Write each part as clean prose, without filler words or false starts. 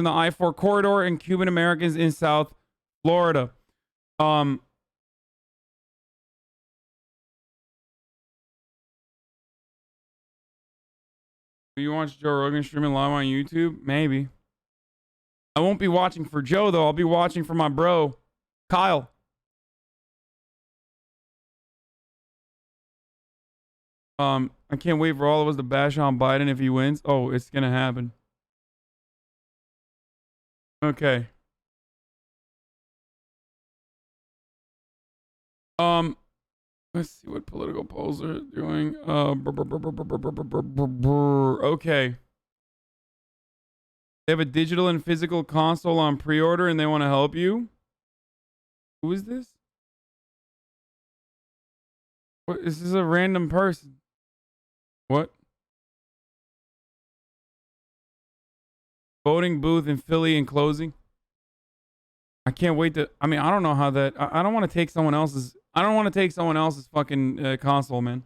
in the I-4 corridor and Cuban Americans in South Florida. Do you watch Joe Rogan streaming live on YouTube? Maybe. I won't be watching for Joe, though. I'll be watching for my bro, Kyle. I can't wait for all of us to bash on Biden if he wins. Oh, it's gonna happen. Okay. Let's see what political polls are doing. Okay. They have a digital and physical console on pre-order and they want to help you. Who is this? What? This is a random person. What? Voting booth in Philly and closing. I can't wait to. I mean, I don't know how that. I don't want to take someone else's. I don't want to take someone else's fucking console, man.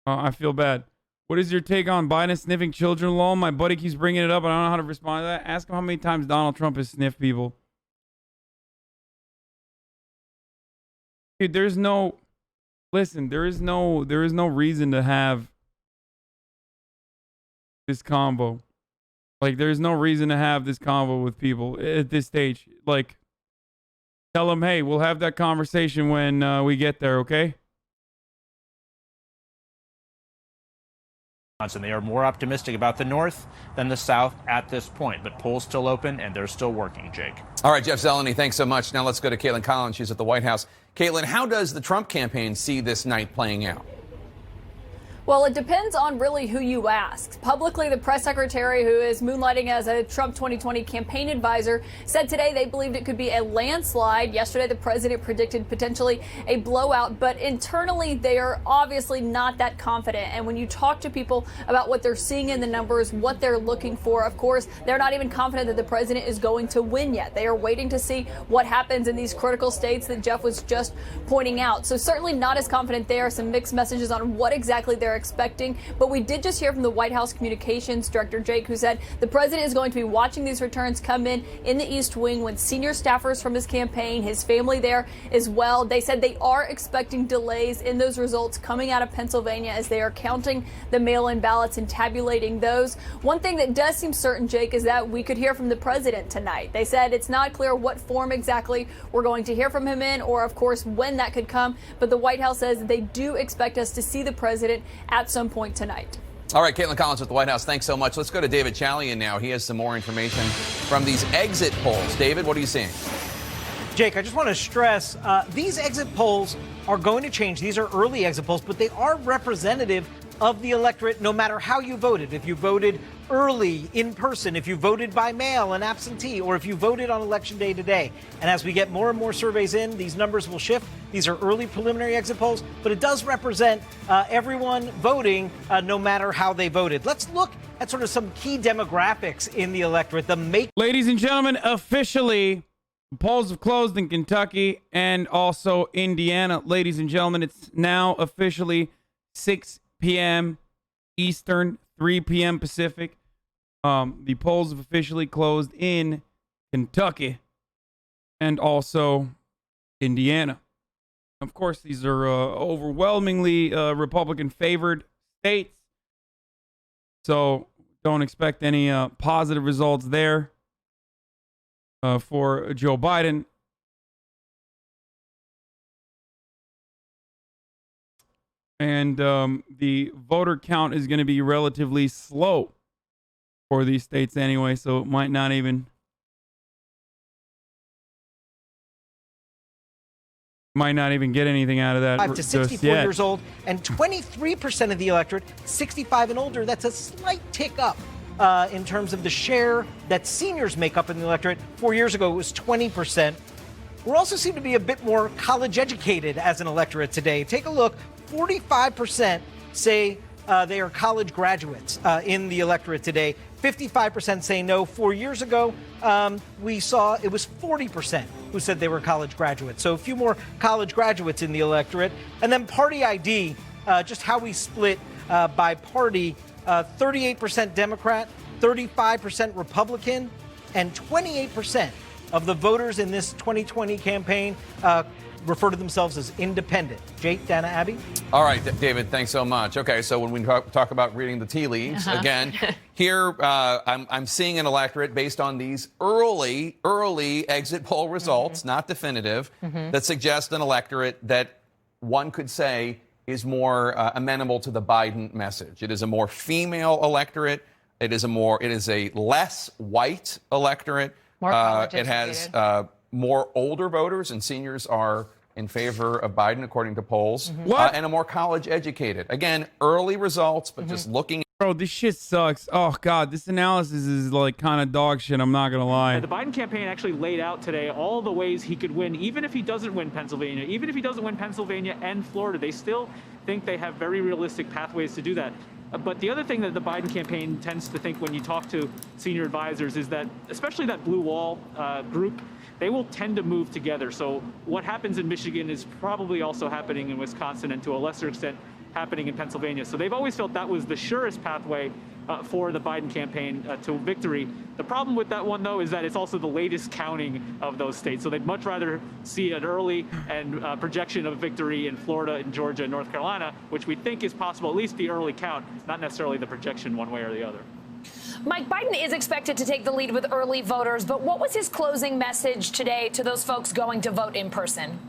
I feel bad. What is your take on Biden sniffing children? Lol. My buddy keeps bringing it up, and I don't know how to respond to that. Ask him how many times Donald Trump has sniffed people. Dude, there's no. Listen, there is no reason to have this combo. Like, there's no reason to have this convo with people at this stage. Like, tell them, hey, we'll have that conversation when we get there, okay? And they are more optimistic about the North than the South at this point. But polls still open, and they're still working, Jake. All right, Jeff Zeleny, thanks so much. Now let's go to Caitlin Collins. She's at the White House. Caitlin, how does the Trump campaign see this night playing out? Well, it depends on really who you ask. Publicly, the press secretary, who is moonlighting as a Trump 2020 campaign advisor, said today they believed it could be a landslide. Yesterday, the president predicted potentially a blowout, but internally, they are obviously not that confident. And when you talk to people about what they're seeing in the numbers, what they're looking for, of course, they're not even confident that the president is going to win yet. They are waiting to see what happens in these critical states that Jeff was just pointing out. So certainly not as confident there. Some mixed messages on what exactly they're expecting, but we did just hear from the White House Communications Director Jake, who said the president is going to be watching these returns come in the East Wing with senior staffers from his campaign, his family there as well. They said they are expecting delays in those results coming out of Pennsylvania as they are counting the mail-in ballots and tabulating those. One thing that does seem certain, Jake, is that we could hear from the president tonight. They said it's not clear what form exactly we're going to hear from him in, or of course when that could come, but the White House says they do expect us to see the president at some point tonight. All right, Caitlin Collins with the White House. Thanks so much. Let's go to David Chalian now. He has some more information from these exit polls. David, what are you seeing? Jake, I just want to stress these exit polls are going to change. These are early exit polls, but they are representative of the electorate no matter how you voted. If you voted early, in person, if you voted by mail and absentee, or if you voted on Election Day today. And as we get more and more surveys in, these numbers will shift. These are early preliminary exit polls, but it does represent everyone voting no matter how they voted. Let's look at sort of some key demographics in the electorate. Ladies and gentlemen, officially, the polls have closed in Kentucky and also Indiana. Ladies and gentlemen, it's now officially 6 p.m. Eastern, 3 p.m. Pacific. The polls have officially closed in Kentucky and also Indiana. Of course, these are overwhelmingly Republican favored states. So don't expect any positive results there for Joe Biden. And the voter count is going to be relatively slow for these states anyway, so it might not even get anything out of that. 5 to 64 years old, and 23% of the electorate 65 and older. That's a slight tick up in terms of the share that seniors make up in the electorate. 4 years ago, it was 20%. We also seem to be a bit more college educated as an electorate today. Take a look. 45% say they are college graduates in the electorate today. 55% say no. 4 years ago, we saw it was 40% who said they were college graduates. So a few more college graduates in the electorate. And then party ID, just how we split by party, 38% Democrat, 35% Republican, and 28% of the voters in this 2020 campaign refer to themselves as independent. Jake, Dana, Abby? All right, David, thanks so much. Okay, so when we talk about reading the tea leaves, again, here I'm seeing an electorate based on these early exit poll results, not definitive, that suggest an electorate that one could say is more amenable to the Biden message. It is a more female electorate. It is a less white electorate. More college it has educated. more older voters, and seniors are in favor of Biden, according to polls, and a more college educated. Again, early results, but just looking. Bro, this shit sucks. Oh, God, this analysis is like kind of dog shit. I'm not going to lie. The Biden campaign actually laid out today all the ways he could win, even if he doesn't win Pennsylvania. Even if he doesn't win Pennsylvania and Florida, they still think they have very realistic pathways to do that. But the other thing that the Biden campaign tends to think when you talk to senior advisors is that, especially that blue wall group, they will tend to move together. So what happens in Michigan is probably also happening in Wisconsin, and to a lesser extent happening in Pennsylvania. So they've always felt that was the surest pathway for the Biden campaign to victory. The problem with that one, though, is that it's also the latest counting of those states. So they'd much rather see an early and projection of victory in Florida and Georgia and North Carolina, which we think is possible, at least the early count, not necessarily the projection one way or the other. Mike, Biden is expected to take the lead with early voters, but what was his closing message today to those folks going to vote in person?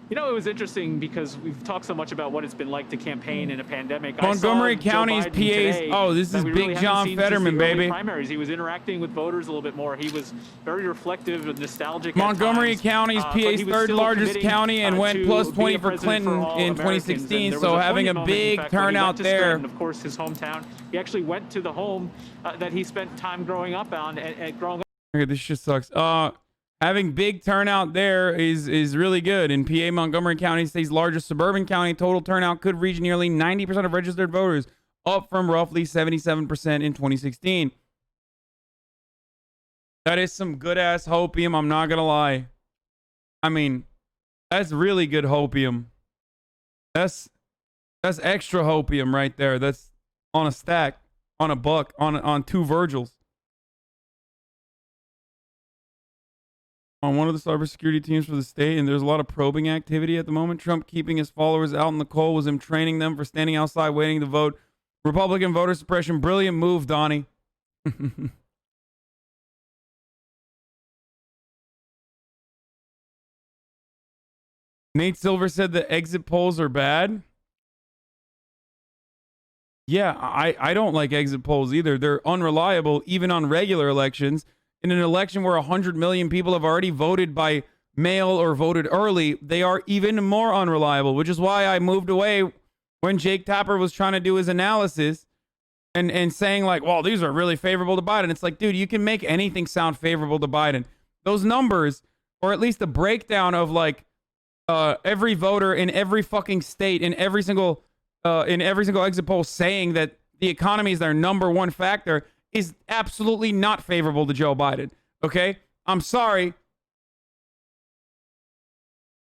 You know, it was interesting because we've talked so much about what it's been like to campaign in a pandemic. Montgomery County's PAs. Today, Oh, this is really Big John Fetterman, baby. Primaries. He was interacting with voters a little bit more. He was very reflective and nostalgic. Montgomery County's PA's third largest county and went plus 20 for Clinton in 2016. So having a big turnout there. And of course, his hometown. He actually went to the home that he spent time growing up on and growing up. Okay, this shit sucks. Having big turnout there is really good. In PA, Montgomery County, state's largest suburban county, total turnout could reach nearly 90% of registered voters, up from roughly 77% in 2016. That is some good-ass hopium, I'm not going to lie. I mean, that's really good hopium. That's extra hopium right there. That's on a stack, on a buck, on two Virgils. On one of the cybersecurity teams for the state, and there's a lot of probing activity at the moment. Trump keeping his followers out in the cold was him training them for standing outside waiting to vote. Republican voter suppression, brilliant move, Donnie. Nate Silver said the exit polls are bad. Yeah, I don't like exit polls either. They're unreliable, even on regular elections. In an election where 100 million people have already voted by mail or voted early, they are even more unreliable, which is why I moved away when Jake Tapper was trying to do his analysis and saying like, well, these are really favorable to Biden. It's like, dude, you can make anything sound favorable to Biden. Those numbers, or at least a breakdown of like every voter in every fucking state, in every single exit poll saying that the economy is their number one factor, is absolutely not favorable to Joe Biden. Okay? I'm sorry,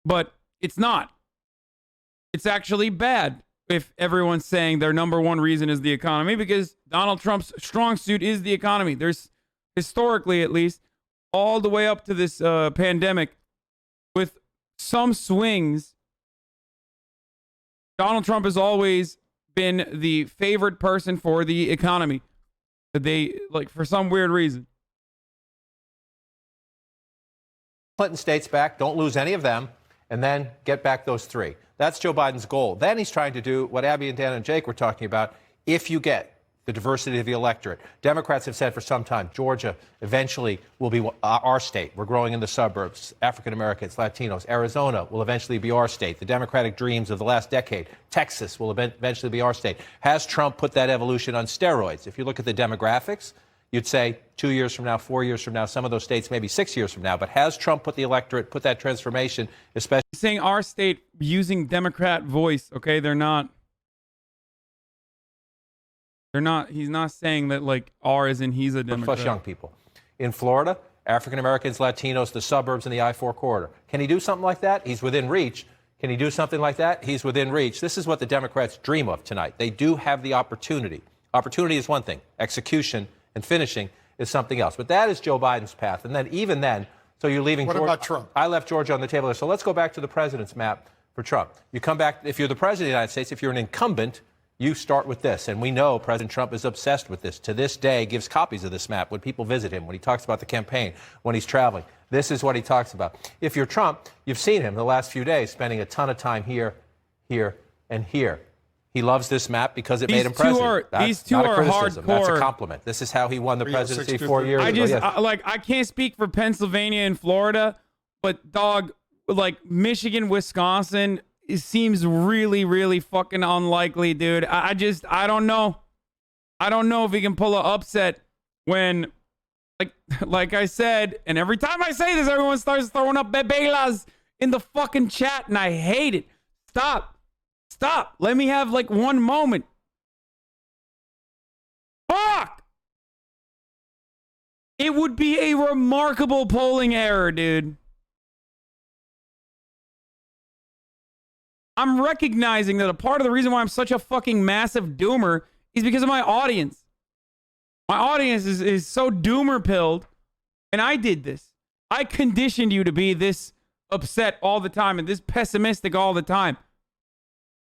but it's not. It's actually bad if everyone's saying their number one reason is the economy, because Donald Trump's strong suit is the economy. There's, historically at least, all the way up to this pandemic, with some swings, Donald Trump has always been the favored person for the economy. They, like, for some weird reason. Clinton states back, don't lose any of them, and then get back those three. That's Joe Biden's goal. Then he's trying to do what Abby and Dan and Jake were talking about. If you get the diversity of the electorate, Democrats have said for some time, Georgia eventually will be our state. We're growing in the suburbs. African Americans, Latinos. Arizona will eventually be our state. The Democratic dreams of the last decade. Texas will eventually be our state. Has Trump put that evolution on steroids? If you look at the demographics, you'd say 2 years from now, 4 years from now, some of those states maybe 6 years from now. But has Trump put the electorate, put that transformation, especially saying our state using Democrat voice? Okay, they're not. He's not saying that like R as in he's a Democrat. Plus young people. In Florida, African Americans, Latinos, the suburbs, and the I-4 corridor. Can he do something like that? He's within reach. Can he do something like that? He's within reach. This is what the Democrats dream of tonight. They do have the opportunity. Opportunity is one thing. Execution and finishing is something else. But that is Joe Biden's path. And then even then, so you're leaving What Georgia. about Trump? I left Georgia on the table. So let's go back to the president's map for Trump. You come back, if you're the president of the United States, if you're an incumbent, you start with this. And we know President Trump is obsessed with this. To this day, gives copies of this map when people visit him, when he talks about the campaign, when he's traveling. This is what he talks about. If you're Trump, you've seen him the last few days spending a ton of time here, here, and here. He loves this map because it made him president. These two not a are criticism. hardcore. That's a compliment. This is how he won the presidency 4 years ago. I can't speak for Pennsylvania and Florida, but dog, like Michigan, Wisconsin, it seems really, really fucking unlikely, dude. I don't know. I don't know if he can pull an upset when, like I said, and every time I say this, everyone starts throwing up bebelas in the fucking chat, and I hate it. Stop. Let me have like one moment. Fuck! It would be a remarkable polling error, dude. I'm recognizing that a part of the reason why I'm such a fucking massive doomer is because of my audience. My audience is so doomer pilled, and I did this. I conditioned you to be this upset all the time and this pessimistic all the time.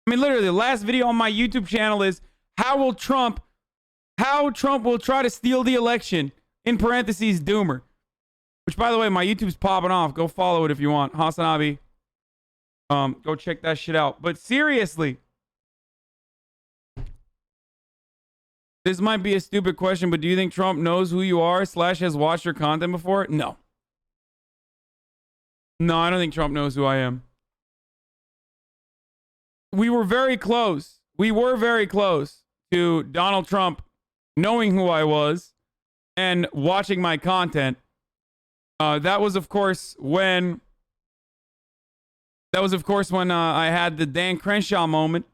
I mean, literally, the last video on my YouTube channel is how Trump will try to steal the election, in parentheses, doomer. Which, by the way, my YouTube's popping off. Go follow it if you want. HasanAbi. Go check that shit out. But seriously, this might be a stupid question, but do you think Trump knows who you are / has watched your content before? No. No, I don't think Trump knows who I am. We were very close. We were very close to Donald Trump knowing who I was and watching my content. That was, of course, when I had the Dan Crenshaw moment.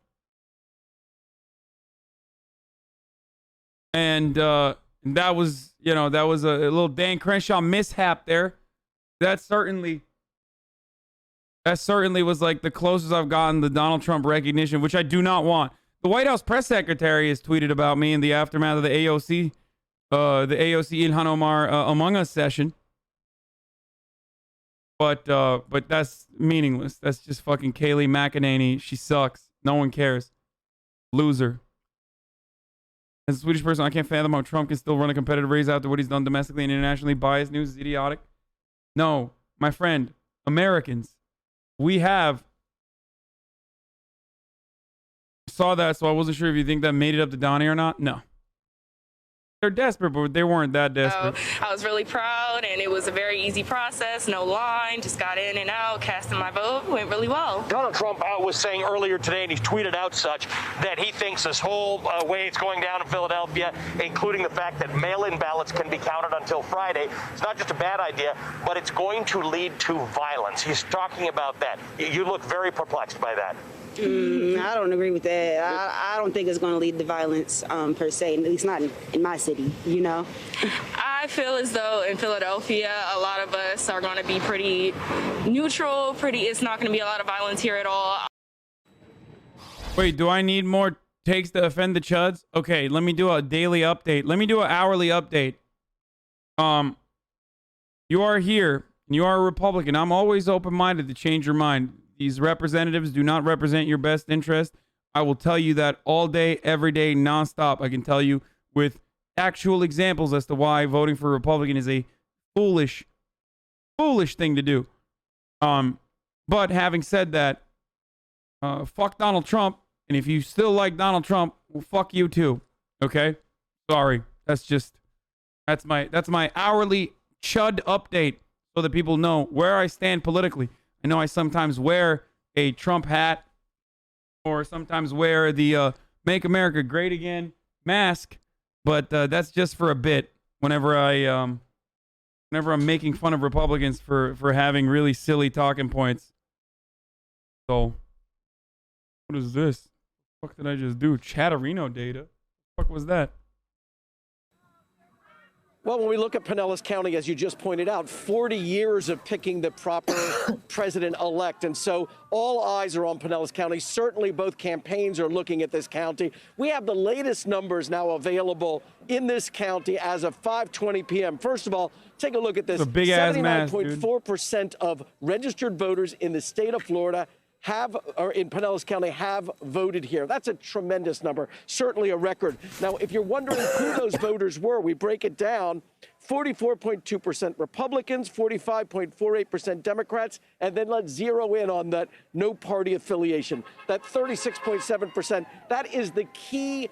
And that was a little Dan Crenshaw mishap there. That certainly was like the closest I've gotten to Donald Trump recognition, which I do not want. The White House press secretary has tweeted about me in the aftermath of the AOC Ilhan Omar Among Us session. But that's meaningless. That's just fucking Kayleigh McEnany. She sucks. No one cares. Loser. As a Swedish person, I can't fathom how Trump can still run a competitive race after what he's done domestically and internationally. Biased news is idiotic. No, my friend, Americans, we have saw that, so I wasn't sure if you think that made it up to Donnie or not. No. They're desperate, but they weren't that desperate. I was really proud, and it was a very easy process. No line, just got in and out, casting my vote. Went really well. Donald Trump was saying earlier today, and he's tweeted out such, that he thinks this whole way it's going down in Philadelphia, including the fact that mail-in ballots can be counted until Friday, it's not just a bad idea, but it's going to lead to violence. He's talking about that. You look very perplexed by that. I don't agree with that. I don't think it's going to lead to violence per se, at least not in my city, you know? I feel as though in Philadelphia, a lot of us are going to be pretty neutral, it's not going to be a lot of violence here at all. Wait, do I need more takes to offend the chuds? Okay, let me do a daily update. Let me do an hourly update. You are here, and you are a Republican. I'm always open-minded to change your mind. These representatives do not represent your best interest. I will tell you that all day, every day, nonstop. I can tell you with actual examples as to why voting for a Republican is a foolish thing to do. But having said that, fuck Donald Trump. And if you still like Donald Trump, well, fuck you too. Okay? Sorry. That's my hourly chud update so that people know where I stand politically. I know I sometimes wear a Trump hat or sometimes wear the Make America Great Again mask, but that's just for a bit whenever I'm making fun of Republicans for having really silly talking points. So, what is this? What the fuck did I just do? Chatterino data? What the fuck was that? Well, when we look at Pinellas County, as you just pointed out, 40 years of picking the proper president-elect. And so all eyes are on Pinellas County. Certainly both campaigns are looking at this county. We have the latest numbers now available in this county as of 5:20 p.m. First of all, take a look at this. 79.4% of registered voters in the state of Florida in Pinellas County have voted here. That's a tremendous number, certainly a record. Now, if you're wondering who those voters were, we break it down. 44.2% Republicans, 45.48% Democrats, and then let's zero in on that no party affiliation. That 36.7%, that is the key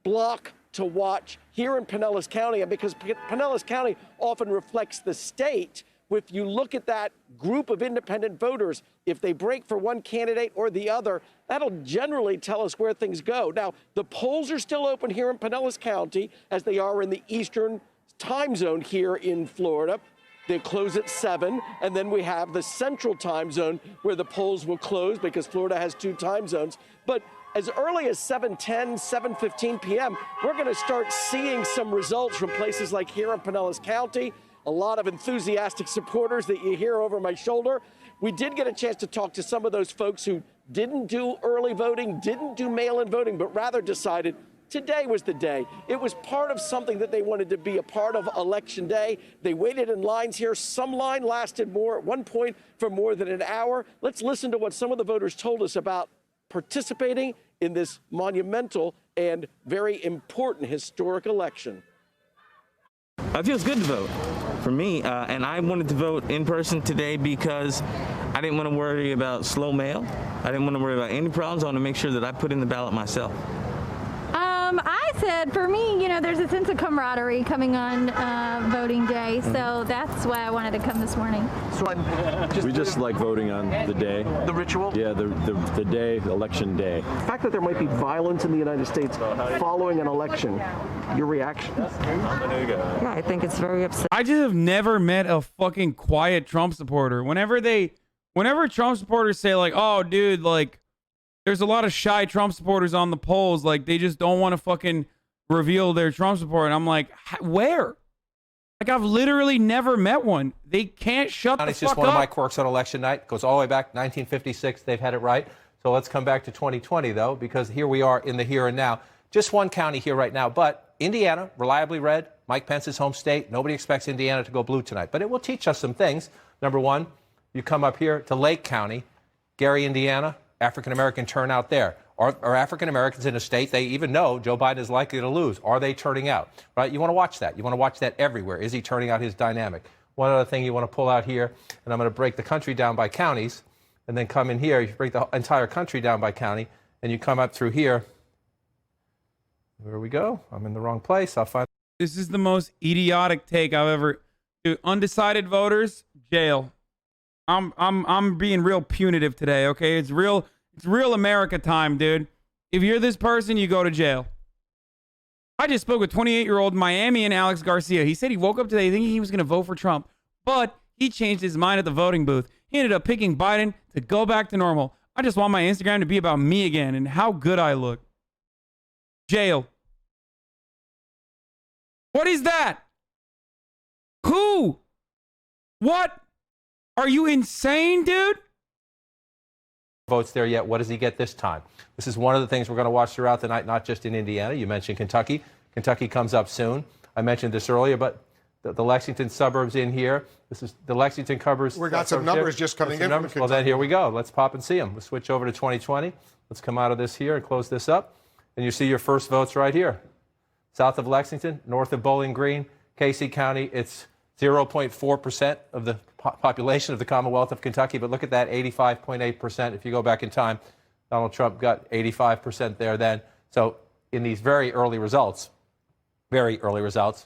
block to watch here in Pinellas County. And because Pinellas County often reflects the state, if you look at that group of independent voters, if they break for one candidate or the other, that'll generally tell us where things go. Now, the polls are still open here in Pinellas County, as they are in the Eastern time zone here in Florida. They close at 7, and then we have the Central time zone where the polls will close because Florida has 2 time zones. But as early as 7:10, 7:15 p.m., we're going to start seeing some results from places like here in Pinellas County. A lot of enthusiastic supporters that you hear over my shoulder. We did get a chance to talk to some of those folks who didn't do early voting, didn't do mail-in voting, but rather decided today was the day. It was part of something that they wanted to be a part of Election Day. They waited in lines here. Some line lasted more, at one point, for more than an hour. Let's listen to what some of the voters told us about participating in this monumental and very important historic election. It feels good to vote for me, and I wanted to vote in person today because I didn't want to worry about slow mail. I didn't want to worry about any problems. I want to make sure that I put in the ballot myself. I said, for me, you know, there's a sense of camaraderie coming on voting day, so that's why I wanted to come this morning. We just like voting on the day. The ritual? Yeah, the day, election day. The fact that there might be violence in the United States following an election, your reaction? Yeah, I think it's very upsetting. I just have never met a fucking quiet Trump supporter. Whenever Trump supporters say like, oh, dude, like, there's a lot of shy Trump supporters on the polls. Like, they just don't want to fucking reveal their Trump support. And I'm like, where? Like, I've literally never met one. They can't shut the fuck up. It's just one of my quirks on election night. Goes all the way back 1956. They've had it right. So let's come back to 2020, though, because here we are in the here and now. Just one county here right now. But Indiana, reliably red. Mike Pence's home state. Nobody expects Indiana to go blue tonight. But it will teach us some things. Number one, you come up here to Lake County, Gary, Indiana. African-American turnout there. Are African-Americans in a state they even know Joe Biden is likely to lose? Are they turning out? Right? You want to watch that. You want to watch that everywhere. Is he turning out his dynamic? One other thing you want to pull out here, and I'm going to break the country down by counties, and then come in here. You break the entire country down by county, and you come up through here. There we go. I'm in the wrong place. I'll find. This is the most idiotic take I've ever. Dude, undecided voters, jail. I'm being real punitive today, okay? It's real America time, dude. If you're this person, you go to jail. I just spoke with 28-year-old Miami and Alex Garcia. He said he woke up today thinking he was going to vote for Trump, but he changed his mind at the voting booth. He ended up picking Biden to go back to normal. I just want my Instagram to be about me again and how good I look. Jail. What is that? Who? What? Are you insane, dude? Votes there yet. What does he get this time? This is one of the things we're going to watch throughout the night, not just in Indiana. You mentioned Kentucky. Kentucky comes up soon. I mentioned this earlier, but the Lexington suburbs in here. This is the Lexington covers. We got some numbers just coming in from Kentucky. Well, then here we go. Let's pop and see them. We'll switch over to 2020. Let's come out of this here and close this up. And you see your first votes right here. South of Lexington, north of Bowling Green, Casey County. It's 0.4% of the population of the Commonwealth of Kentucky, but look at that, 85.8%. If you go back in time, Donald Trump got 85% there then. So in these very early results,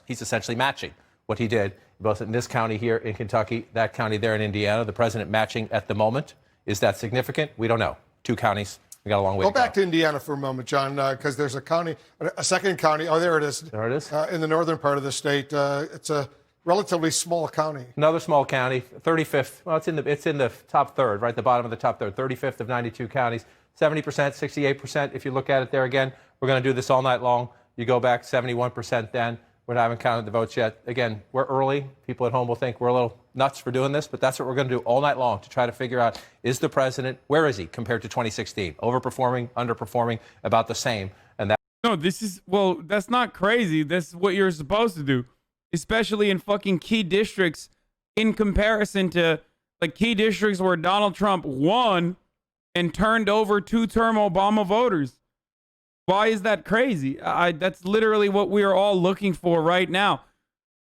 he's essentially matching what he did both in this county here in Kentucky, that county there in Indiana, the president matching at the moment. Is that significant? We don't know. 2 counties. We got a long way to go. Go back to Indiana for a moment, John, because there's a county, a second county. Oh, there it is. There it is. In the northern part of the state. It's a relatively small county. Another small county, 35th. Well, it's in the top third, right? The bottom of the top third. 35th of 92 counties. 70%, 68%. If you look at it there again, we're going to do this all night long. You go back 71% then. We haven't counted the votes yet. Again, we're early. People at home will think we're a little nuts for doing this, but that's what we're going to do all night long to try to figure out, is the president, where is he compared to 2016? Overperforming, underperforming, about the same. And that. No, that's not crazy. That's what you're supposed to do, especially in fucking key districts in comparison to like key districts where Donald Trump won and turned over two-term Obama voters. Why is that crazy? That's literally what we are all looking for right now.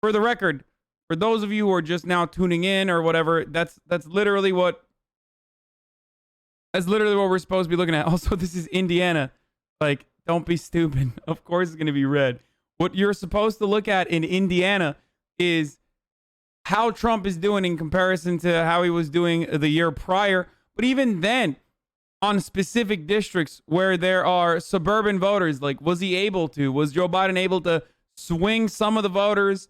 For the record, for those of you who are just now tuning in or whatever, that's literally what we're supposed to be looking at. Also, this is Indiana. Like, don't be stupid. Of course it's going to be red. What you're supposed to look at in Indiana is how Trump is doing in comparison to how he was doing the year prior. But even then, on specific districts where there are suburban voters, like, was Joe Biden able to swing some of the voters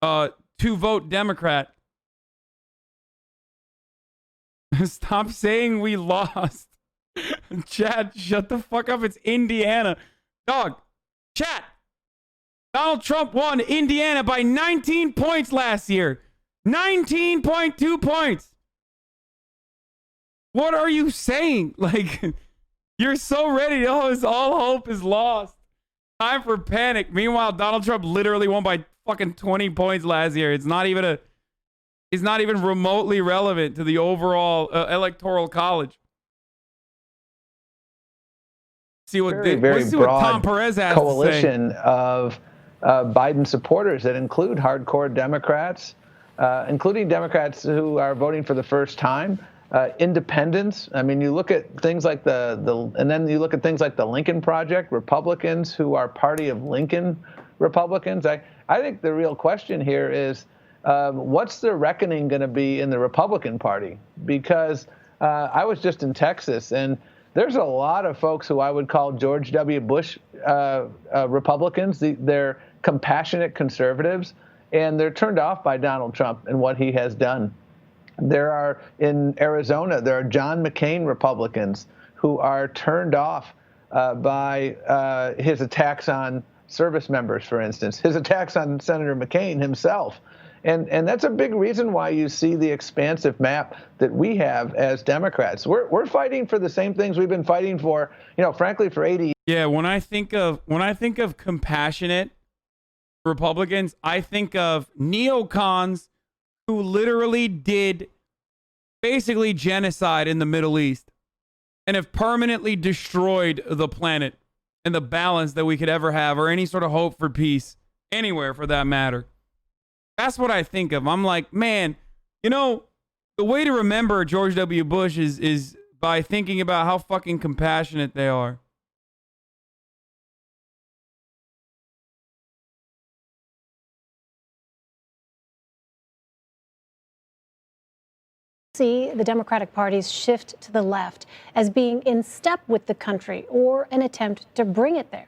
to vote Democrat? Stop saying we lost. Chad, shut the fuck up. It's Indiana. Dog, chat. Donald Trump won Indiana by 19 points last year. 19.2 points. What are you saying? Like, you're so ready. Oh, all hope is lost. Time for panic. Meanwhile, Donald Trump literally won by fucking 20 points last year. It's not even remotely relevant to the overall electoral college. See what very see what Tom Perez has coalition to say. Of Biden supporters that include hardcore Democrats, including Democrats who are voting for the first time. Independents. I mean, you look at things like and then you look at things like the Lincoln Project, Republicans who are party of Lincoln Republicans. I think the real question here is, what's the reckoning going to be in the Republican Party? Because I was just in Texas, and there's a lot of folks who I would call George W. Bush Republicans. They're compassionate conservatives, and they're turned off by Donald Trump and what he has done. In Arizona, there are John McCain Republicans who are turned off by his attacks on service members, for instance, his attacks on Senator McCain himself. And that's a big reason why you see the expansive map that we have as Democrats. We're fighting for the same things we've been fighting for, frankly, for 80 years. Yeah, when I think of compassionate Republicans, I think of neocons who literally did basically genocide in the Middle East and have permanently destroyed the planet and the balance that we could ever have, or any sort of hope for peace anywhere for that matter. That's what I think of. I'm like, man, the way to remember George W. Bush is by thinking about how fucking compassionate they are. See the Democratic Party's shift to the left as being in step with the country or an attempt to bring it there?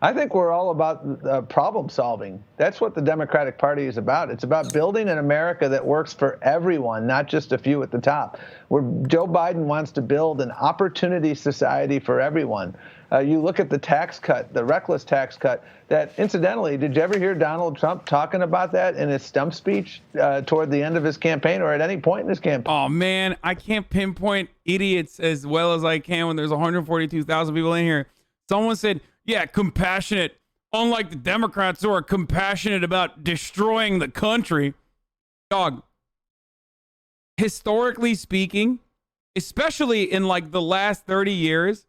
I think we're all about problem solving. That's what the Democratic Party is about. It's about building an America that works for everyone, not just a few at the top. Where Joe Biden wants to build an opportunity society for everyone. You look at the tax cut, the reckless tax cut, that incidentally, did you ever hear Donald Trump talking about that in his stump speech toward the end of his campaign or at any point in his campaign? Oh, man, I can't pinpoint idiots as well as I can when there's 142,000 people in here. Someone said, yeah, compassionate, unlike the Democrats who are compassionate about destroying the country. Dog, historically speaking, especially in like the last 30 years,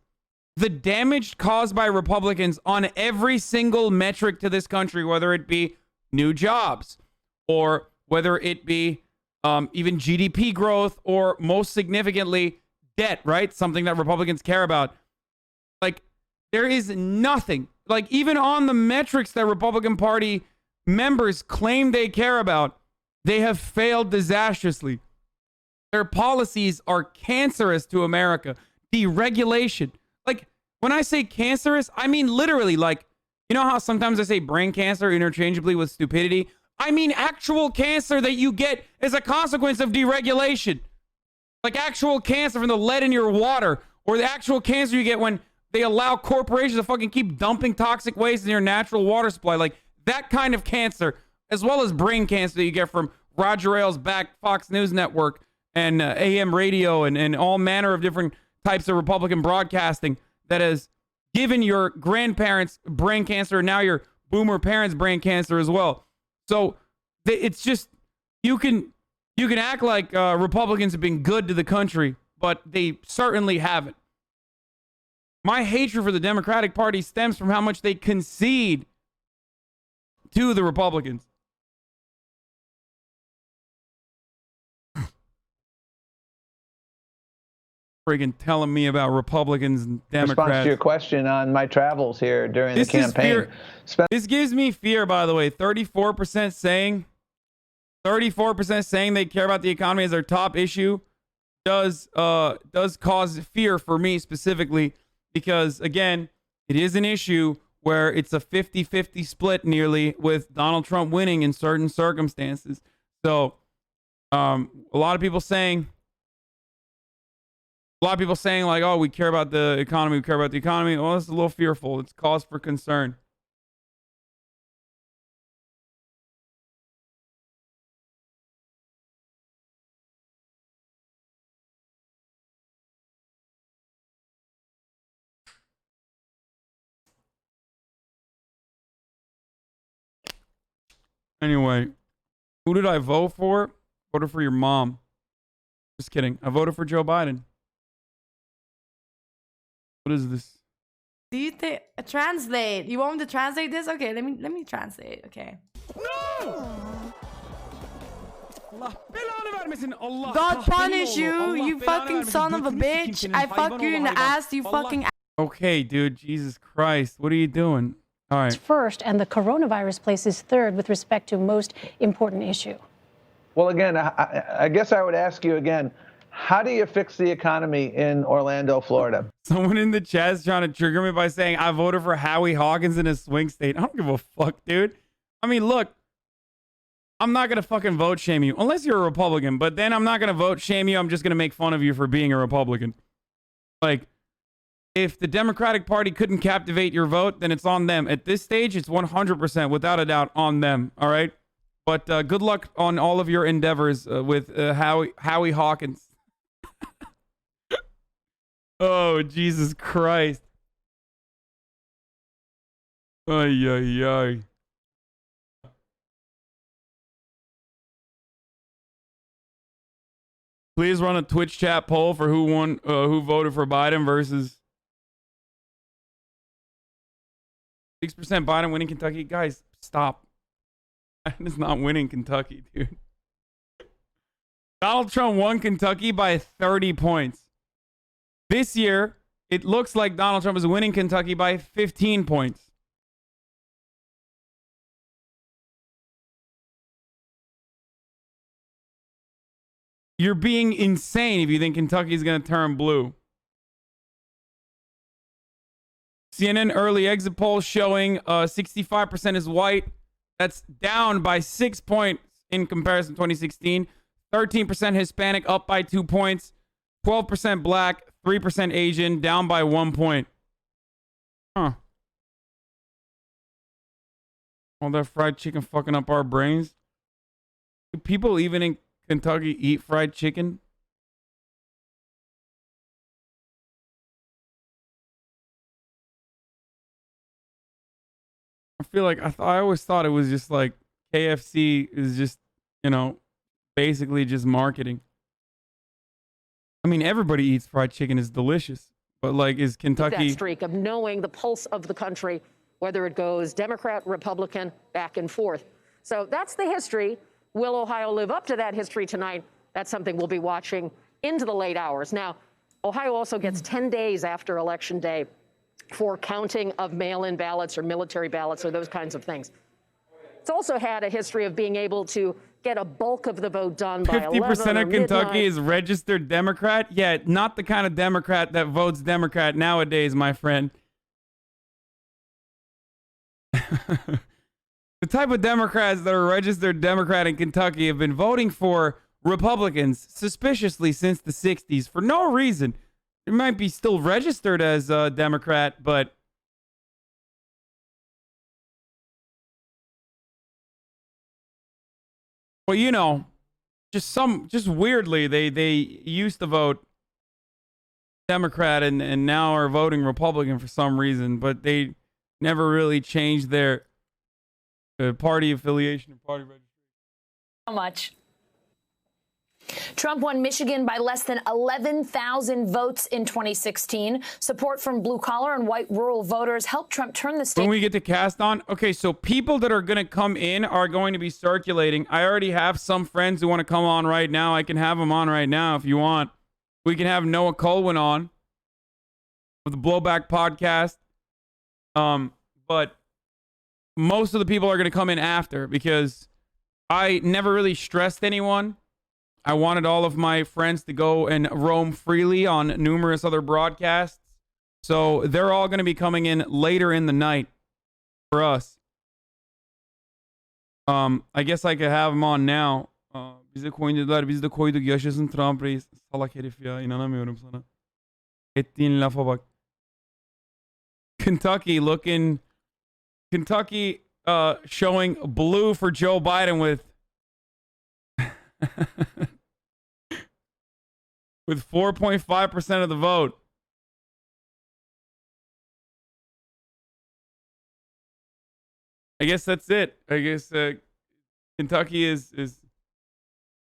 the damage caused by Republicans on every single metric to this country, whether it be new jobs or whether it be even GDP growth or most significantly debt, right? Something that Republicans care about. Like, there is nothing, like even on the metrics that Republican Party members claim they care about, they have failed disastrously. Their policies are cancerous to America. Deregulation. Like, when I say cancerous, I mean literally, like, you know how sometimes I say brain cancer interchangeably with stupidity? I mean actual cancer that you get as a consequence of deregulation. Like actual cancer from the lead in your water, or the actual cancer you get when they allow corporations to fucking keep dumping toxic waste in your natural water supply. Like, that kind of cancer, as well as brain cancer that you get from Roger Ailes' back Fox News Network and AM radio and all manner of different types of Republican broadcasting that has given your grandparents brain cancer and now your boomer parents brain cancer as well. So it's just, you can act like Republicans have been good to the country, but they certainly haven't. My hatred for the Democratic Party stems from how much they concede to the Republicans. Friggin' telling me about Republicans and Democrats. Response to your question on my travels here during the campaign. This gives me fear, by the way. 34% saying they care about the economy as their top issue does cause fear for me specifically, because again, it is an issue where it's a 50-50 split nearly, with Donald Trump winning in certain circumstances. So a lot of people saying like, oh, we care about the economy, Well, it's a little fearful. It's cause for concern. Anyway, who did I vote for? Voted for your mom. Just kidding. I voted for Joe Biden. What is this? Do you think translate? You want me to translate this? Okay, let me translate. Okay. God punish you, you fucking son of a bitch. I fuck you in the ass, you fucking. Okay, dude. Jesus Christ. What are you doing? All right. First, and the coronavirus places third with respect to most important issue. Well, again, I guess I would ask you again, how do you fix the economy in Orlando, Florida? Someone in the chat is trying to trigger me by saying I voted for Howie Hawkins in a swing state. I don't give a fuck, dude. I mean, look, I'm not going to fucking vote shame you unless you're a Republican, but then I'm not going to vote shame you. I'm just going to make fun of you for being a Republican. Like, if the Democratic Party couldn't captivate your vote, then it's on them. At this stage, it's 100%, without a doubt, on them. All right? But good luck on all of your endeavors with Howie Hawkins. Oh, Jesus Christ. Ay, ay, ay. Please run a Twitch chat poll for who voted for Biden versus 6% Biden winning Kentucky. Guys, stop. Biden is not winning Kentucky, dude. Donald Trump won Kentucky by 30 points. This year, it looks like Donald Trump is winning Kentucky by 15 points. You're being insane if you think Kentucky is going to turn blue. CNN early exit poll showing 65% is white. That's down by 6 points in comparison to 2016. 13% Hispanic, up by 2 points. 12% black, 3% Asian, down by 1 point. Huh. All that fried chicken fucking up our brains. Do people even in Kentucky eat fried chicken? I feel like I always thought it was just like KFC is just, you know, basically just marketing. I mean, everybody eats fried chicken. It's delicious. But, like, is Kentucky... That streak of knowing the pulse of the country, whether it goes Democrat, Republican, back and forth. So that's the history. Will Ohio live up to that history tonight? That's something we'll be watching into the late hours. Now, Ohio also gets 10 days after Election Day for counting of mail-in ballots or military ballots or those kinds of things. It's also had a history of being able to get a bulk of the vote done by 50% of Kentucky is registered Democrat? Yeah, not the kind of Democrat that votes Democrat nowadays, my friend. The type of Democrats that are registered Democrat in Kentucky have been voting for Republicans suspiciously since the 60s for no reason. They might be still registered as a Democrat, but Well, you know, just weirdly, they used to vote Democrat and now are voting Republican for some reason, but they never really changed their party affiliation or party registration. How much? Trump won Michigan by less than 11,000 votes in 2016. Support from blue-collar and white rural voters helped Trump turn the state. When we get to cast on, okay, so people that are going to come in are going to be circulating. I already have some friends who want to come on right now. I can have them on right now if you want. We can have Noah Colwin on with the Blowback podcast. But most of the people are going to come in after because I never really stressed anyone. I wanted all of my friends to go and roam freely on numerous other broadcasts. So they're all going to be coming in later in the night for us. I guess I could have them on now. Bize coin dediler, biz de koyduk. Yaşasın Trump reis. Salak herif ya. İnanamıyorum sana. Ettiğin lafa bak. Kentucky showing blue for Joe Biden with 4.5% of the vote. I guess that's it. I guess Kentucky is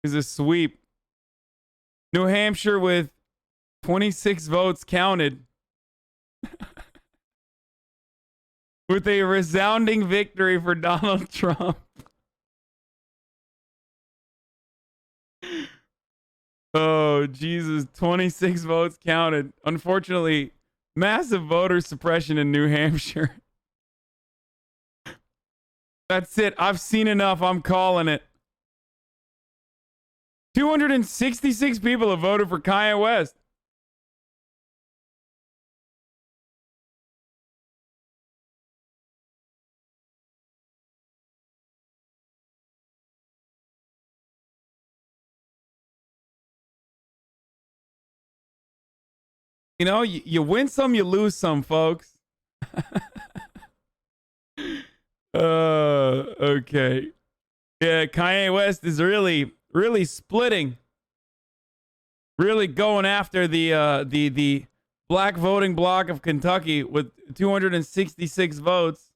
a sweep. New Hampshire with 26 votes counted. With a resounding victory for Donald Trump. Oh, Jesus. 26 votes counted. Unfortunately, massive voter suppression in New Hampshire. That's it. I've seen enough. I'm calling it. 266 people have voted for Kanye West. You know, you win some, you lose some, folks. Okay. Yeah, Kanye West is really splitting. Really going after the black voting bloc of Kentucky with 266 votes.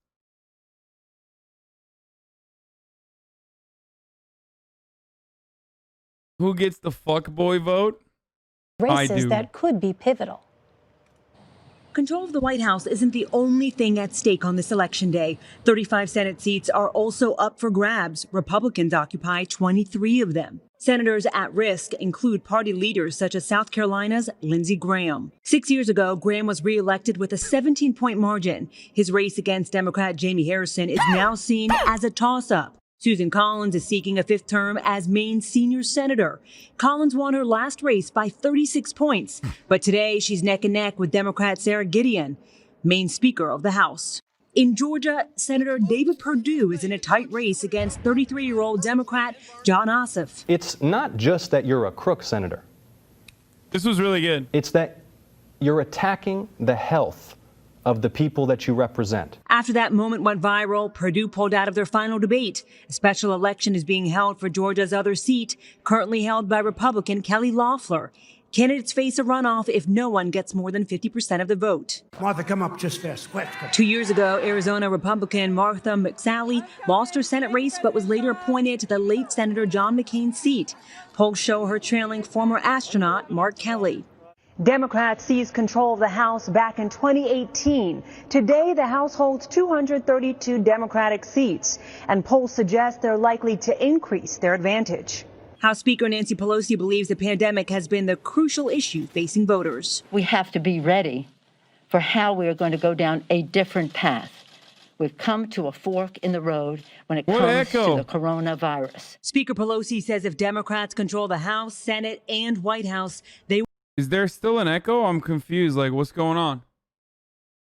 Who gets the fuckboy vote? Races that could be pivotal. Control of the White House isn't the only thing at stake on this election day. 35 Senate seats are also up for grabs. Republicans occupy 23 of them. Senators at risk include party leaders such as South Carolina's Lindsey Graham. 6 years ago, Graham was reelected with a 17-point margin. His race against Democrat Jamie Harrison is now seen as a toss-up. Susan Collins is seeking a fifth term as Maine's senior senator. Collins won her last race by 36 points, but today she's neck and neck with Democrat Sarah Gideon, Maine Speaker of the House. In Georgia, Senator David Perdue is in a tight race against 33-year-old Democrat John Ossoff. It's not just that you're a crook, Senator. This was really good. It's that you're attacking the health of the people that you represent. After that moment went viral, Perdue pulled out of their final debate. A special election is being held for Georgia's other seat, currently held by Republican Kelly Loeffler. Candidates face a runoff if no one gets more than 50% of the vote. Martha, come up just fast. Quick. 2 years ago, Arizona Republican Martha McSally lost her Senate race but was later appointed to the late Senator John McCain's seat. Polls show her trailing former astronaut Mark Kelly. Democrats seized control of the House back in 2018. Today, the House holds 232 Democratic seats, and polls suggest they're likely to increase their advantage. House Speaker Nancy Pelosi believes the pandemic has been the crucial issue facing voters. We have to be ready for how we are going to go down a different path. We've come to a fork in the road when it comes to the coronavirus. Speaker Pelosi says if Democrats control the House, Senate, and White House, they... Is there still an echo? I'm confused. Like, what's going on?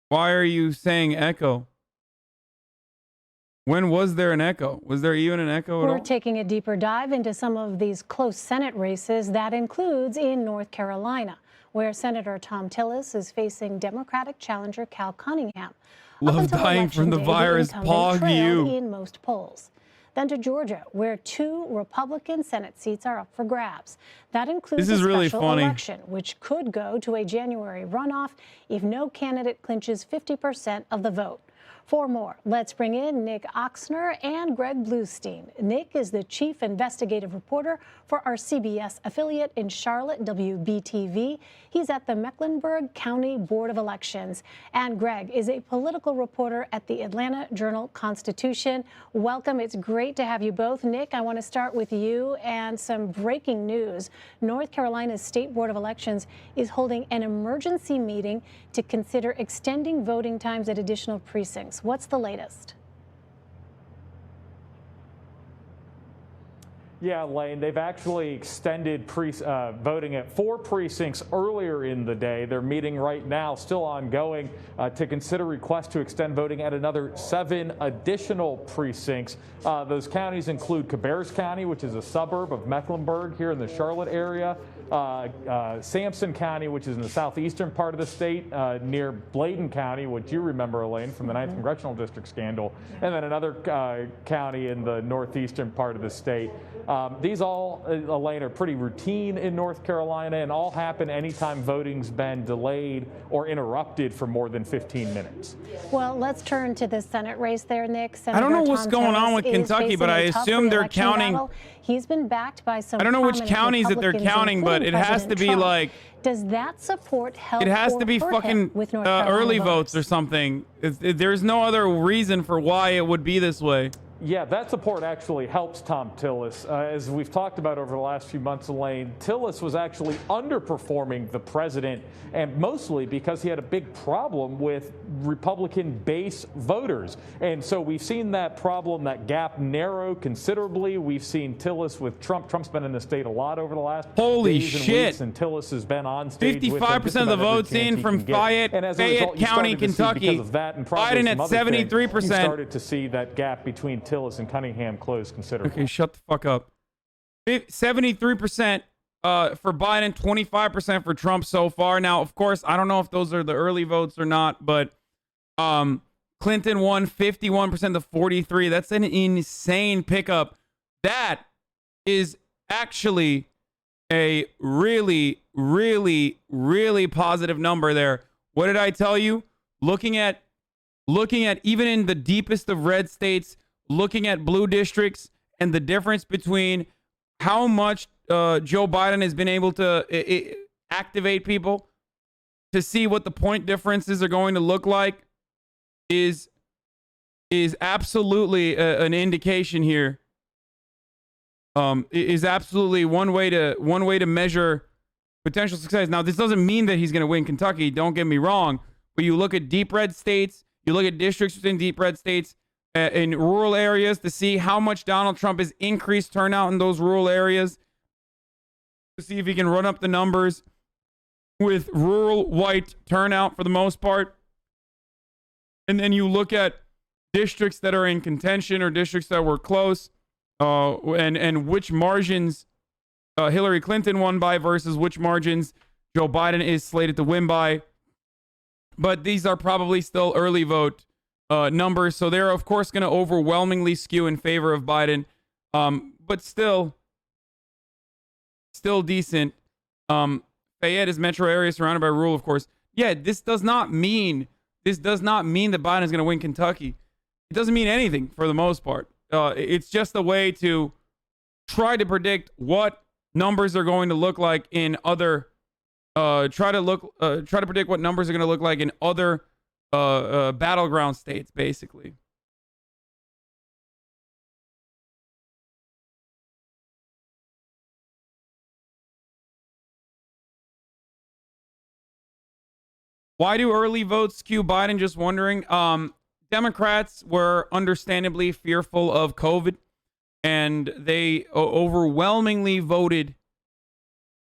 Why are you saying echo? When was there an echo? Was there even an echo at all? We're taking a deeper dive into some of these close Senate races. That includes in North Carolina, where Senator Tom Tillis is facing Democratic challenger Cal Cunningham. Love dying from the virus. Pog you. In most polls. Then to Georgia, where 2 Republican Senate seats are up for grabs. That includes This is a really special funny. election, which could go to a January runoff if no candidate clinches 50% of the vote. For more, let's bring in Nick Oxner and Greg Bluestein. Nick is the chief investigative reporter for our CBS affiliate in Charlotte, WBTV. He's at the Mecklenburg County Board of Elections. And Greg is a political reporter at the Atlanta Journal-Constitution. Welcome. It's great to have you both. Nick, I want to start with you and some breaking news. North Carolina's State Board of Elections is holding an emergency meeting to consider extending voting times at additional precincts. What's the latest? Yeah, Lane, they've actually extended voting at 4 precincts earlier in the day. They're meeting right now, still ongoing, to consider requests to extend voting at another 7 additional precincts. Those counties include Cabarrus County, which is a suburb of Mecklenburg here in the Charlotte area, Sampson County, which is in the southeastern part of the state, near Bladen County, which you remember, Elaine, from the 9th Congressional District scandal, and then another county in the northeastern part of the state. These all, Elaine, are pretty routine in North Carolina and all happen anytime voting's been delayed or interrupted for more than 15 minutes. Well, let's turn to the Senate race there, Nick. I don't know what's going on with Kentucky, but I assume they're counting. He's been backed by some. I don't know which counties that they're counting, but it has to be like. Does that support help? It has to be fucking early votes or something. There's no other reason for why it would be this way. Yeah, that support actually helps Tom Tillis. As we've talked about over the last few months, Elaine, Tillis was actually underperforming the president, and mostly because he had a big problem with Republican base voters. And so we've seen that problem, that gap narrow considerably. We've seen Tillis with Trump. Trump's been in the state a lot over the last days and weeks, and Tillis has been on stage 55% of the votes in from Fayette County, Kentucky. Biden at 73%. You started to see that gap between Tillis and Cunningham close considerably. Okay, shut the fuck up. 73% for Biden, 25% for Trump so far. Now, of course, I don't know if those are the early votes or not, but Clinton won 51% to 43%. That's an insane pickup. That is actually a really, really, really positive number there. What did I tell you? Looking at even in the deepest of red states, looking at blue districts and the difference between how much Joe Biden has been able to activate people to see what the point differences are going to look like is absolutely an indication here. Is absolutely one way to measure potential success. Now, this doesn't mean that he's going to win Kentucky. Don't get me wrong. But you look at deep red states, you look at districts within deep red states, in rural areas to see how much Donald Trump has increased turnout in those rural areas, to see if he can run up the numbers with rural white turnout for the most part. And then you look at districts that are in contention or districts that were close, and which margins Hillary Clinton won by versus which margins Joe Biden is slated to win by. But these are probably still early vote numbers, so they're of course going to overwhelmingly skew in favor of Biden, but still decent. Fayette is metro area surrounded by rural, of course. Yeah, this does not mean that Biden is going to win Kentucky. It doesn't mean anything for the most part. It's just a way to try to predict what numbers are going to look like in other. Try to predict what numbers are going to look like in other battleground states, basically. Why do early votes skew Biden? Just wondering. Democrats were understandably fearful of COVID, and they overwhelmingly voted.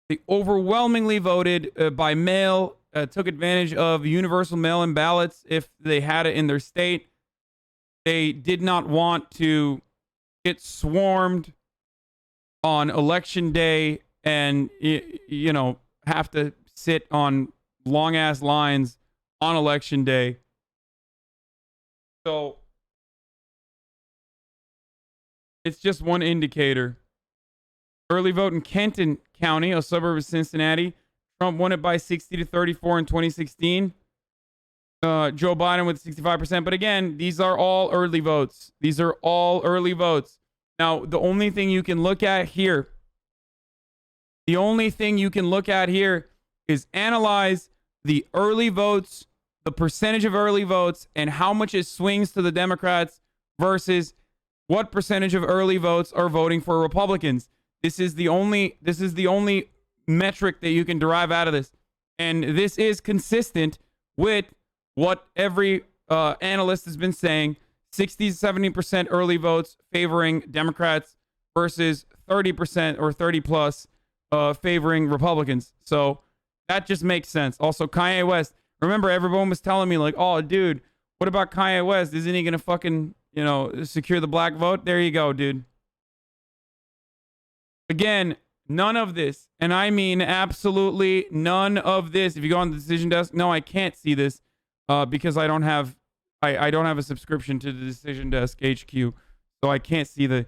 They overwhelmingly voted by mail. Took advantage of universal mail-in ballots if they had it in their state. They did not want to get swarmed on election day and, have to sit on long-ass lines on election day. So It's just one indicator. Early vote in Kenton County, a suburb of Cincinnati. Trump won it by 60 to 34 in 2016. Joe Biden with 65%. But again, these are all early votes. These are all early votes. Now, the only thing you can look at here, is analyze the early votes, the percentage of early votes, and how much it swings to the Democrats versus what percentage of early votes are voting for Republicans. This is the only metric that you can derive out of this. And this is consistent with what every analyst has been saying. 60 to 70% early votes favoring Democrats versus 30% or 30 plus favoring Republicans. So that just makes sense. Also, Kanye West. Remember, everyone was telling me like, oh, dude, what about Kanye West? Isn't he going to fucking, secure the black vote? There you go, dude. Again, none of this, and I mean absolutely none of this. If you go on the decision desk, no, I can't see this because I don't have a subscription to the decision desk HQ, so I can't see the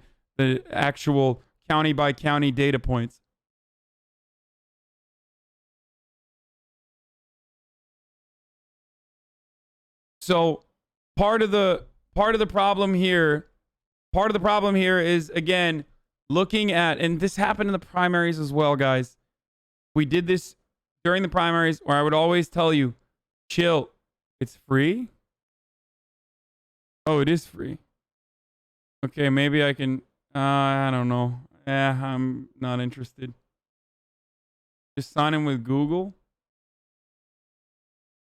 actual county by county data points. So part of the problem here is, again, looking at, and this happened in the primaries as well, guys. We did this during the primaries where I would always tell you, chill, it's free. Oh, it is free. Okay, maybe I can, I don't know. I'm not interested. Just sign in with Google.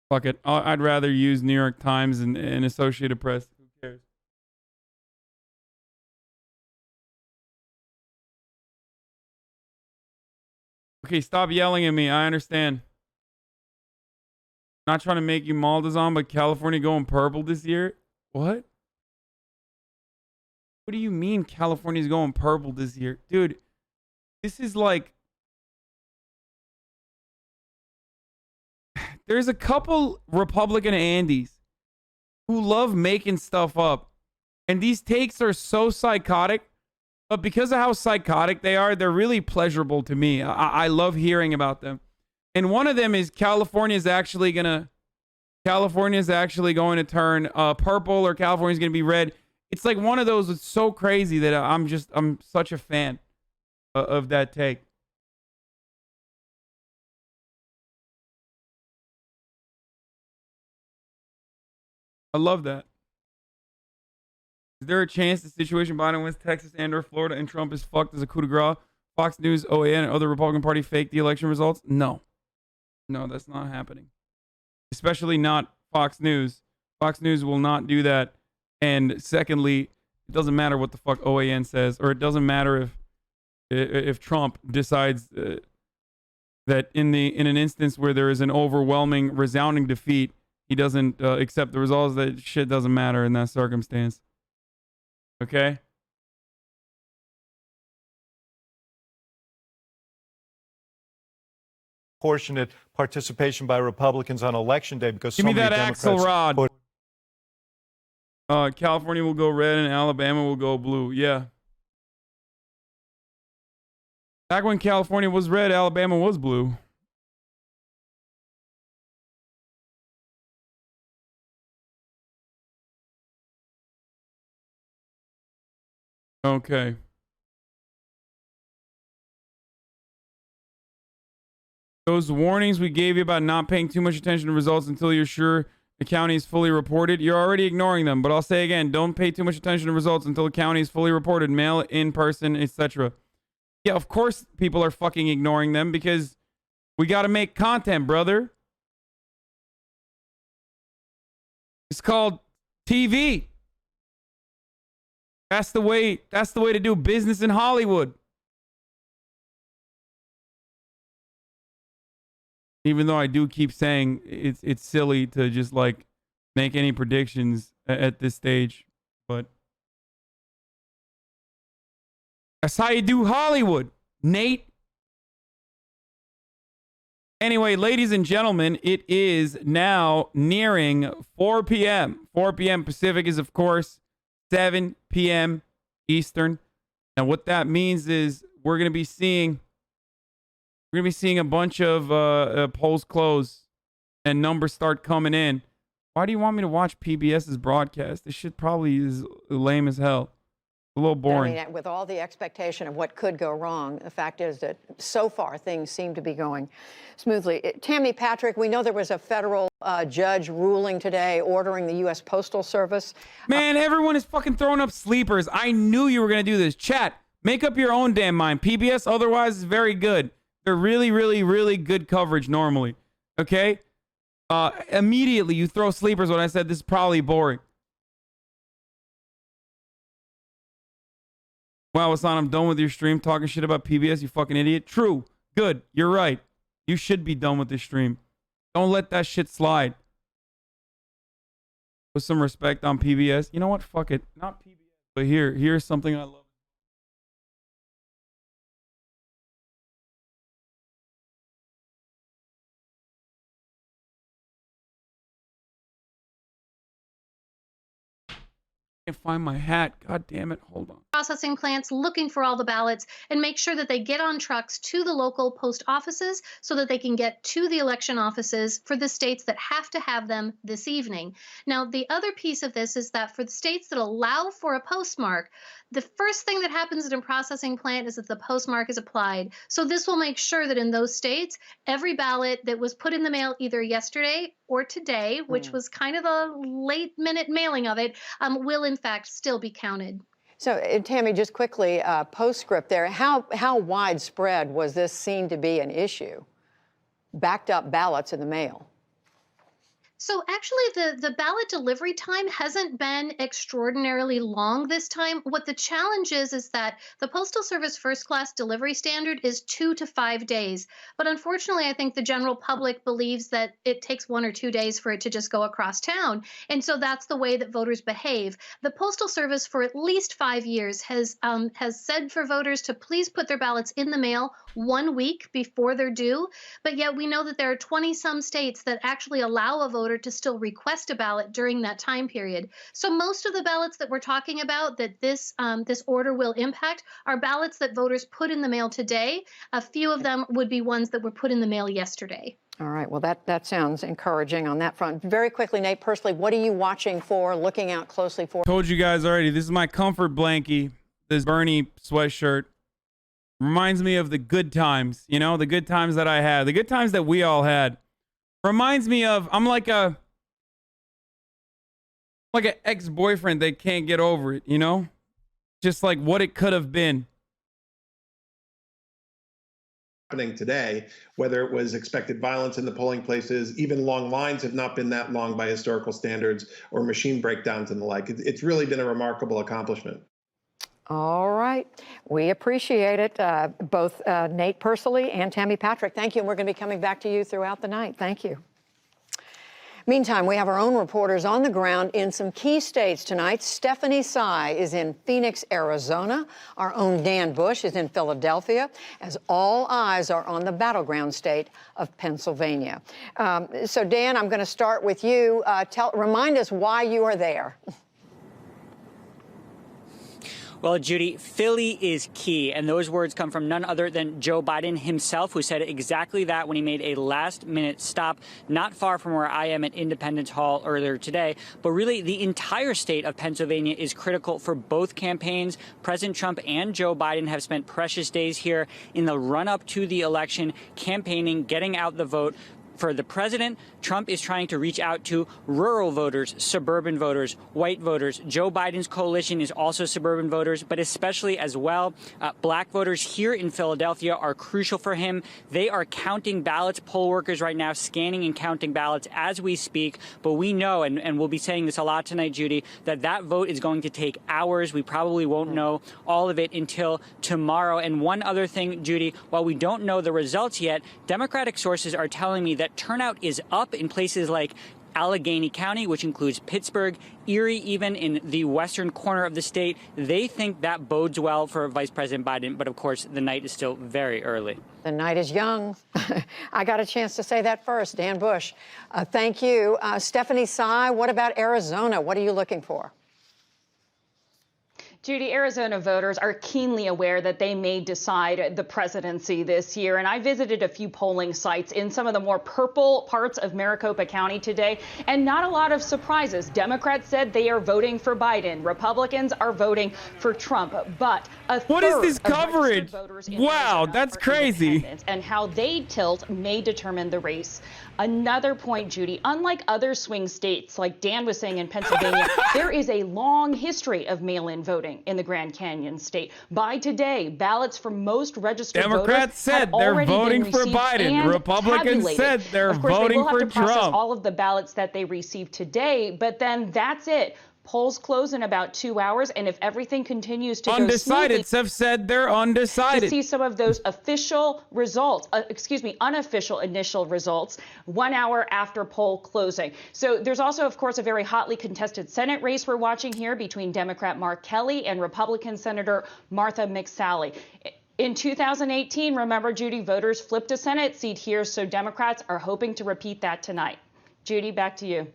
Fuck it. I'd rather use New York Times and Associated Press. Who cares? Okay, stop yelling at me. I understand. Not trying to make you Maldazan, but California going purple this year? What? What do you mean California's going purple this year? Dude, this is like... There's a couple Republican Andes who love making stuff up. And these takes are so psychotic. But because of how psychotic they are, they're really pleasurable to me. I love hearing about them. And one of them is California's actually going to turn purple, or California's going to be red. It's like one of those that's so crazy that I'm such a fan of that take. I love that. Is there a chance the situation Biden wins Texas and or Florida and Trump is fucked as a coup de grace? Fox News, OAN, and other Republican Party fake the election results? No. No, that's not happening. Especially not Fox News. Fox News will not do that. And secondly, it doesn't matter what the fuck OAN says, or it doesn't matter if Trump decides that in an instance where there is an overwhelming, resounding defeat, he doesn't accept the results. That shit doesn't matter in that circumstance. Okay? Proportionate participation by Republicans on election day because give me that Democrats Axelrod. California will go red and Alabama will go blue. Yeah. Back when California was red, Alabama was blue. Okay. Those warnings we gave you about not paying too much attention to results until you're sure the county is fully reported, you're already ignoring them. But I'll say again, don't pay too much attention to results until the county is fully reported, mail, in person, etc. Yeah, of course people are fucking ignoring them because we got to make content, brother. It's called TV. That's the way to do business in Hollywood. Even though I do keep saying it's silly to just like make any predictions at this stage, but that's how you do Hollywood, Nate. Anyway, ladies and gentlemen, it is now nearing 4 p.m. 4 p.m. Pacific is, of course, 7 p.m. Eastern. And what that means is we're going to be seeing a bunch of polls close and numbers start coming in. Why do you want me to watch PBS's broadcast? This shit probably is lame as hell. A little boring. I mean, with all the expectation of what could go wrong, the fact is that so far things seem to be going smoothly. Tammy Patrick, we know there was a federal judge ruling today ordering the U.S. Postal Service. Man, everyone is fucking throwing up sleepers. I knew you were going to do this. Chat, make up your own damn mind. PBS otherwise is very good. They're really, really, really good coverage normally. Okay? Immediately you throw sleepers when I said this is probably boring. Wow, Hasan, I'm done with your stream talking shit about PBS, you fucking idiot. True. Good. You're right. You should be done with this stream. Don't let that shit slide. Put some respect on PBS. You know what? Fuck it. Not PBS. But here's something I love. Find my hat. God damn it. Hold on. Processing plants looking for all the ballots and make sure that they get on trucks to the local post offices so that they can get to the election offices for the states that have to have them this evening. Now, the other piece of this is that for the states that allow for a postmark, the first thing that happens at a processing plant is that the postmark is applied. So this will make sure that in those states, every ballot that was put in the mail either yesterday or today, which was kind of a late minute mailing of it, will in fact still be counted. So, Tammy, just quickly, postscript there, how widespread was this seen to be an issue? Backed up ballots in the mail. So actually, the ballot delivery time hasn't been extraordinarily long this time. What the challenge is that the Postal Service first class delivery standard is 2 to 5 days. But unfortunately, I think the general public believes that it takes 1 or 2 days for it to just go across town. And so that's the way that voters behave. The Postal Service for at least 5 years has said for voters to please put their ballots in the mail 1 week before they're due. But yet we know that there are 20-some states that actually allow a voter to still request a ballot during that time period. So most of the ballots that we're talking about that this order will impact are ballots that voters put in the mail today. A few of them would be ones that were put in the mail yesterday. All right. Well, that sounds encouraging on that front. Very quickly, Nate, personally, what are you watching for, looking out closely for? Told you guys already, this is my comfort blankie, this Bernie sweatshirt. Reminds me of the good times, you know, the good times that I had, the good times that we all had. Reminds me of, I'm like an ex-boyfriend that can't get over it, you know? Just like what it could have been. Happening today, whether it was expected violence in the polling places, even long lines have not been that long by historical standards, or machine breakdowns and the like. It's really been a remarkable accomplishment. All right. We appreciate it, both Nate Persily and Tammy Patrick. Thank you. And we're going to be coming back to you throughout the night. Thank you. Meantime, we have our own reporters on the ground in some key states tonight. Stephanie Sy is in Phoenix, Arizona. Our own Dan Bush is in Philadelphia, as all eyes are on the battleground state of Pennsylvania. So, Dan, I'm going to start with you. Remind us why you are there. Well, Judy, Philly is key, and those words come from none other than Joe Biden himself, who said exactly that when he made a last-minute stop not far from where I am at Independence Hall earlier today. But really, the entire state of Pennsylvania is critical for both campaigns. President Trump and Joe Biden have spent precious days here in the run-up to the election, campaigning, getting out the vote. For the president, Trump is trying to reach out to rural voters, suburban voters, white voters. Joe Biden's coalition is also suburban voters, but especially as well, black voters here in Philadelphia are crucial for him. They are counting ballots, poll workers right now scanning and counting ballots as we speak. But we know, and we'll be saying this a lot tonight, Judy, that vote is going to take hours. We probably won't know all of it until tomorrow. And one other thing, Judy, while we don't know the results yet, Democratic sources are telling me that turnout is up in places like Allegheny County, which includes Pittsburgh, Erie, even in the western corner of the state. They think that bodes well for Vice President Biden, but of course the night is still very early. The night is young. I got a chance to say that first. Dan Bush, thank you. Stephanie Sy, what about Arizona? What are you looking for? Judy, Arizona voters are keenly aware that they may decide the presidency this year. And I visited a few polling sites in some of the more purple parts of Maricopa County today, and not a lot of surprises. Democrats said they are voting for Biden. Republicans are voting for Trump. But what is this coverage? Wow, that's crazy. And how they tilt may determine the race. Another point, Judy, unlike other swing states, like Dan was saying in Pennsylvania, there is a long history of mail-in voting in the Grand Canyon state. By today, ballots from most registered Democrats said they're voting for Biden. Republicans said they're voting for Trump. Of course, they will have to process all of the ballots that they received today, but then that's it. Polls close in about 2 hours, and if everything continues to go smoothly, undecideds have said they're undecided. To see some of those official results, unofficial initial results 1 hour after poll closing. So there's also, of course, a very hotly contested Senate race we're watching here between Democrat Mark Kelly and Republican Senator Martha McSally. In 2018, remember, Judy, voters flipped a Senate seat here, so Democrats are hoping to repeat that tonight. Judy, back to you.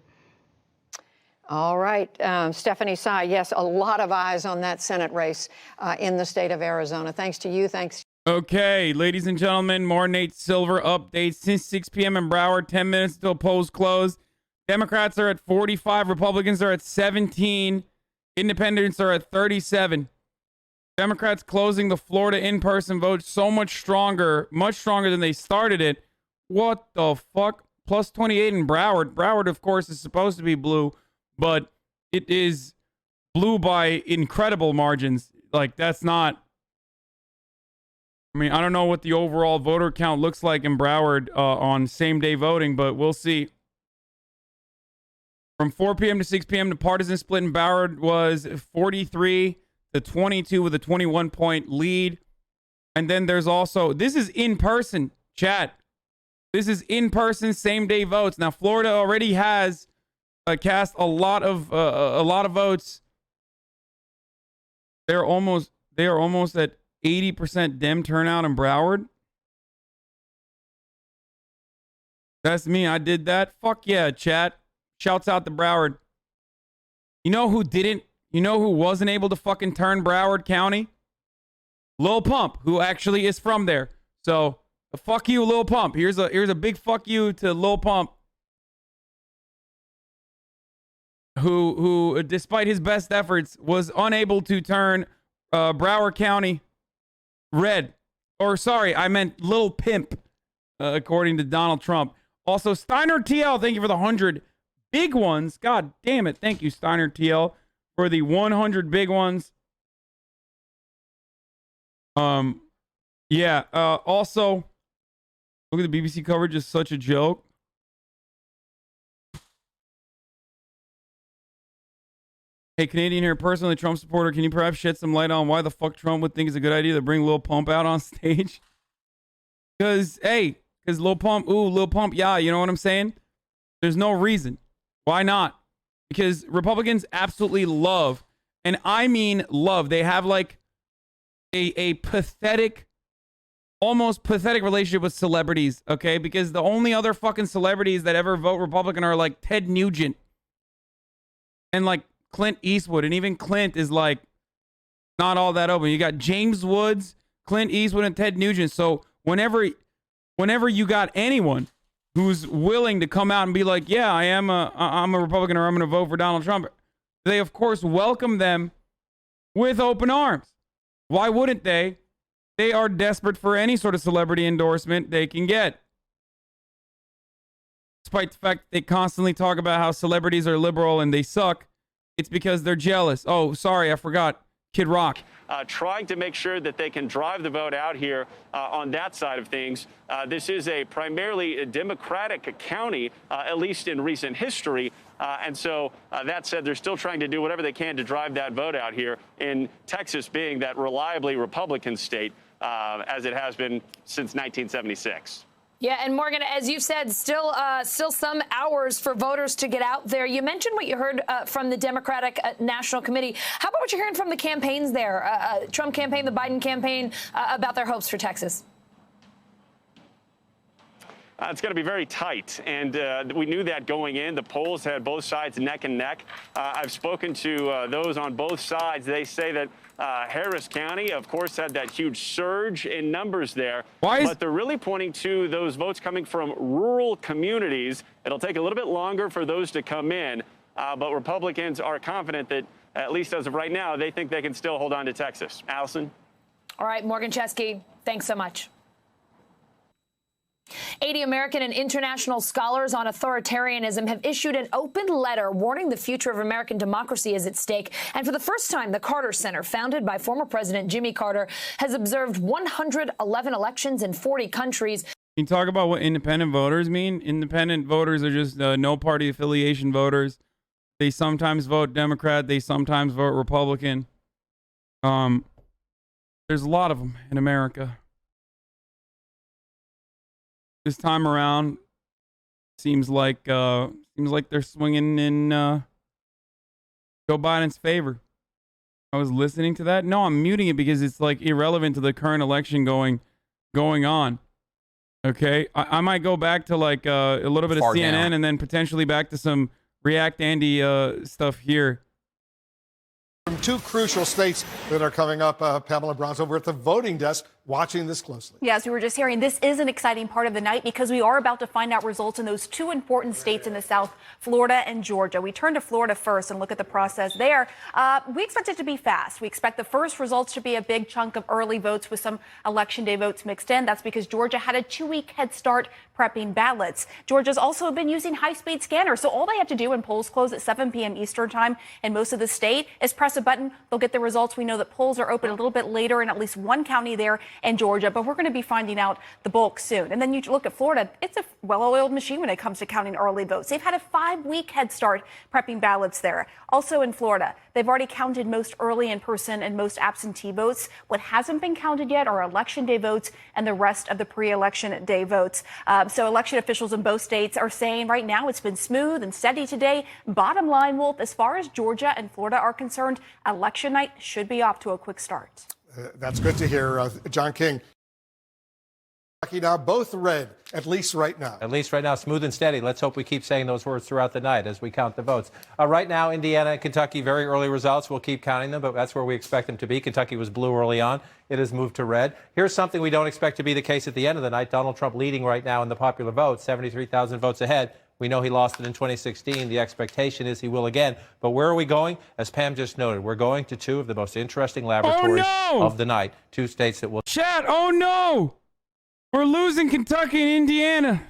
All right, Stephanie Sy, yes, a lot of eyes on that Senate race in the state of Arizona. Thanks to you. Thanks. Okay, ladies and gentlemen, more Nate Silver updates since 6 p.m. in Broward, 10 minutes until polls close. Democrats are at 45, Republicans are at 17, Independents are at 37. Democrats closing the Florida in-person vote so much stronger than they started it. What the fuck? Plus 28 in Broward. Broward, of course, is supposed to be blue, but it is blue by incredible margins. Like, that's not... I mean, I don't know what the overall voter count looks like in Broward on same-day voting, but we'll see. From 4 p.m. to 6 p.m., the partisan split in Broward was 43 to 22 with a 21-point lead. And then there's also... This is in-person, chat. This is in-person, same-day votes. Now, Florida already has... cast a lot of votes. They are almost at 80% Dem turnout in Broward. That's me. I did that. Fuck yeah, chat. Shouts out to Broward. You know who didn't? You know who wasn't able to fucking turn Broward County? Lil Pump, who actually is from there. So fuck you, Lil Pump. Here's a big fuck you to Lil Pump. Who, despite his best efforts, was unable to turn Broward County red. Or, sorry, I meant Lil Pimp, according to Donald Trump. Also, Steiner TL, thank you for the 100 big ones. God damn it. Thank you, Steiner TL, for the 100 big ones. Yeah, also, look at the BBC coverage is such a joke. Hey, Canadian here, personally Trump supporter. Can you perhaps shed some light on why the fuck Trump would think it's a good idea to bring Lil Pump out on stage? Because Lil Pump, Lil Pump, yeah, you know what I'm saying? There's no reason. Why not? Because Republicans absolutely love, and I mean love. They have like a pathetic, almost pathetic relationship with celebrities, okay? Because the only other fucking celebrities that ever vote Republican are like Ted Nugent and like Clint Eastwood, and even Clint is like not all that open. You got James Woods, Clint Eastwood, and Ted Nugent. So whenever you got anyone who's willing to come out and be like, yeah, I'm a Republican, or I'm going to vote for Donald Trump, they of course welcome them with open arms. Why wouldn't they? They are desperate for any sort of celebrity endorsement they can get. Despite the fact they constantly talk about how celebrities are liberal and they suck, it's because they're jealous. Oh, sorry, I forgot. Kid Rock. Trying to make sure that they can drive the vote out here on that side of things. This is a primarily Democratic county, at least in recent history. And so that said, they're still trying to do whatever they can to drive that vote out here, in Texas being that reliably Republican state, as it has been since 1976. Yeah, and Morgan, as you said, still some hours for voters to get out there. You mentioned what you heard from the Democratic National Committee. How about what you're hearing from the campaigns there, Trump campaign, the Biden campaign, about their hopes for Texas? it's going to be very tight. And we knew that going in. The polls had both sides neck and neck. I've spoken to those on both sides. They say that Harris County, of course, had that huge surge in numbers there. But they're really pointing to those votes coming from rural communities. It'll take a little bit longer for those to come in. But Republicans are confident that, at least as of right now, they think they can still hold on to Texas. Allison? All right, Morgan Chesky, thanks so much. 80 American and international scholars on authoritarianism have issued an open letter warning the future of American democracy is at stake. And for the first time, the Carter Center, founded by former President Jimmy Carter, has observed 111 elections in 40 countries. Can you talk about what independent voters mean? Independent voters are just no party affiliation voters. They sometimes vote Democrat. They sometimes vote Republican. There's a lot of them in America. This time around, seems like they're swinging in Joe Biden's favor. I was listening to that. No, I'm muting it because it's like irrelevant to the current election going on. Okay, I might go back to like a little bit of CNN down, and then potentially back to some React Andy stuff here. From two crucial states that are coming up, Pamela Brown's over at the voting desk watching this closely. Yes, we were just hearing this is an exciting part of the night because we are about to find out results in those two important states in the South, Florida and Georgia. We turn to Florida first and look at the process there. We expect it to be fast. We expect the first results to be a big chunk of early votes with some election day votes mixed in. That's because Georgia had a 2-week head start prepping ballots. Georgia's also been using high-speed scanners, so all they have to do when polls close at 7 p.m. Eastern time in most of the state is press a button. They'll get the results. We know that polls are open a little bit later in at least one county there in Georgia, but we're going to be finding out the bulk soon. And then you look at Florida, it's a well-oiled machine when it comes to counting early votes. They've had a 5-week head start prepping ballots there. Also in Florida, they've already counted most early in-person and most absentee votes. What hasn't been counted yet are election day votes and the rest of the pre-election day votes. So election officials in both states are saying right now it's been smooth and steady today. Bottom line, Wolf, as far as Georgia and Florida are concerned, election night should be off to a quick start. That's good to hear. John King. Now both red, at least right now. At least right now, smooth and steady. Let's hope we keep saying those words throughout the night as we count the votes. Right now, Indiana and Kentucky, very early results. We'll keep counting them, but that's where we expect them to be. Kentucky was blue early on. It has moved to red. Here's something we don't expect to be the case at the end of the night. Donald Trump leading right now in the popular vote, 73,000 votes ahead. We know he lost it in 2016. The expectation is he will again. But where are we going? As Pam just noted, we're going to two of the most interesting laboratories of the night. Two states that will... Chat, oh no! We're losing Kentucky and Indiana.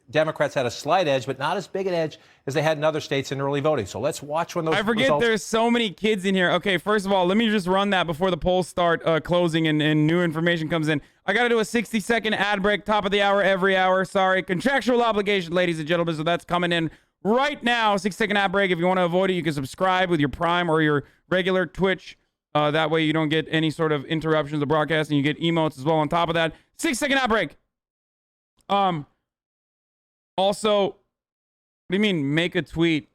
Democrats had a slight edge, but not as big an edge as they had in other states in early voting. So let's watch when those I forget results... there's so many kids in here. Okay, first of all, let me just run that before the polls start closing and new information comes in. I got to do a 60-second ad break, top of the hour, every hour. Sorry, contractual obligation, ladies and gentlemen. So that's coming in right now. 60-second ad break. If you want to avoid it, you can subscribe with your Prime or your regular Twitch. That way you don't get any sort of interruptions of broadcast, and you get emotes as well on top of that. 6-second ad break. Also, what do you mean make a tweet?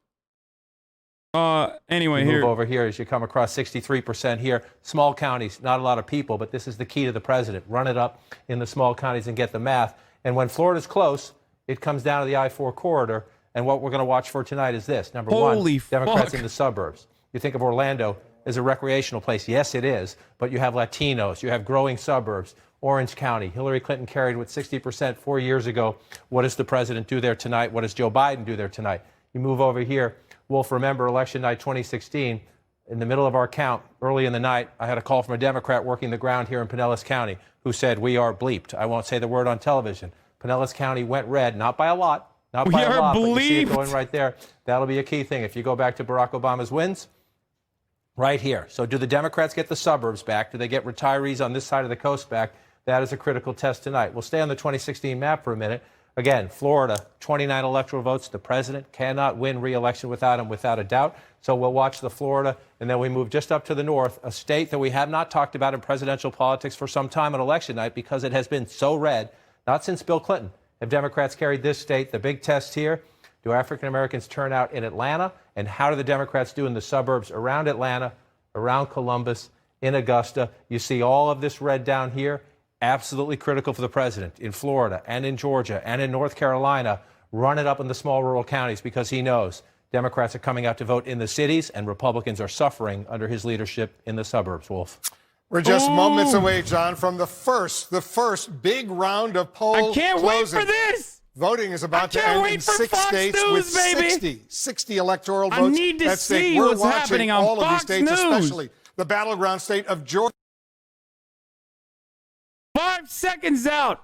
Anyway, move over here as you come across 63% here. Small counties, not a lot of people, but this is the key to the president. Run it up in the small counties and get the math. And when Florida's close, it comes down to the I-4 corridor. And what we're going to watch for tonight is this. Number one, Democrats in the suburbs. You think of Orlando as a recreational place. Yes, it is. But you have Latinos. You have growing suburbs. Orange County. Hillary Clinton carried with 60% 4 years ago. What does the president do there tonight? What does Joe Biden do there tonight? You move over here. Wolf, remember election night 2016. In the middle of our count, early in the night, I had a call from a Democrat working the ground here in Pinellas County who said, we are bleeped. I won't say the word on television. Pinellas County went red, not by a lot. Not by a lot, but you see it going right there. That'll be a key thing. If you go back to Barack Obama's wins, right here. So do the Democrats get the suburbs back? Do they get retirees on this side of the coast back? That is a critical test tonight. We'll stay on the 2016 map for a minute. Again, Florida, 29 electoral votes. The president cannot win re-election without him, without a doubt. So we'll watch the Florida, and then we move just up to the north, a state that we have not talked about in presidential politics for some time on election night because it has been so red, not since Bill Clinton. Have Democrats carried this state? The big test here, do African Americans turn out in Atlanta? And how do the Democrats do in the suburbs around Atlanta, around Columbus, in Augusta? You see all of this red down here. absolutely critical for the president in Florida and in Georgia and in North Carolina, run it up in the small rural counties, because he knows Democrats are coming out to vote in the cities and Republicans are suffering under his leadership in the suburbs. Wolf. We're just moments away, John, from the first big round of poll I can't closing. wait for this. Voting is about to end in 6 states with 60 electoral votes. I need to see what's happening on all of these Fox states, News. especially the battleground state of Georgia. 5 seconds out.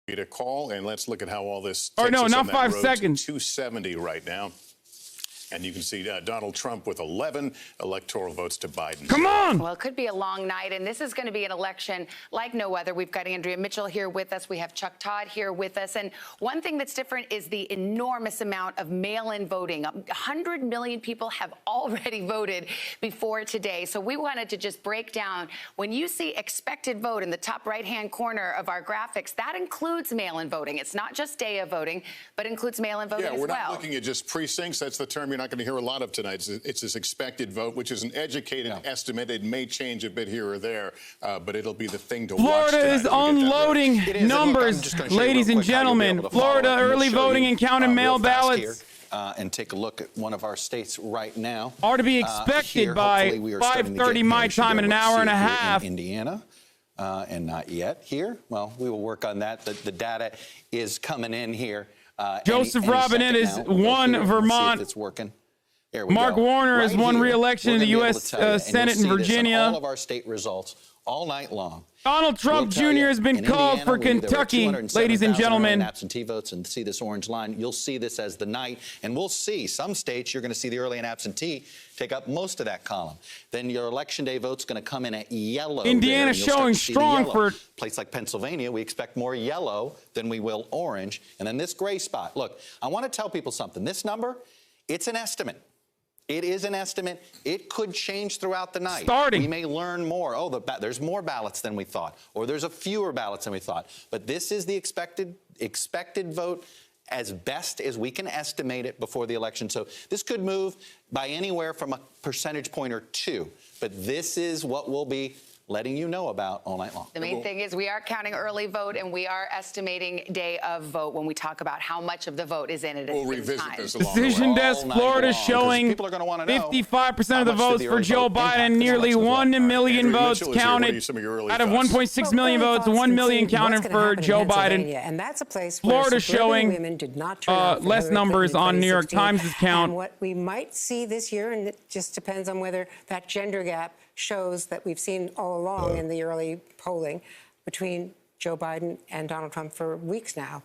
To call, and let's look at how all this Or takes no, us not on that 5 road seconds. to 270 right now. And you can see Donald Trump with 11 electoral votes to Biden. Come on! Well, it could be a long night, and this is going to be an election like no other. We've got Andrea Mitchell here with us. We have Chuck Todd here with us. And one thing that's different is the enormous amount of mail-in voting. 100 million people have already voted before today. So we wanted to just break down, when you see expected vote in the top right-hand corner of our graphics, that includes mail-in voting. It's not just day of voting, but includes mail-in voting as well. Yeah, we're not looking at just precincts. That's the term you're not going to hear a lot of tonight. It's this expected vote, which is an educated estimate. It may change a bit here or there, but it'll be the thing to watch Florida tonight. is unloading numbers, ladies and gentlemen. Florida early voting and counting mail ballots and take a look at one of our states right now. are to be expected by 5:30 my time in an hour and a half. In Indiana. And not yet here. Well, we will work on that. The data is coming in here. Joseph Robinette is won Vermont. It's working. Mark Warner has won re-election in the U.S. Senate in Virginia. All of our state results all night long. Donald Trump Jr. has been called for Kentucky, ladies and gentlemen. Absentee votes, and see this orange line. You'll see this as the night, and we'll see some states you're going to see the early and absentee take up most of that column. Then your election day vote's going to come in at yellow. Indiana showing strong for a place like Pennsylvania. We expect more yellow than we will orange, and then this gray spot. Look, I want to tell people something. This number, it's an estimate. It is an estimate. It could change throughout the night. We may learn more. Oh, there's more ballots than we thought, or there's a fewer ballots than we thought. But this is the expected vote as best as we can estimate it before the election. So this could move by anywhere from a percentage point or two. But this is what we'll be letting you know about all night long. The main thing is we are counting early vote, and we are estimating day of vote when we talk about how much of the vote is in it at the same time. Decision Desk Florida showing 55% of the votes for Joe Biden, nearly 1 million votes counted. Out of 1.6 million votes, 1 million counted for Joe Biden. And that's a place where Florida showing women did not turn out for less Hillary numbers Clinton in on New York 2016. Times' count. And what we might see this year, and it just depends on whether that gender gap shows that we've seen all along in the early polling between Joe Biden and Donald Trump for weeks now.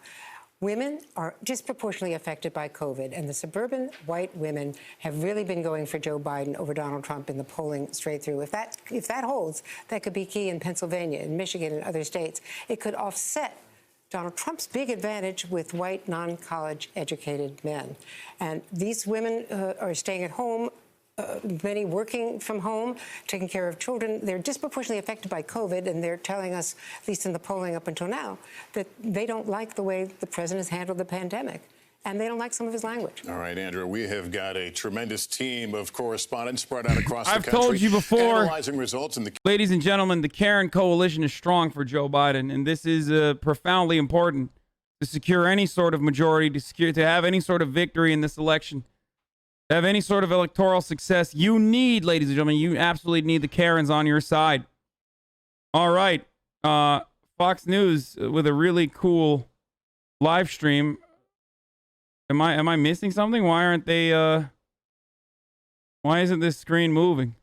Women are disproportionately affected by COVID, and the suburban white women have really been going for Joe Biden over Donald Trump in the polling straight through. If that holds, that could be key in Pennsylvania, in Michigan, and other states. It could offset Donald Trump's big advantage with white, non-college educated men. And these women are staying at home, many working from home, taking care of children. They're disproportionately affected by COVID, and they're telling us, at least in the polling up until now, that they don't like the way the president has handled the pandemic. And they don't like some of his language. All right, Andrew, we have got a tremendous team of correspondents spread out across the country. I've told you before, analyzing results in the ladies and gentlemen, the Karen coalition is strong for Joe Biden, and this is profoundly important to secure any sort of majority, to have any sort of victory in this election. To have any sort of electoral success, you need, ladies and gentlemen, you absolutely need the Karens on your side. All right. Fox News with a really cool live stream. Am I missing something? Why aren't they why isn't this screen moving?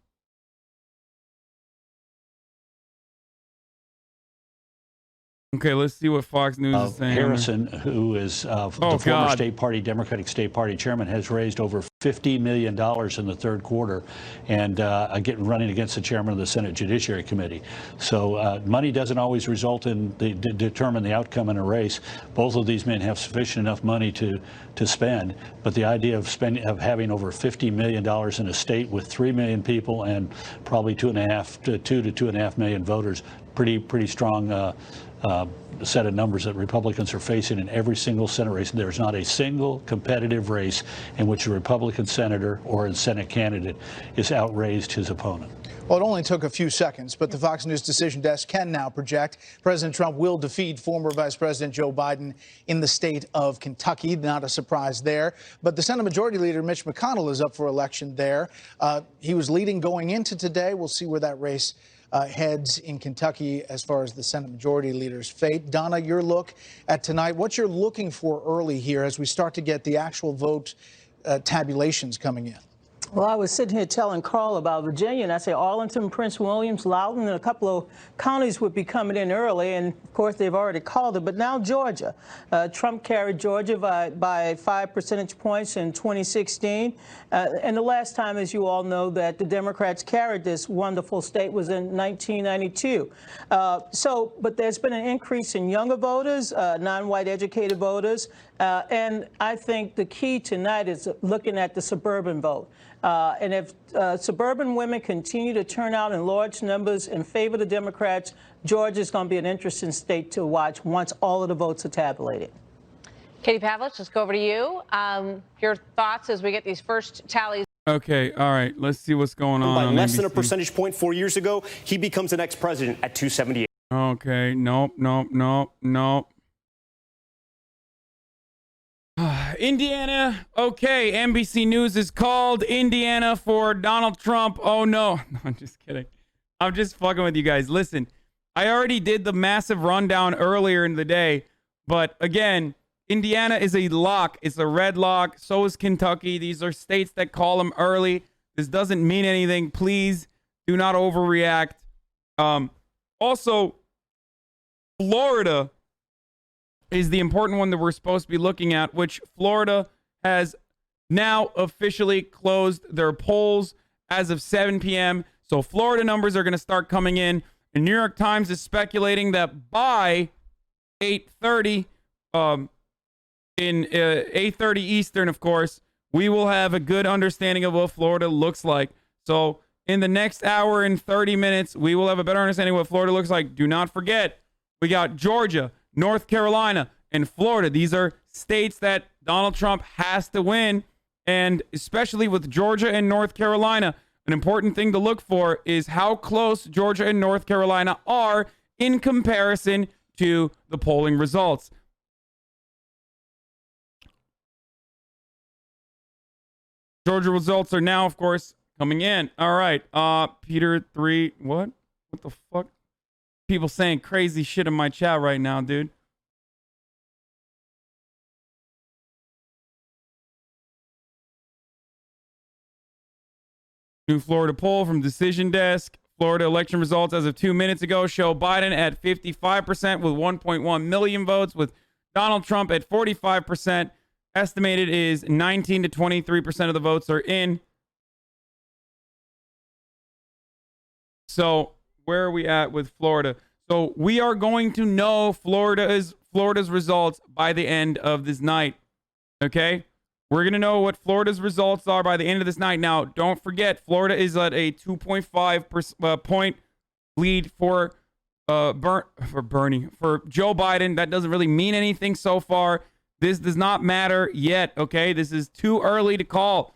Okay, let's see what Fox News is saying. Harrison, who is the former state party, Democratic State Party chairman, has raised over $50 million in the third quarter and running against the chairman of the Senate Judiciary Committee. So money doesn't always result in determine the outcome in a race. Both of these men have sufficient enough money to spend, but the idea of having over $50 million in a state with 3 million people and probably 2 to 2.5 million voters, pretty strong set of numbers that Republicans are facing in every single Senate race. There's not a single competitive race in which a Republican senator or a Senate candidate has outraised his opponent. Well, it only took a few seconds, but the Fox News decision desk can now project President Trump will defeat former Vice President Joe Biden in the state of Kentucky. Not a surprise there. But the Senate Majority Leader, Mitch McConnell, is up for election there. He was leading going into today. We'll see where that race heads in Kentucky as far as the Senate Majority Leader's fate. Donna, your look at tonight, what you're looking for early here as we start to get the actual vote tabulations coming in. Well, I was sitting here telling Carl about Virginia, and I said Arlington, Prince Williams, Loudoun, and a couple of counties would be coming in early, and of course they've already called it. But now Georgia. Trump carried Georgia by 5 percentage points in 2016. And the last time, as you all know, that the Democrats carried this wonderful state was in 1992. But there's been an increase in younger voters, non-white educated voters, and I think the key tonight is looking at the suburban vote. And if suburban women continue to turn out in large numbers in favor of the Democrats, Georgia is going to be an interesting state to watch once all of the votes are tabulated. Katie Pavlich, let's go over to you. Your thoughts as we get these first tallies. Okay, all right. Let's see what's going on. By less than a NBC. percentage point 4 years ago, he becomes the next president at 278. Okay, nope. Indiana. Okay, NBC News is called Indiana for Donald Trump. Oh, no. No, I'm just kidding. I'm just fucking with you guys. Listen, I already did the massive rundown earlier in the day. But again, Indiana is a lock. It's a red lock. So is Kentucky. These are states that call them early. This doesn't mean anything. Please do not overreact. Also, Florida is the important one that we're supposed to be looking at, which Florida has now officially closed their polls as of 7 p.m. So Florida numbers are going to start coming in. The New York Times is speculating that by 8:30, in 8:30 Eastern, of course, we will have a good understanding of what Florida looks like. So in the next hour and 30 minutes, we will have a better understanding of what Florida looks like. Do not forget, we got Georgia, North Carolina, and Florida. These are states that Donald Trump has to win. And especially with Georgia and North Carolina, an important thing to look for is how close Georgia and North Carolina are in comparison to the polling results. Georgia results are now, of course, coming in. All right. Peter 3. What the fuck? People saying crazy shit in my chat right now, dude. New Florida poll from Decision Desk. Florida election results as of 2 minutes ago show Biden at 55% with 1.1 million votes, with Donald Trump at 45%. Estimated is 19 to 23% of the votes are in. So where are we at with Florida? So we are going to know Florida's results by the end of this night. Okay? We're going to know what Florida's results are by the end of this night. Now, don't forget, Florida is at a 2.5 point lead for Joe Biden. That doesn't really mean anything so far. This does not matter yet, okay? This is too early to call.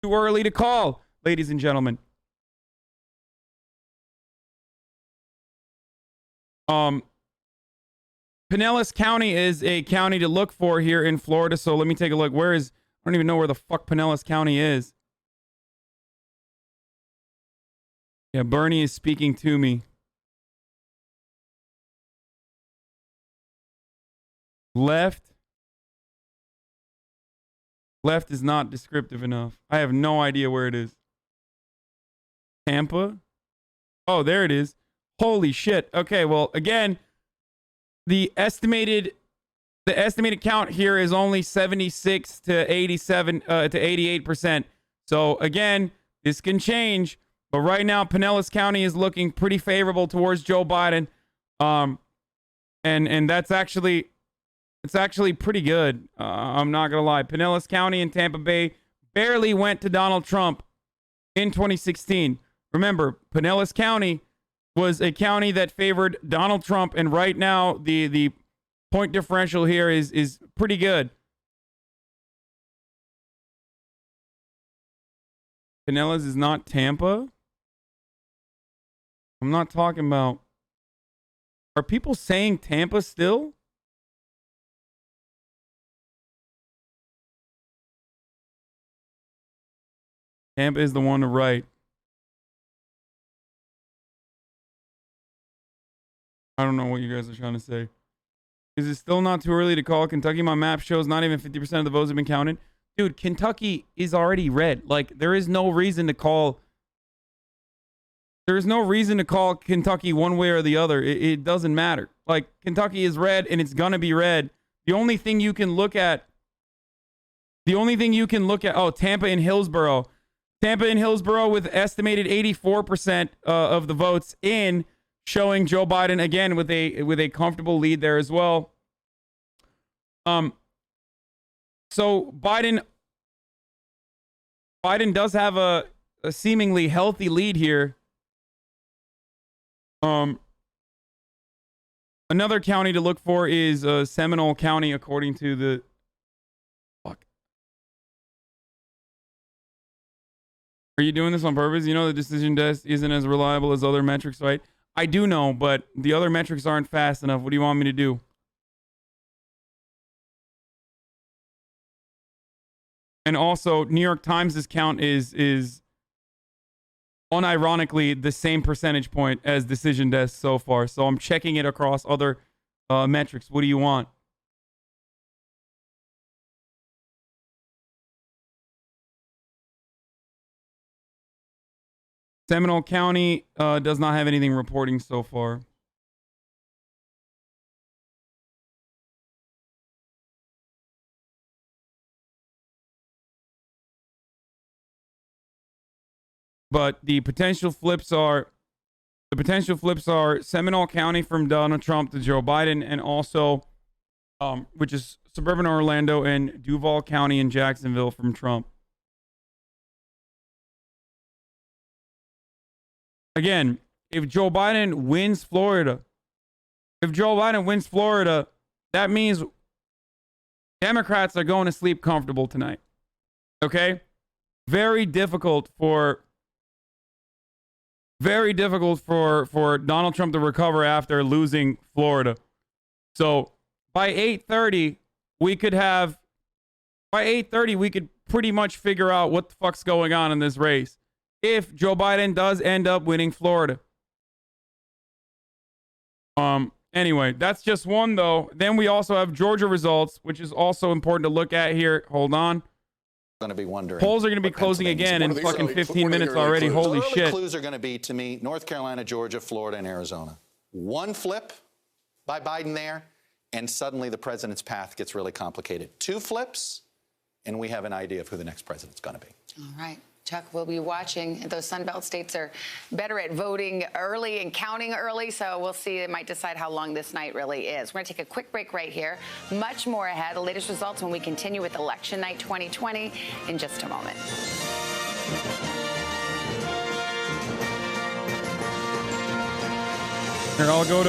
Too early to call, ladies and gentlemen. Pinellas County is a county to look for here in Florida. So let me take a look. I don't even know where the fuck Pinellas County is. Yeah, Bernie is speaking to me. Left is not descriptive enough. I have no idea where it is. Tampa? Oh, there it is. Holy shit. Okay, well, again, the estimated count here is only 76 to 87 to 88%. So again, this can change, but right now Pinellas County is looking pretty favorable towards Joe Biden. And that's actually pretty good. I'm not gonna lie. Pinellas County and Tampa Bay barely went to Donald Trump in 2016. Remember, Pinellas County was a county that favored Donald Trump, and right now the point differential here is pretty good. Pinellas is not Tampa. I'm not talking about. Are people saying Tampa still? Tampa is the one to write. I don't know what you guys are trying to say. Is it still not too early to call Kentucky? My map shows not even 50% of the votes have been counted. Dude, Kentucky is already red. Like, there is no reason to call. There is no reason to call Kentucky one way or the other. It doesn't matter. Like, Kentucky is red and it's going to be red. The only thing you can look at. Oh, Tampa and Hillsborough. Tampa and Hillsborough with estimated 84% of the votes in, showing Joe Biden again with a comfortable lead there as well. So Biden does have a seemingly healthy lead here. Another county to look for is Seminole County, according to the. Fuck. Are you doing this on purpose? You know the decision desk isn't as reliable as other metrics, right? I do know, but the other metrics aren't fast enough. What do you want me to do? And also, New York Times' count is unironically the same percentage point as Decision Desk so far. So I'm checking it across other metrics. What do you want? Seminole County does not have anything reporting so far. But the potential flips are Seminole County from Donald Trump to Joe Biden, and also which is suburban Orlando, and Duval County and Jacksonville from Trump. Again, if Joe Biden wins Florida, that means Democrats are going to sleep comfortable tonight. Okay? Very difficult for Donald Trump to recover after losing Florida. So by 8:30, we could pretty much figure out what the fuck's going on in this race if Joe Biden does end up winning Florida. Anyway, that's just one though. Then we also have Georgia results, which is also important to look at here. Hold on. Going to be wondering. Polls are going to be closing again in fucking 15 minutes already. Holy shit. Clues are going to be, to me, North Carolina, Georgia, Florida, and Arizona. One flip by Biden there, and suddenly the president's path gets really complicated. Two flips, and we have an idea of who the next president's going to be. All right. Chuck, we'll be watching. Those Sunbelt states are better at voting early and counting early, so we'll see. It might decide how long this night really is. We're going to take a quick break right here. Much more ahead. The latest results when we continue with Election Night 2020 in just a moment. Here, I'll go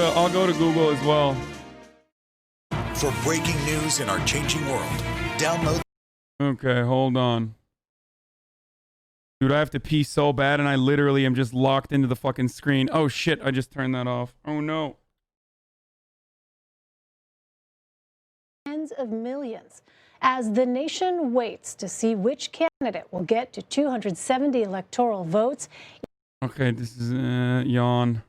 to Google as well. For breaking news in our changing world, download. Okay, hold on. Dude, I have to pee so bad, and I literally am just locked into the fucking screen. Oh, shit, I just turned that off. Oh, no. Tens of millions as the nation waits to see which candidate will get to 270 electoral votes. Okay, this is yawn.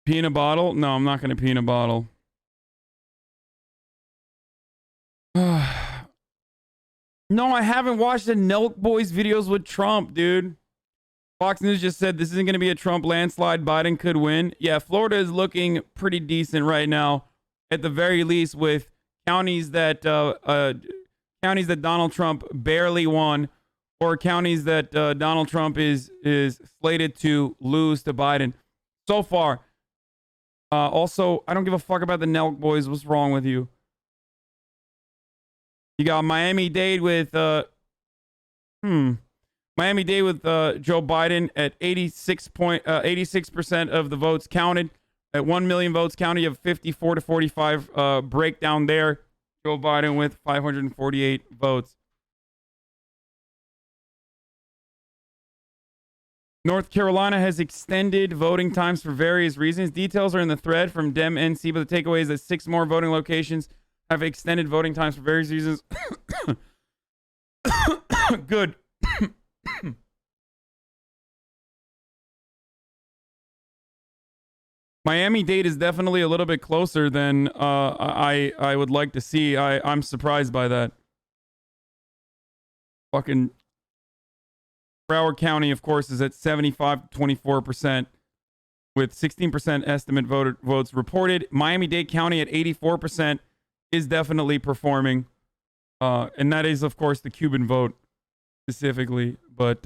Pee in a bottle? No, I'm not going to pee in a bottle. No, I haven't watched the Nelk Boys videos with Trump, dude. Fox News just said this isn't going to be a Trump landslide. Biden could win. Yeah, Florida is looking pretty decent right now, at the very least, with counties that Donald Trump barely won, or counties that Donald Trump is slated to lose to Biden. So far. Also, I don't give a fuck about the Nelk Boys. What's wrong with you? You got Miami-Dade with Joe Biden at 86% of the votes counted. At 1 million votes counted, you have 54 to 45 breakdown there. Joe Biden with 548 votes. North Carolina has extended voting times for various reasons. Details are in the thread from Dem NC, but the takeaway is that 6 more voting locations have extended voting times for various reasons. Good. Miami-Dade is definitely a little bit closer than I would like to see. I'm surprised by that. Fucking Broward County, of course, is at 75 to 24%, with 16% estimate votes reported. Miami-Dade County at 84% is definitely performing. And that is, of course, the Cuban vote specifically. But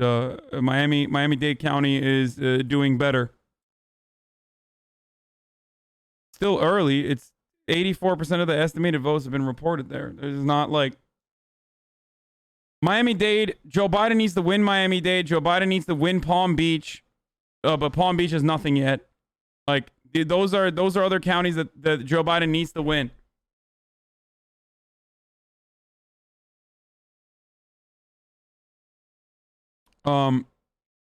Miami-Dade County is doing better. Still early. It's 84% of the estimated votes have been reported there. There's not like Miami-Dade. Joe Biden needs to win Miami-Dade. Joe Biden needs to win Palm Beach. But Palm Beach has nothing yet. Like those are other counties that Joe Biden needs to win.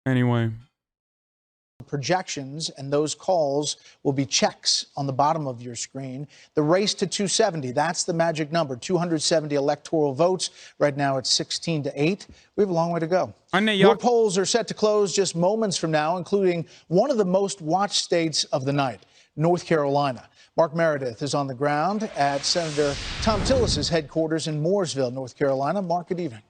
Anyway. Projections, and those calls will be checks on the bottom of your screen. The race to 270, that's the magic number, 270 electoral votes. Right now it's 16-8. We have a long way to go. More polls are set to close just moments from now, including one of the most watched states of the night, North Carolina. Mark Meredith is on the ground at Senator Tom Tillis's headquarters in Mooresville, North Carolina. Mark, good evening.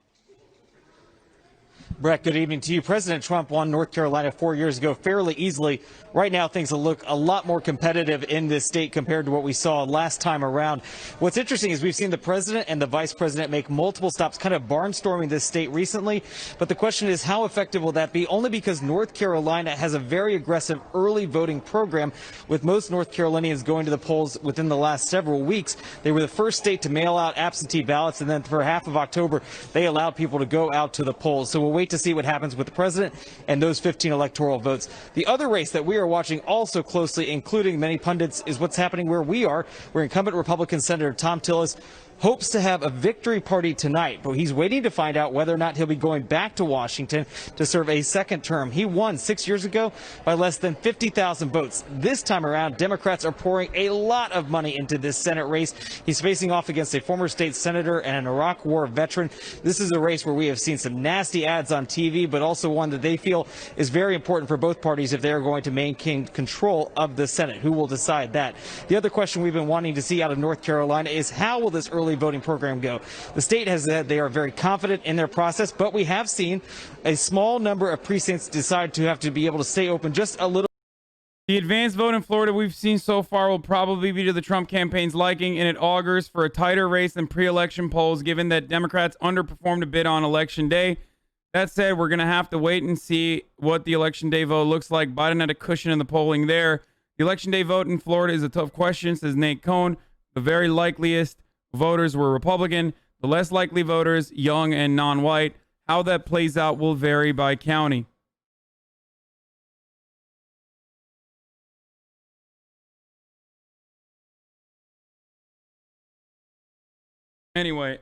Brett, good evening to you. President Trump won North Carolina 4 years ago fairly easily. Right now, things will look a lot more competitive in this state compared to what we saw last time around. What's interesting is we've seen the president and the vice president make multiple stops kind of barnstorming this state recently. But the question is, how effective will that be? Only because North Carolina has a very aggressive early voting program, with most North Carolinians going to the polls within the last several weeks. They were the first state to mail out absentee ballots, and then for half of October, they allowed people to go out to the polls. So we'll wait to see what happens with the president and those 15 electoral votes. The other race that we are watching also closely, including many pundits, is what's happening where we are, where incumbent Republican Senator Tom Tillis hopes to have a victory party tonight, but he's waiting to find out whether or not he'll be going back to Washington to serve a second term. He won 6 years ago by less than 50,000 votes. This time around, Democrats are pouring a lot of money into this Senate race. He's facing off against a former state senator and an Iraq War veteran. This is a race where we have seen some nasty ads on TV, but also one that they feel is very important for both parties if they are going to maintain control of the Senate. Who will decide that? The other question we've been wanting to see out of North Carolina is, how will this early voting program go? The state has said they are very confident in their process, but we have seen a small number of precincts decide to have to be able to stay open just a little. The advanced vote in Florida we've seen so far will probably be to the Trump campaign's liking, and it augurs for a tighter race than pre-election polls, given that Democrats underperformed a bit on Election Day. That said, we're going to have to wait and see what the Election Day vote looks like. Biden had a cushion in the polling there. The Election Day vote in Florida is a tough question, says Nate Cohn. The very likeliest voters were Republican. The less likely voters, young and non-white. How that plays out will vary by county. Anyway,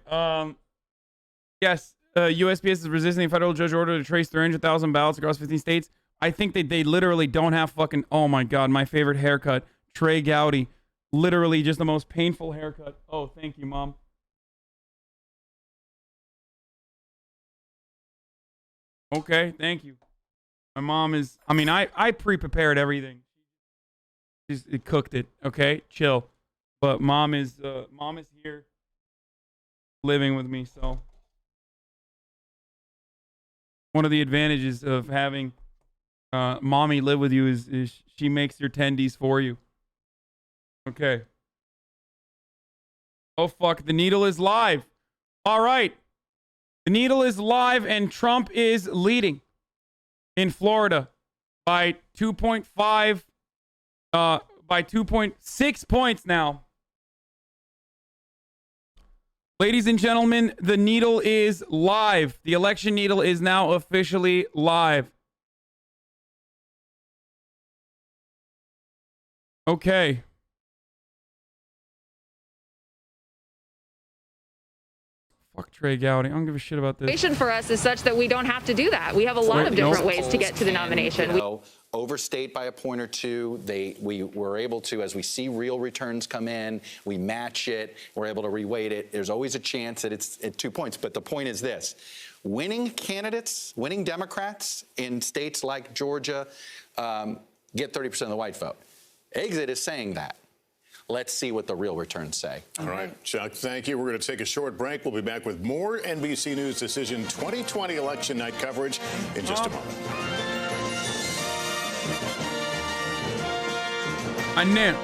yes, USPS is resisting a federal judge order to trace 300,000 ballots across 15 states. I think that they literally don't have fucking, oh my God, my favorite haircut, Trey Gowdy. Literally just the most painful haircut. Oh, thank you, Mom. Okay, thank you. My mom is, I mean, I pre-prepared everything. She's cooked it, okay? Chill. But mom is here living with me, so. One of the advantages of having mommy live with you is she makes your tendies for you. Okay. Oh, fuck. The needle is live. All right. The needle is live, and Trump is leading in Florida by 2.5, by 2.6 points now. Ladies and gentlemen, the needle is live. The election needle is now officially live. Okay. Fuck Trump. Trey Gowdy. I don't give a shit about this. For us is such that we don't have to do that. We have a lot of different ways to get to the nomination. Overstate by a point or two. We were able to, as we see real returns come in, we match it. We're able to reweight it. There's always a chance that it's at 2 points. But the point is this. Winning candidates, winning Democrats in states like Georgia get 30% of the white vote. Exit is saying that. Let's see what the real returns say. All right, Chuck, thank you. We're going to take a short break. We'll be back with more NBC News Decision 2020 election night coverage in just a moment. I knew.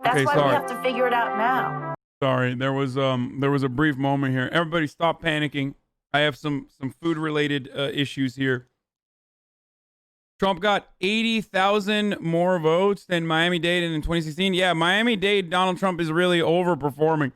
That's Okay, why sorry. we have to figure it out now. Sorry, there was a brief moment here. Everybody stop panicking. I have some food related issues here. Trump got 80,000 more votes than Miami-Dade in 2016. Yeah, Miami-Dade, Donald Trump is really overperforming.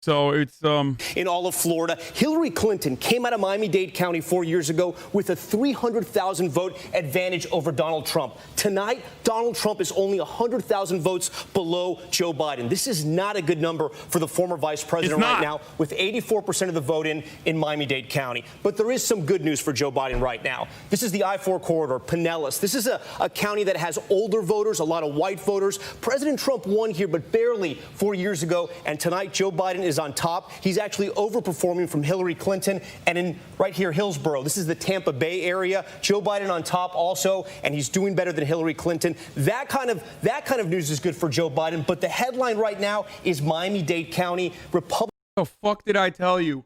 So it's In all of Florida, Hillary Clinton came out of Miami-Dade County 4 years ago with a 300,000 vote advantage over Donald Trump. Tonight, Donald Trump is only 100,000 votes below Joe Biden. This is not a good number for the former vice president right now, with 84% of the vote in Miami-Dade County. But there is some good news for Joe Biden right now. This is the I-4 corridor, Pinellas. This is a county that has older voters, a lot of white voters. President Trump won here, but barely 4 years ago. And tonight, Joe Biden is on top. He's actually overperforming from Hillary Clinton. And in right here, Hillsborough, this is the Tampa Bay area. Joe Biden on top also, and he's doing better than Hillary Clinton. That kind of news is good for Joe Biden. But the headline right now is Miami-Dade County Republican. The fuck did I tell you?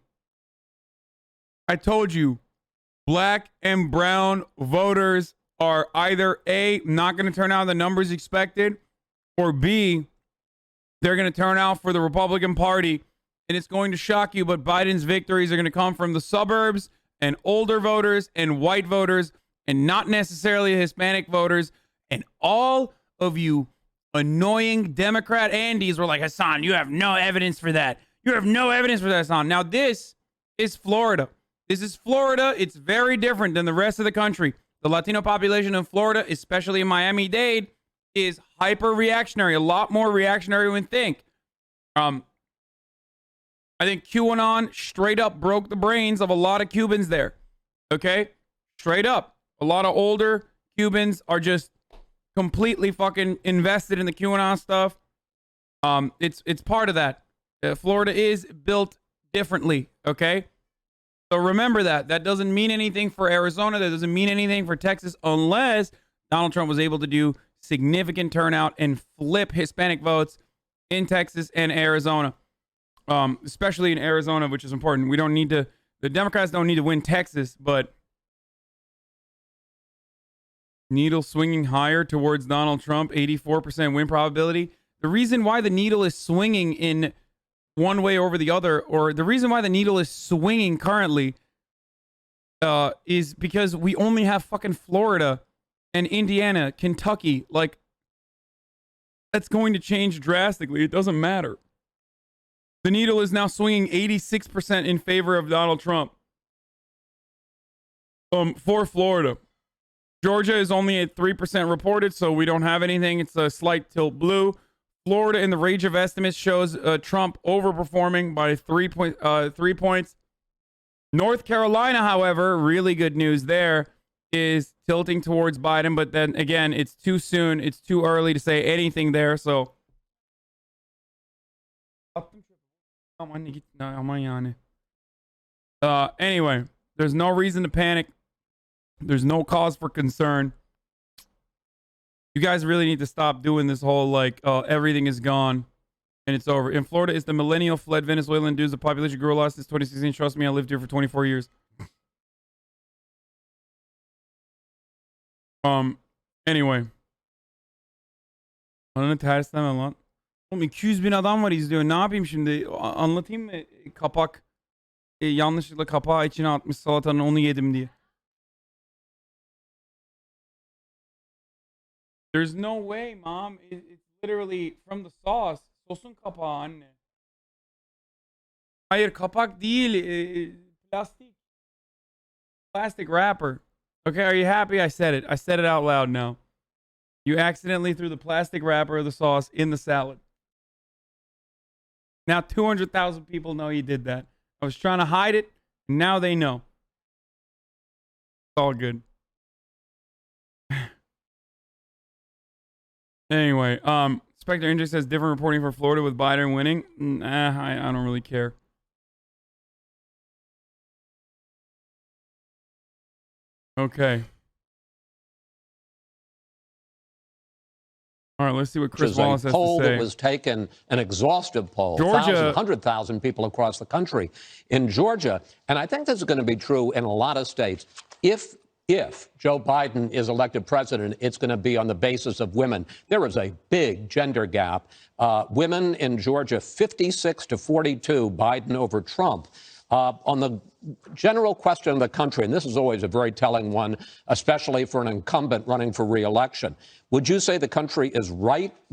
I told you, black and brown voters are either A, not going to turn out the numbers expected, or B, they're going to turn out for the Republican Party. And it's going to shock you, but Biden's victories are going to come from the suburbs and older voters and white voters and not necessarily Hispanic voters. And all of you annoying Democrat Andys were like, Hasan, you have no evidence for that. You have no evidence for that, Hasan. Now, this is Florida. This is Florida. It's very different than the rest of the country. The Latino population in Florida, especially in Miami-Dade, is hyper reactionary, a lot more reactionary than we think. I think QAnon straight up broke the brains of a lot of Cubans there. Okay? Straight up. A lot of older Cubans are just completely fucking invested in the QAnon stuff. It's part of that. Florida is built differently. Okay? So remember that. That doesn't mean anything for Arizona. That doesn't mean anything for Texas unless Donald Trump was able to do significant turnout and flip Hispanic votes in Texas and Arizona. Especially in Arizona, which is important. We don't need to, the Democrats don't need to win Texas, but needle swinging higher towards Donald Trump, 84% win probability. The reason why the needle is swinging in one way over the other, or the reason why the needle is swinging currently, is because we only have fucking Florida and Indiana, Kentucky. Like, that's going to change drastically. It doesn't matter. The needle is now swinging 86% in favor of Donald Trump. For Florida. Georgia is only at 3% reported, so we don't have anything. It's a slight tilt blue. Florida in the range of estimates shows Trump overperforming by 3 points. North Carolina, however, really good news there, is tilting towards Biden, but then again, it's too soon. It's too early to say anything there, so... Anyway, there's no reason to panic. There's no cause for concern. You guys really need to stop doing this whole everything is gone and it's over. In Florida, it's the millennial fled Venezuelan dudes. The population grew a lot since 2016. Trust me, I lived here for 24 years. Anyway. Oğlum 200.000 adam var izliyor. Ne yapayım şimdi? Anlatayım mı? Kapak. Yanlışlıkla kapağı içine atmış salatanın, onu yedim diye. There's no way, Mom. It's literally from the sauce. Sosun kapağı anne. Hayır kapak değil. Plastic. Plastic wrapper. Okay, are you happy? I said it. I said it out loud now. You accidentally threw the plastic wrapper of the sauce in the salad. Now 200,000 people know you did that. I was trying to hide it, and now they know. It's all good. Anyway, Spectre Index says different reporting for Florida with Biden winning. I don't really care. Okay. All right, let's see what Chris Wallace has to say. A poll that was taken, an exhaustive poll, Georgia, 100,000 people across the country in Georgia. And I think this is going to be true in a lot of states. If Joe Biden is elected president, it's going to be on the basis of women. There is a big gender gap. Women in Georgia, 56 to 42, Biden over Trump. On the general question of the country, and this is always a very telling one, especially for an incumbent running for re-election, would you say the country is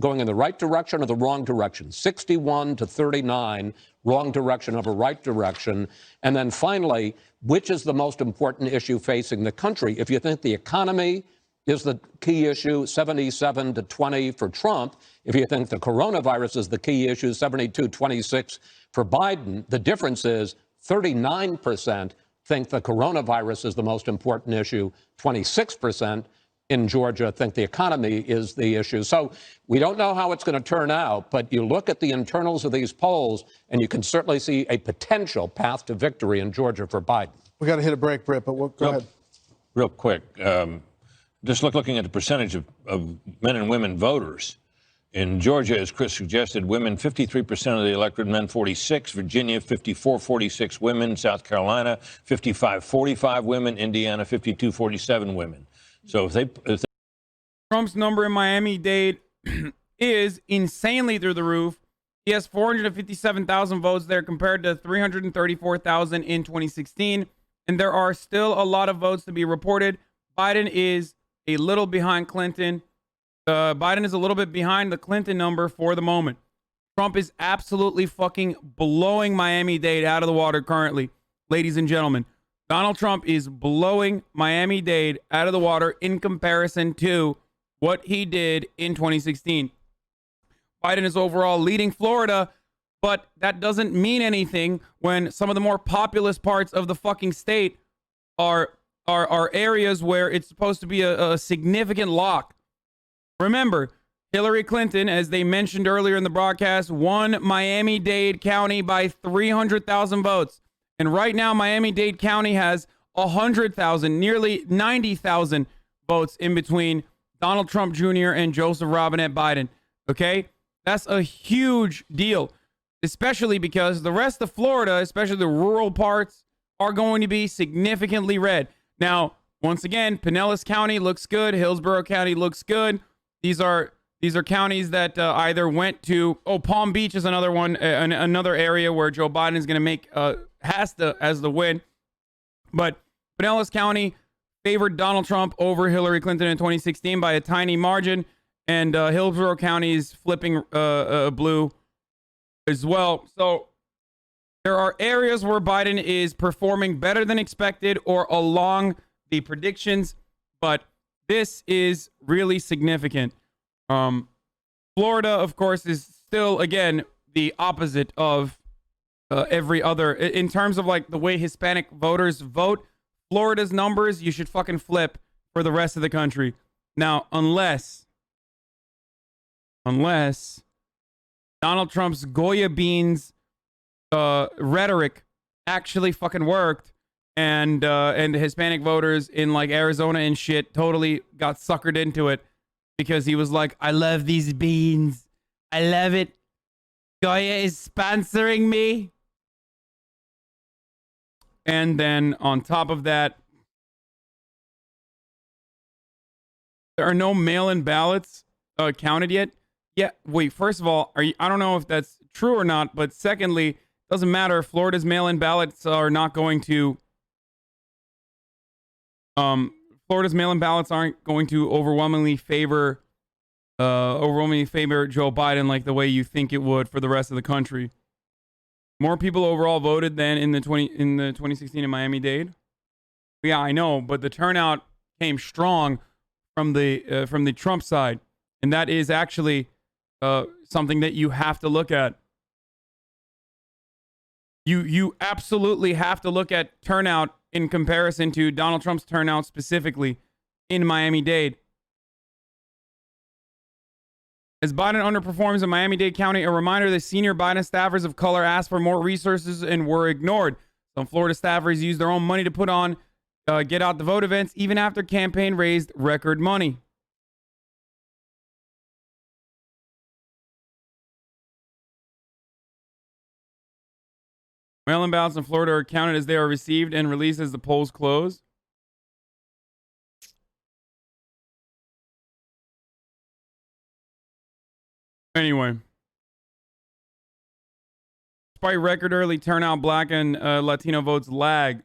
going in the right direction or the wrong direction? 61 to 39, wrong direction over right direction. And then finally, which is the most important issue facing the country? If you think the economy is the key issue, 77 to 20 for Trump. If you think the coronavirus is the key issue, 72-26 for Biden. The difference is 39% think the coronavirus is the most important issue. 26% in Georgia think the economy is the issue. So we don't know how it's going to turn out, but you look at the internals of these polls, and you can certainly see a potential path to victory in Georgia for Biden. We got to hit a break, Britt, but go ahead. Real quick, just looking at the percentage of men and women voters. In Georgia, as Chris suggested, women 53% of the electorate, men 46%. Virginia, 54-46 women. South Carolina, 55-45 women. Indiana, 52-47 women. So if they Trump's number in Miami-Dade is insanely through the roof. He has 457,000 votes there compared to 334,000 in 2016. And there are still a lot of votes to be reported. Biden is a little behind Clinton. Biden is a little bit behind the Clinton number for the moment. Trump is absolutely fucking blowing Miami-Dade out of the water currently, ladies and gentlemen. Donald Trump is blowing Miami-Dade out of the water in comparison to what he did in 2016. Biden is overall leading Florida, but that doesn't mean anything when some of the more populous parts of the fucking state are areas where it's supposed to be a significant lock. Remember, Hillary Clinton, as they mentioned earlier in the broadcast, won Miami-Dade County by 300,000 votes. And right now, Miami-Dade County has 100,000, nearly 90,000 votes in between Donald Trump Jr. and Joseph Robinette Biden. Okay? That's a huge deal, especially because the rest of Florida, especially the rural parts, are going to be significantly red. Now, once again, Pinellas County looks good. Hillsborough County looks good. These are counties that either went to, Palm Beach is another one, another area where Joe Biden is going to make, has the win. But Pinellas County favored Donald Trump over Hillary Clinton in 2016 by a tiny margin. And Hillsborough County is flipping blue as well. So there are areas where Biden is performing better than expected or along the predictions, but this is really significant. Florida, of course, is still, again, the opposite of every other. In terms of like the way Hispanic voters vote, Florida's numbers, you should fucking flip for the rest of the country. Now, unless Donald Trump's Goya beans rhetoric actually fucking worked, and the Hispanic voters in like Arizona and shit totally got suckered into it because he was like, I love these beans. I love it. Goya is sponsoring me. And then on top of that, there are no mail-in ballots counted yet. Yeah, wait, first of all, I don't know if that's true or not, but secondly, it doesn't matter. Florida's mail-in ballots are not going to Florida's mail-in ballots aren't going to overwhelmingly favor overwhelmingly favor Joe Biden like the way you think it would for the rest of the country. More people overall voted than in the 2016 in Miami-Dade. Yeah, I know, but the turnout came strong from the Trump side, and that is actually something that you have to look at. You absolutely have to look at turnout in comparison to Donald Trump's turnout specifically in Miami-Dade. As Biden underperforms in Miami-Dade County, a reminder that senior Biden staffers of color asked for more resources and were ignored. Some Florida staffers used their own money to put on get out the vote events, even after campaign raised record money. Mail-in ballots in Florida are counted as they are received and released as the polls close. Anyway. Despite record early turnout, Black and Latino votes lag.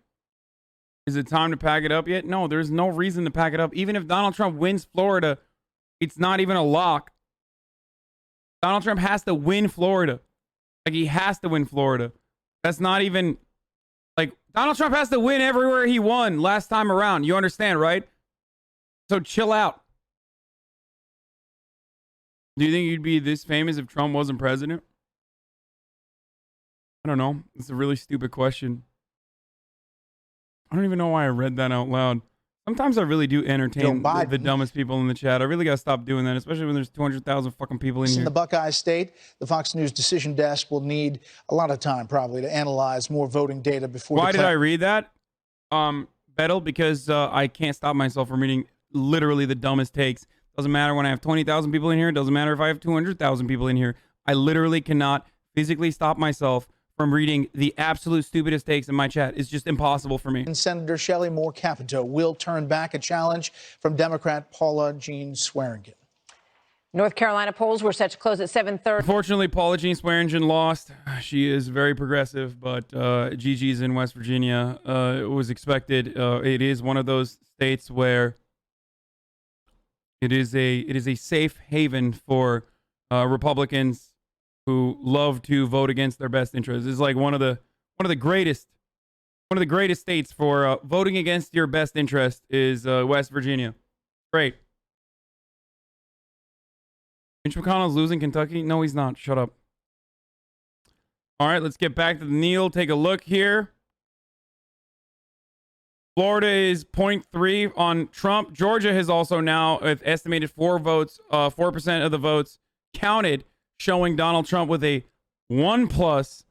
Is it time to pack it up yet? No, there's no reason to pack it up. Even if Donald Trump wins Florida, it's not even a lock. Donald Trump has to win Florida. Like, he has to win Florida. That's not even... Like, Donald Trump has to win everywhere he won last time around. You understand, right? So chill out. Do you think you'd be this famous if Trump wasn't president? I don't know. It's a really stupid question. I don't even know why I read that out loud. Sometimes I really do entertain the dumbest people in the chat. I really got to stop doing that, especially when there's 200,000 fucking people in here. In the Buckeye State, the Fox News decision desk will need a lot of time probably to analyze more voting data before. Why did I read that? Bettel, because I can't stop myself from reading literally the dumbest takes. Doesn't matter when I have 20,000 people in here. It doesn't matter if I have 200,000 people in here. I literally cannot physically stop myself from reading the absolute stupidest takes in my chat. It's just impossible for me. And Senator Shelley Moore Capito will turn back a challenge from Democrat Paula Jean Swearengin. North Carolina polls were set to close at 7:30. Unfortunately, Paula Jean Swearengin lost. She is very progressive, but Gigi's in West Virginia. It was expected. It is one of those states where it is a safe haven for Republicans who love to vote against their best interests. It's like one of the greatest states for voting against your best interest is West Virginia. Great. Mitch McConnell's losing Kentucky? No, he's not. Shut up. All right, let's get back to the Neil. Take a look here. Florida is 0.3 on Trump. Georgia has also now, with estimated 4% of the votes counted, showing Donald Trump with a 1+.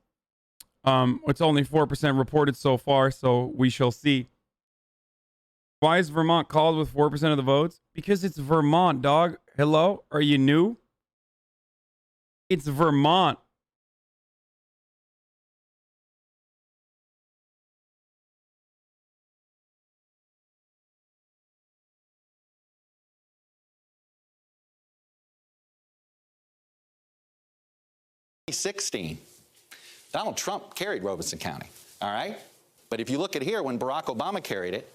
It's only 4% reported so far, so we shall see. Why is Vermont called with 4% of the votes? Because it's Vermont, dog. Hello? Are you new? It's Vermont. In 2016, Donald Trump carried Robeson County, all right? But if you look at here, when Barack Obama carried it,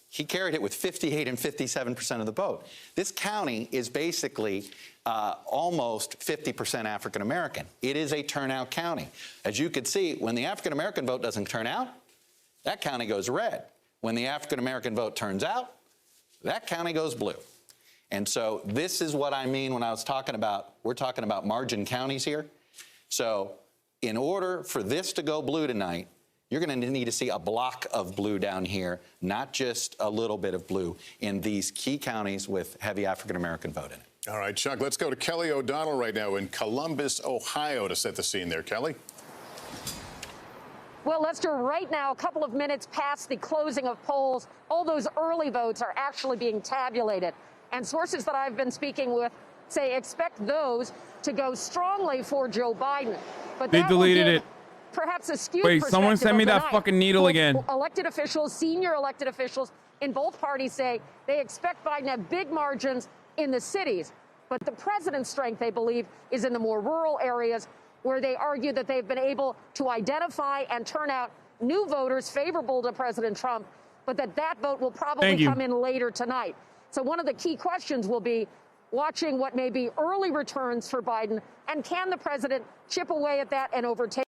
he carried it with 58 and 57% of the vote. This county is basically almost 50% African American. It is a turnout county. As you can see, when the African American vote doesn't turn out, that county goes red. When the African American vote turns out, that county goes blue. And so this is what I mean when I was talking about, we're talking about margin counties here. So in order for this to go blue tonight, you're going to need to see a block of blue down here, not just a little bit of blue in these key counties with heavy African-American vote in it. All right, Chuck, let's go to Kelly O'Donnell right now in Columbus, Ohio, to set the scene there. Kelly? Well, Lester, right now, a couple of minutes past the closing of polls, all those early votes are actually being tabulated. And sources that I've been speaking with say expect those to go strongly for Joe Biden. But they deleted it. Perhaps a skewed Wait, someone send me that fucking needle again. Elected officials, senior elected officials in both parties say they expect Biden to have big margins in the cities. But the president's strength, they believe, is in the more rural areas where they argue that they've been able to identify and turn out new voters favorable to President Trump, but that vote will probably come in later tonight. So one of the key questions will be, watching what may be early returns for Biden. And can the president chip away at that and overtake?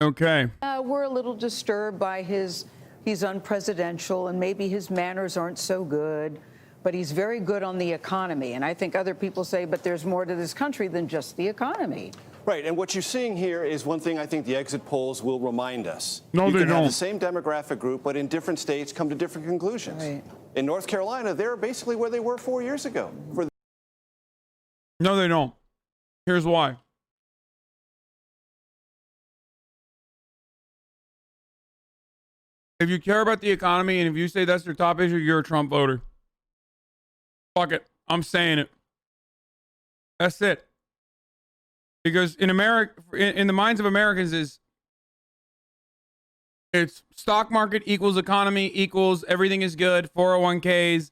Okay. We're a little disturbed by he's unpresidential and maybe his manners aren't so good, but he's very good on the economy. And I think other people say, but there's more to this country than just the economy. Right, and what you're seeing here is one thing I think the exit polls will remind us. No, you they can have don't. the same demographic group, but in different states come to different conclusions. Right. In North Carolina, they're basically where they were 4 years ago. No, they don't. Here's why. If you care about the economy and if you say that's your top issue, you're a Trump voter. Fuck it. I'm saying it. That's it. Because in America, in the minds of Americans, it's stock market equals economy equals everything is good, 401ks,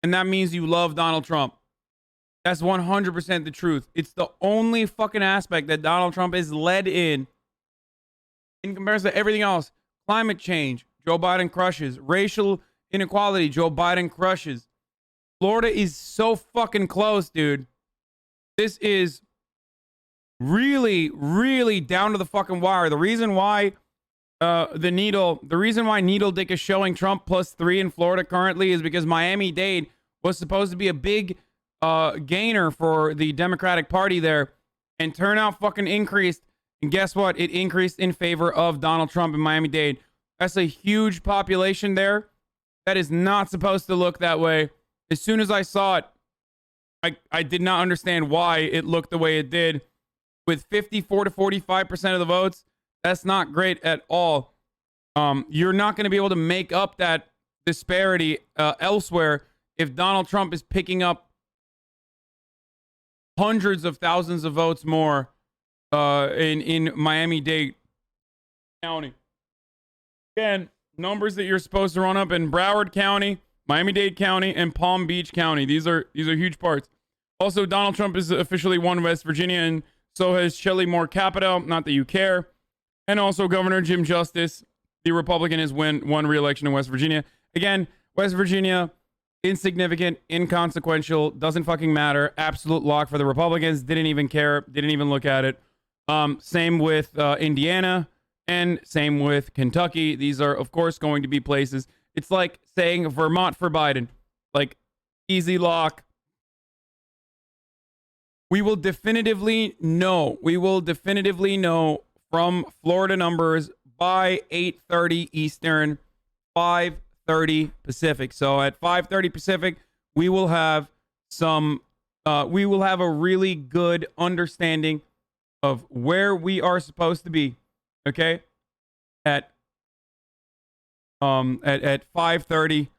and that means you love Donald Trump. That's 100% the truth. It's the only fucking aspect that Donald Trump is led in comparison to everything else. Climate change, Joe Biden crushes. Racial inequality, Joe Biden crushes. Florida is so fucking close, dude. This is really, really down to the fucking wire. The reason why Needle Dick is showing Trump +3 in Florida currently is because Miami-Dade was supposed to be a big gainer for the Democratic Party there, and turnout fucking increased. And guess what? It increased in favor of Donald Trump in Miami-Dade. That's a huge population there. That is not supposed to look that way. As soon as I saw it, I did not understand why it looked the way it did. With 54 to 45% of the votes, that's not great at all. You're not going to be able to make up that disparity elsewhere if Donald Trump is picking up hundreds of thousands of votes more in Miami-Dade County. Again, numbers that you're supposed to run up in Broward County, Miami-Dade County, and Palm Beach County. These are huge parts. Also, Donald Trump has officially won West Virginia, and so has Shelley Moore Capito. Not that you care. And also Governor Jim Justice, the Republican, has won re-election in West Virginia. Again, West Virginia, insignificant, inconsequential, doesn't fucking matter. Absolute lock for the Republicans. Didn't even care. Didn't even look at it. Same with Indiana, and same with Kentucky. These are, of course, going to be places. It's like saying Vermont for Biden. Like, easy lock. We will definitively know from Florida numbers by 8:30 Eastern, 5:30 Pacific. So at 5:30 Pacific, we will have a really good understanding of where we are supposed to be. Okay? At 5:30.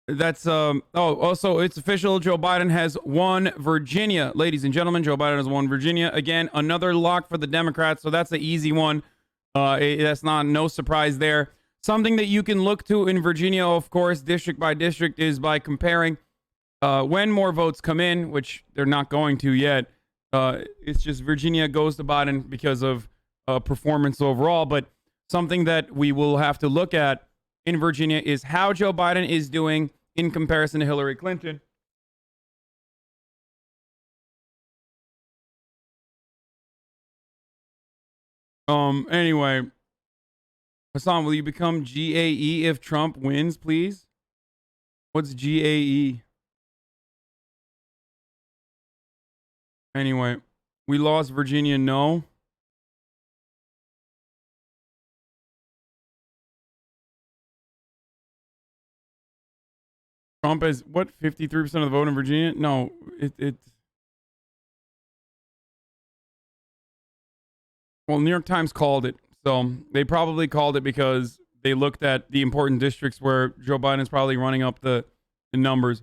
That's also it's official. Joe Biden has won Virginia. Ladies and gentlemen, Joe Biden has won Virginia. Again, another lock for the Democrats, so that's an easy one. That's no surprise there. Something that you can look to in Virginia, of course, district by district, is by comparing when more votes come in, which they're not going to yet. It's just Virginia goes to Biden because of performance overall, but something that we will have to look at in Virginia is how Joe Biden is doing in comparison to Hillary Clinton. Anyway, Hasan, will you become GAE if Trump wins, please? What's GAE? Anyway, we lost Virginia, no. Trump has, 53% of the vote in Virginia? No, well, New York Times called it. So they probably called it because they looked at the important districts where Joe Biden is probably running up the numbers.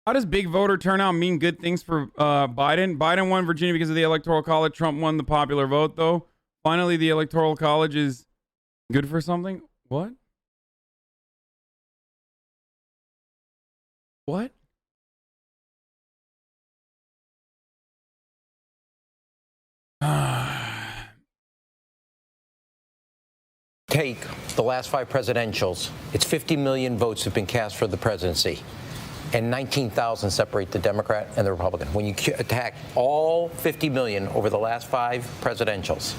How does big voter turnout mean good things for Biden? Biden won Virginia because of the Electoral College. Trump won the popular vote, though. Finally, the Electoral College is good for something? What? What? take the last 5 presidentials, it's 50 million votes have been cast for the presidency, and 19,000 separate the Democrat and the Republican. When you attack all 50 million over the last 5 presidentials,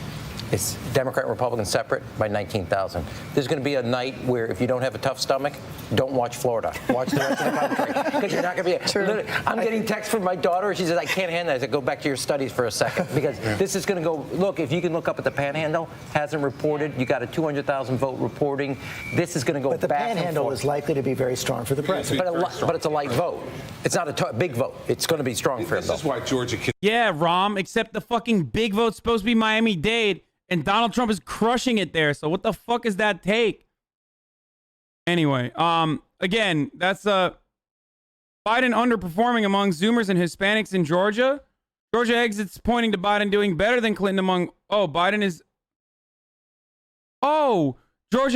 it's Democrat and Republican separate by 19,000. There's going to be a night where if you don't have a tough stomach, don't watch Florida. Watch the rest of the country. Because you're not going to be... I'm getting texts from my daughter. She says, I can't handle it. I said, go back to your studies for a second. Because this is going to go... Look, if you can look up at the Panhandle, hasn't reported. You got a 200,000 vote reporting. This is going to go back and forth. But the Panhandle is likely to be very strong for the president. But it's a light vote. It's not a big vote. It's going to be strong for him, though. This is why Georgia... Yeah, Rom, except the fucking big vote's supposed to be Miami-Dade. And Donald Trump is crushing it there. So what the fuck is that take? Anyway, again, that's Biden underperforming among Zoomers and Hispanics in Georgia. Georgia exits pointing to Biden doing better than Clinton among... Georgia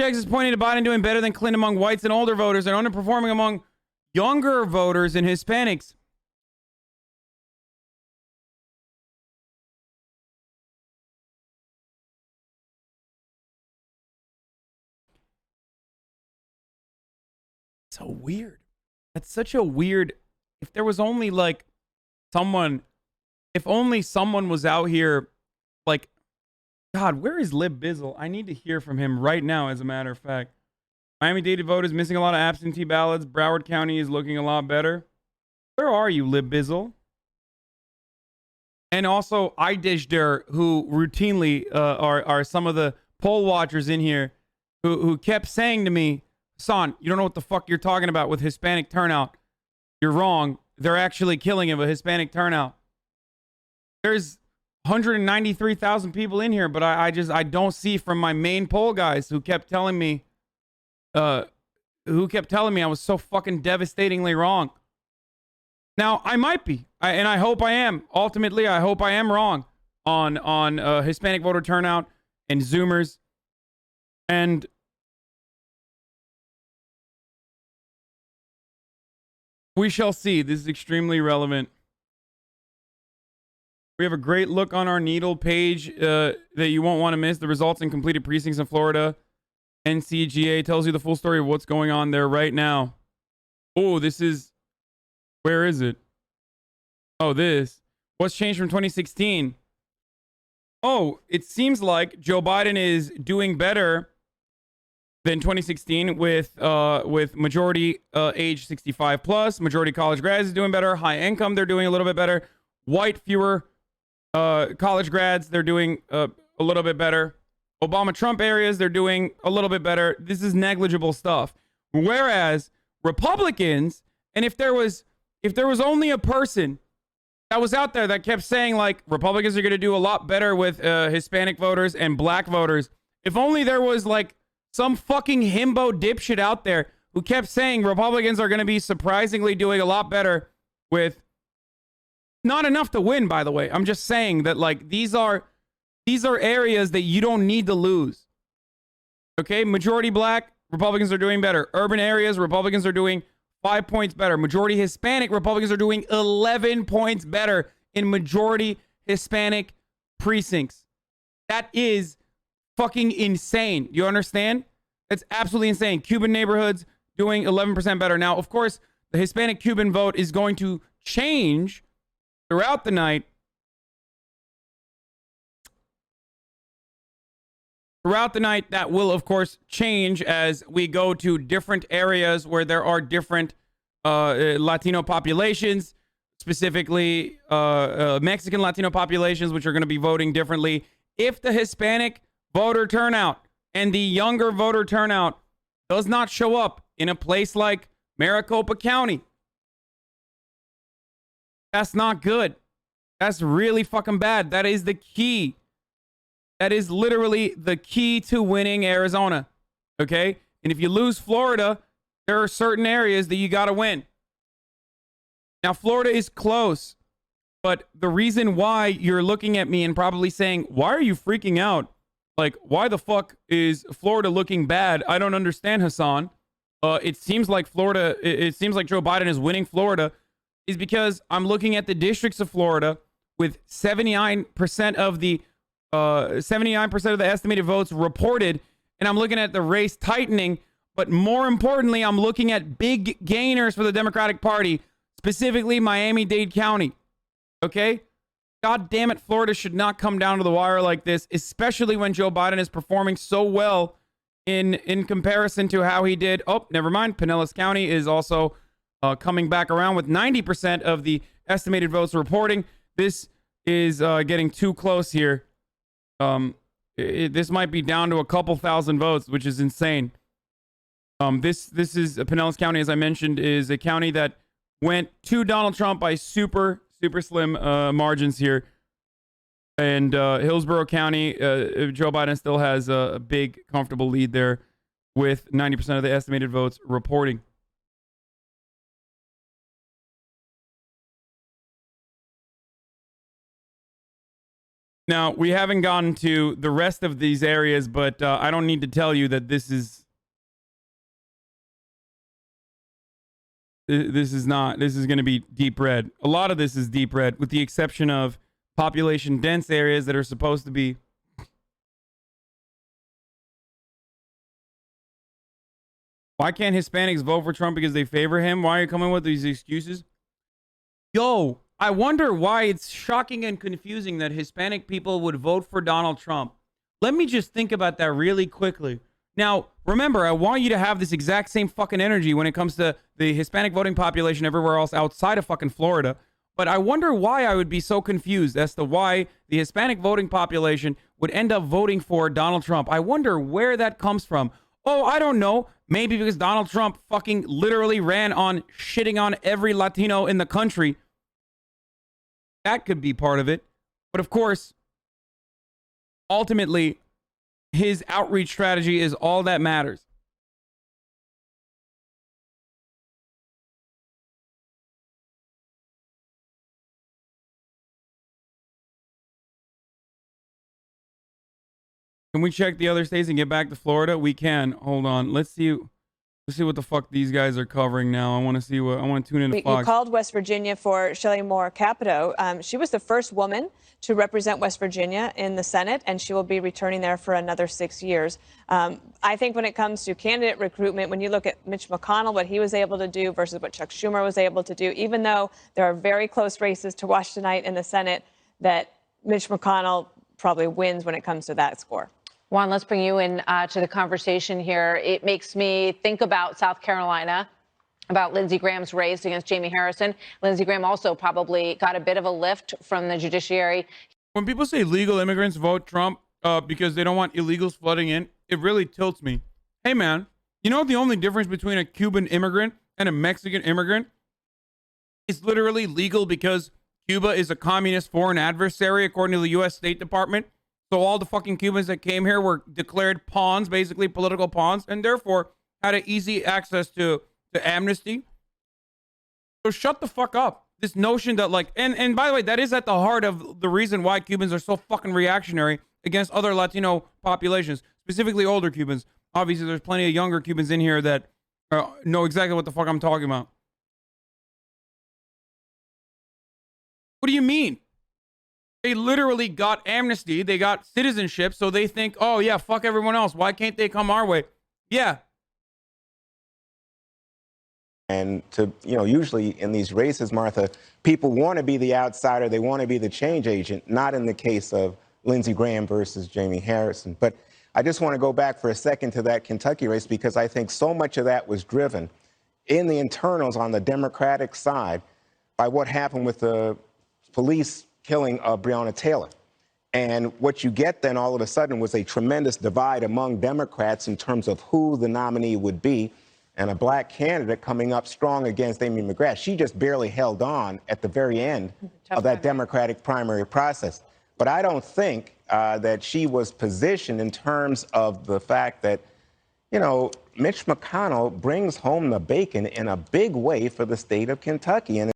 exits pointing to Biden doing better than Clinton among whites and older voters and underperforming among younger voters and Hispanics. So weird. That's such a weird... If there was only like someone... If only someone was out here like... God, where is Lib Bizzle? I need to hear from him right now, as a matter of fact. Miami-Dade voters missing a lot of absentee ballots. Broward County is looking a lot better. Where are you, Lib Bizzle? And also, Idishder, who routinely are some of the poll watchers in here, who kept saying to me, Son, you don't know what the fuck you're talking about with Hispanic turnout. You're wrong. They're actually killing it with Hispanic turnout. There's 193,000 people in here, but I don't see from my main poll guys who kept telling me I was so fucking devastatingly wrong. Now, I might be, and I hope I am. Ultimately, I hope I am wrong on Hispanic voter turnout and Zoomers. And we shall see. This is extremely relevant. We have a great look on our Needle page that you won't want to miss. The results in completed precincts in Florida. NCGA tells you the full story of what's going on there right now. Oh, this is... Where is it? Oh, this. What's changed from 2016? Oh, it seems like Joe Biden is doing better than 2016 with majority age 65 plus. Majority college grads is doing better. High income, they're doing a little bit better. White, fewer college grads, they're doing a little bit better. Obama-Trump areas, they're doing a little bit better. This is negligible stuff. Whereas Republicans, and if there was only a person that was out there that kept saying like Republicans are going to do a lot better with Hispanic voters and black voters, if only there was like some fucking himbo dipshit out there who kept saying Republicans are going to be surprisingly doing a lot better with... Not enough to win, by the way. I'm just saying that like these are areas that you don't need to lose. Okay? Majority black, Republicans are doing better. Urban areas, Republicans are doing 5 points better. Majority Hispanic, Republicans are doing 11 points better in majority Hispanic precincts. That is fucking insane. You understand? That's absolutely insane. Cuban neighborhoods doing 11% better. Now, of course, the Hispanic Cuban vote is going to change throughout the night. Throughout the night, that will, of course, change as we go to different areas where there are different Latino populations, specifically Mexican Latino populations, which are going to be voting differently. If the Hispanic voter turnout and the younger voter turnout does not show up in a place like Maricopa County, that's not good. That's really fucking bad. That is the key. That is literally the key to winning Arizona. Okay? And if you lose Florida, there are certain areas that you got to win. Now, Florida is close. But the reason why you're looking at me and probably saying, why are you freaking out? Like, why the fuck is Florida looking bad? I don't understand, Hasan. It seems like it seems like Joe Biden is winning Florida, is because I'm looking at the districts of Florida with 79% of the estimated votes reported, and I'm looking at the race tightening. But more importantly, I'm looking at big gainers for the Democratic Party, specifically Miami-Dade County. Okay? God damn it, Florida should not come down to the wire like this, especially when Joe Biden is performing so well in comparison to how he did. Oh, never mind. Pinellas County is also coming back around with 90% of the estimated votes reporting. This is getting too close here. This might be down to a couple thousand votes, which is insane. This is Pinellas County, as I mentioned, is a county that went to Donald Trump by super slim margins here. And Hillsborough County, Joe Biden still has a big, comfortable lead there with 90% of the estimated votes reporting. Now, we haven't gotten to the rest of these areas, but I don't need to tell you that this is going to be deep red. A lot of this is deep red, with the exception of population dense areas that are supposed to be. Why can't Hispanics vote for Trump? Because they favor him? Why are you coming with these excuses? Yo, I wonder why it's shocking and confusing that Hispanic people would vote for Donald Trump. Let me just think about that really quickly. Now, remember, I want you to have this exact same fucking energy when it comes to the Hispanic voting population everywhere else outside of fucking Florida. But I wonder why I would be so confused as to why the Hispanic voting population would end up voting for Donald Trump. I wonder where that comes from. Oh, I don't know. Maybe because Donald Trump fucking literally ran on shitting on every Latino in the country. That could be part of it. But of course, ultimately, his outreach strategy is all that matters. Can we check the other states and get back to Florida? We can. Hold on. Let's see what the fuck these guys are covering now. I want to tune into Fox. You called West Virginia for Shelley Moore Capito. She was the first woman to represent West Virginia in the Senate, and she will be returning there for another 6 years. I think when it comes to candidate recruitment, when you look at Mitch McConnell, what he was able to do versus what Chuck Schumer was able to do, even though there are very close races to watch tonight in the Senate, that Mitch McConnell probably wins when it comes to that score. Juan, let's bring you in to the conversation here. It makes me think about South Carolina, about Lindsey Graham's race against Jamie Harrison. Lindsey Graham also probably got a bit of a lift from the judiciary. When people say legal immigrants vote Trump because they don't want illegals flooding in, it really tilts me. Hey, man, you know the only difference between a Cuban immigrant and a Mexican immigrant? It's literally legal because Cuba is a communist foreign adversary, according to the U.S. State Department. So all the fucking Cubans that came here were declared pawns, basically political pawns, and therefore had an easy access to amnesty. So shut the fuck up. This notion that and by the way, that is at the heart of the reason why Cubans are so fucking reactionary against other Latino populations, specifically older Cubans. Obviously, there's plenty of younger Cubans in here that know exactly what the fuck I'm talking about. What do you mean? They literally got amnesty. They got citizenship. So they think, oh, yeah, fuck everyone else. Why can't they come our way? Yeah. And usually in these races, Martha, people want to be the outsider. They want to be the change agent, not in the case of Lindsey Graham versus Jamie Harrison. But I just want to go back for a second to that Kentucky race, because I think so much of that was driven in the internals on the Democratic side by what happened with the police killing of Breonna Taylor. And what you get then all of a sudden was a tremendous divide among Democrats in terms of who the nominee would be, and a black candidate coming up strong against Amy McGrath. She just barely held on at the very end of that Democratic primary process. But I don't think that she was positioned in terms of the fact that, Mitch McConnell brings home the bacon in a big way for the state of Kentucky. And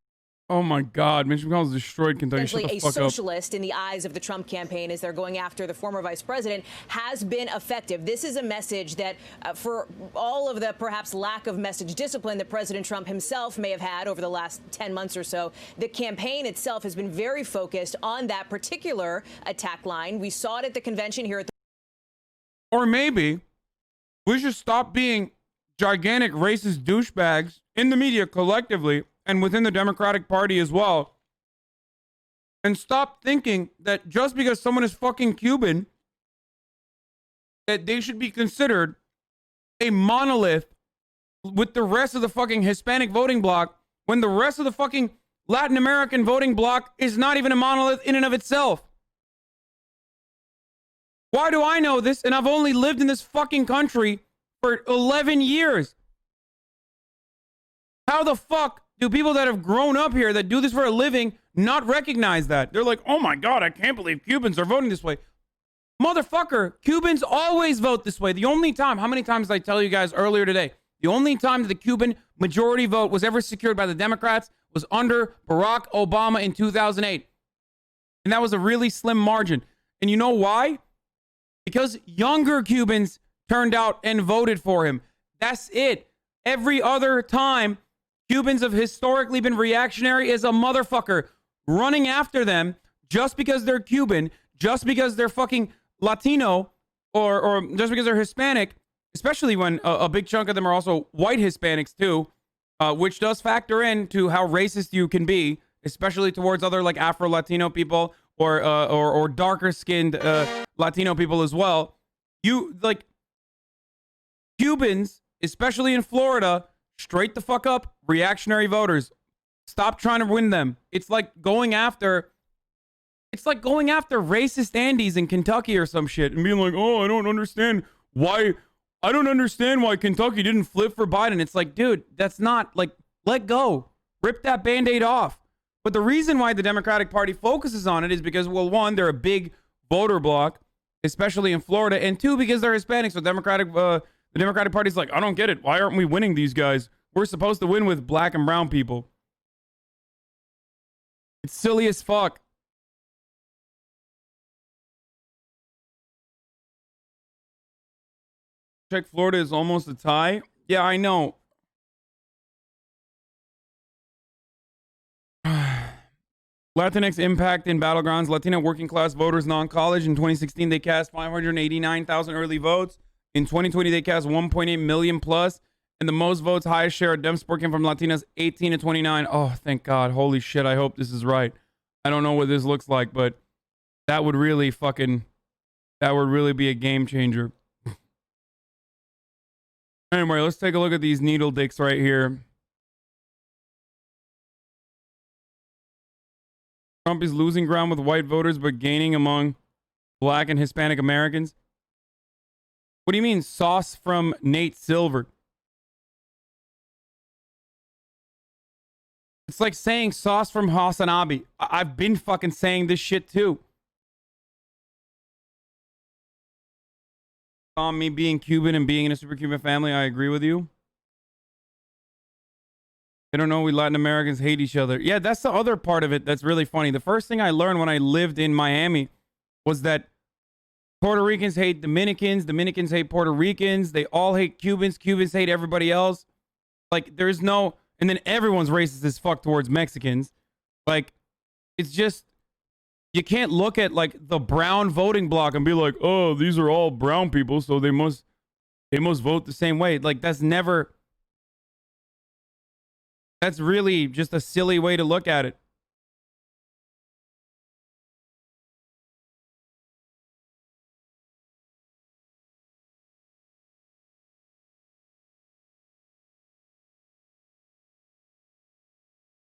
oh my God, Mitch McConnell's destroyed Kentucky. Essentially a socialist in the eyes of the Trump campaign as they're going after the former vice president has been effective. This is a message that for all of the perhaps lack of message discipline that President Trump himself may have had over the last 10 months or so, the campaign itself has been very focused on that particular attack line. We saw it at the convention here at the... Or maybe We should stop being gigantic racist douchebags in the media collectively and within the Democratic Party as well. And stop thinking that just because someone is fucking Cuban, that they should be considered a monolith with the rest of the fucking Hispanic voting bloc, when the rest of the fucking Latin American voting bloc is not even a monolith in and of itself. Why do I know this? And I've only lived in this fucking country for 11 years. How the fuck do people that have grown up here that do this for a living not recognize that? They're like, oh my God, I can't believe Cubans are voting this way. Motherfucker, Cubans always vote this way. The only time, how many times did I tell you guys earlier today? The only time that the Cuban majority vote was ever secured by the Democrats was under Barack Obama in 2008. And that was a really slim margin. And you know why? Because younger Cubans turned out and voted for him. That's it. Every other time, Cubans have historically been reactionary as a motherfucker, running after them just because they're Cuban, just because they're fucking Latino, or just because they're Hispanic, especially when a big chunk of them are also white Hispanics too, which does factor into how racist you can be, especially towards other like Afro-Latino people or darker skinned Latino people as well. You like Cubans, especially in Florida, straight the fuck up reactionary voters. Stop trying to win them. It's like going after racist Andes in Kentucky or some shit and being like, oh, I don't understand why Kentucky didn't flip for Biden. It's like, dude, that's not like, let go. Rip that Band-Aid off. But the reason why the Democratic Party focuses on it is because, well, one, they're a big voter bloc, especially in Florida, and two, because they're Hispanic. So the Democratic Party's like, I don't get it. Why aren't we winning these guys? We're supposed to win with black and brown people. It's silly as fuck. Check, Florida is almost a tie. Yeah, I know. Latinx impact in battlegrounds. Latino working class voters, non-college. In 2016, they cast 589,000 early votes. In 2020, they cast 1.8 million plus. And the most votes, highest share of Dem support came from Latinas 18 to 29. Oh, thank God. Holy shit. I hope this is right. I don't know what this looks like, but that would really be a game changer. Anyway, let's take a look at these needle dicks right here. Trump is losing ground with white voters, but gaining among black and Hispanic Americans. What do you mean, sauce from Nate Silver? It's like saying sauce from HasanAbi. I've been fucking saying this shit too. On me being Cuban and being in a super Cuban family, I agree with you. I don't know, we Latin Americans hate each other. Yeah, that's the other part of it that's really funny. The first thing I learned when I lived in Miami was that Puerto Ricans hate Dominicans, Dominicans hate Puerto Ricans, they all hate Cubans, Cubans hate everybody else. Like, there's no... And then everyone's racist as fuck towards Mexicans. Like, it's just... You can't look at, like, the brown voting bloc and be like, oh, these are all brown people, so they must vote the same way. Like, that's never... That's really just a silly way to look at it.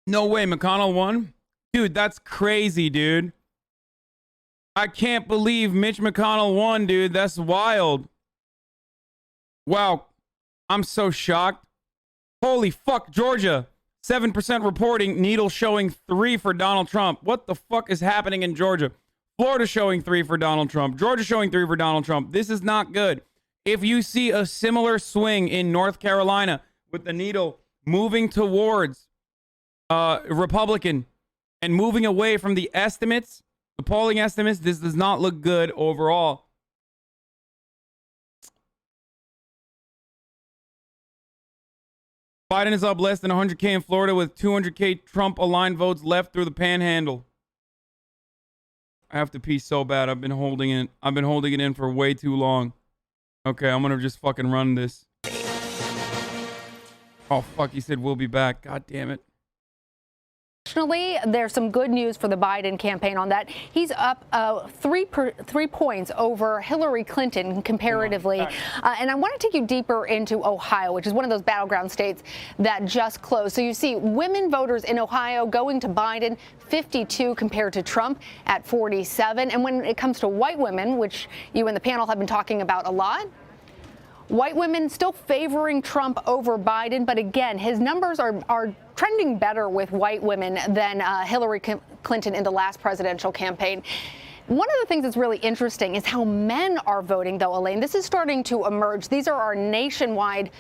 No way, McConnell won? Dude, that's crazy, dude. I can't believe Mitch McConnell won, dude. That's wild. Wow. I'm so shocked. Holy fuck, Georgia. 7% reporting, needle showing 3 for Donald Trump. What the fuck is happening in Georgia? Florida showing 3 for Donald Trump. Georgia showing 3 for Donald Trump. This is not good. If you see a similar swing in North Carolina with the needle moving towards Republican and moving away from the estimates, the polling estimates, this does not look good overall. Biden is up less than 100K in Florida with 200K Trump-aligned votes left through the panhandle. I have to pee so bad. I've been holding it in for way too long. Okay, I'm gonna just fucking run this. Oh, fuck, he said we'll be back. God damn it. Nationally, there's some good news for the Biden campaign on that. He's up 3 points over Hillary Clinton comparatively. And I want to take you deeper into Ohio, which is one of those battleground states that just closed. So you see women voters in Ohio going to Biden, 52 compared to Trump at 47. And when it comes to white women, which you and the panel have been talking about a lot, white women still favoring Trump over Biden. But again, his numbers are trending better with white women than Hillary Clinton in the last presidential campaign. One of the things that's really interesting is how men are voting, though, Elaine. This is starting to emerge. These are our nationwide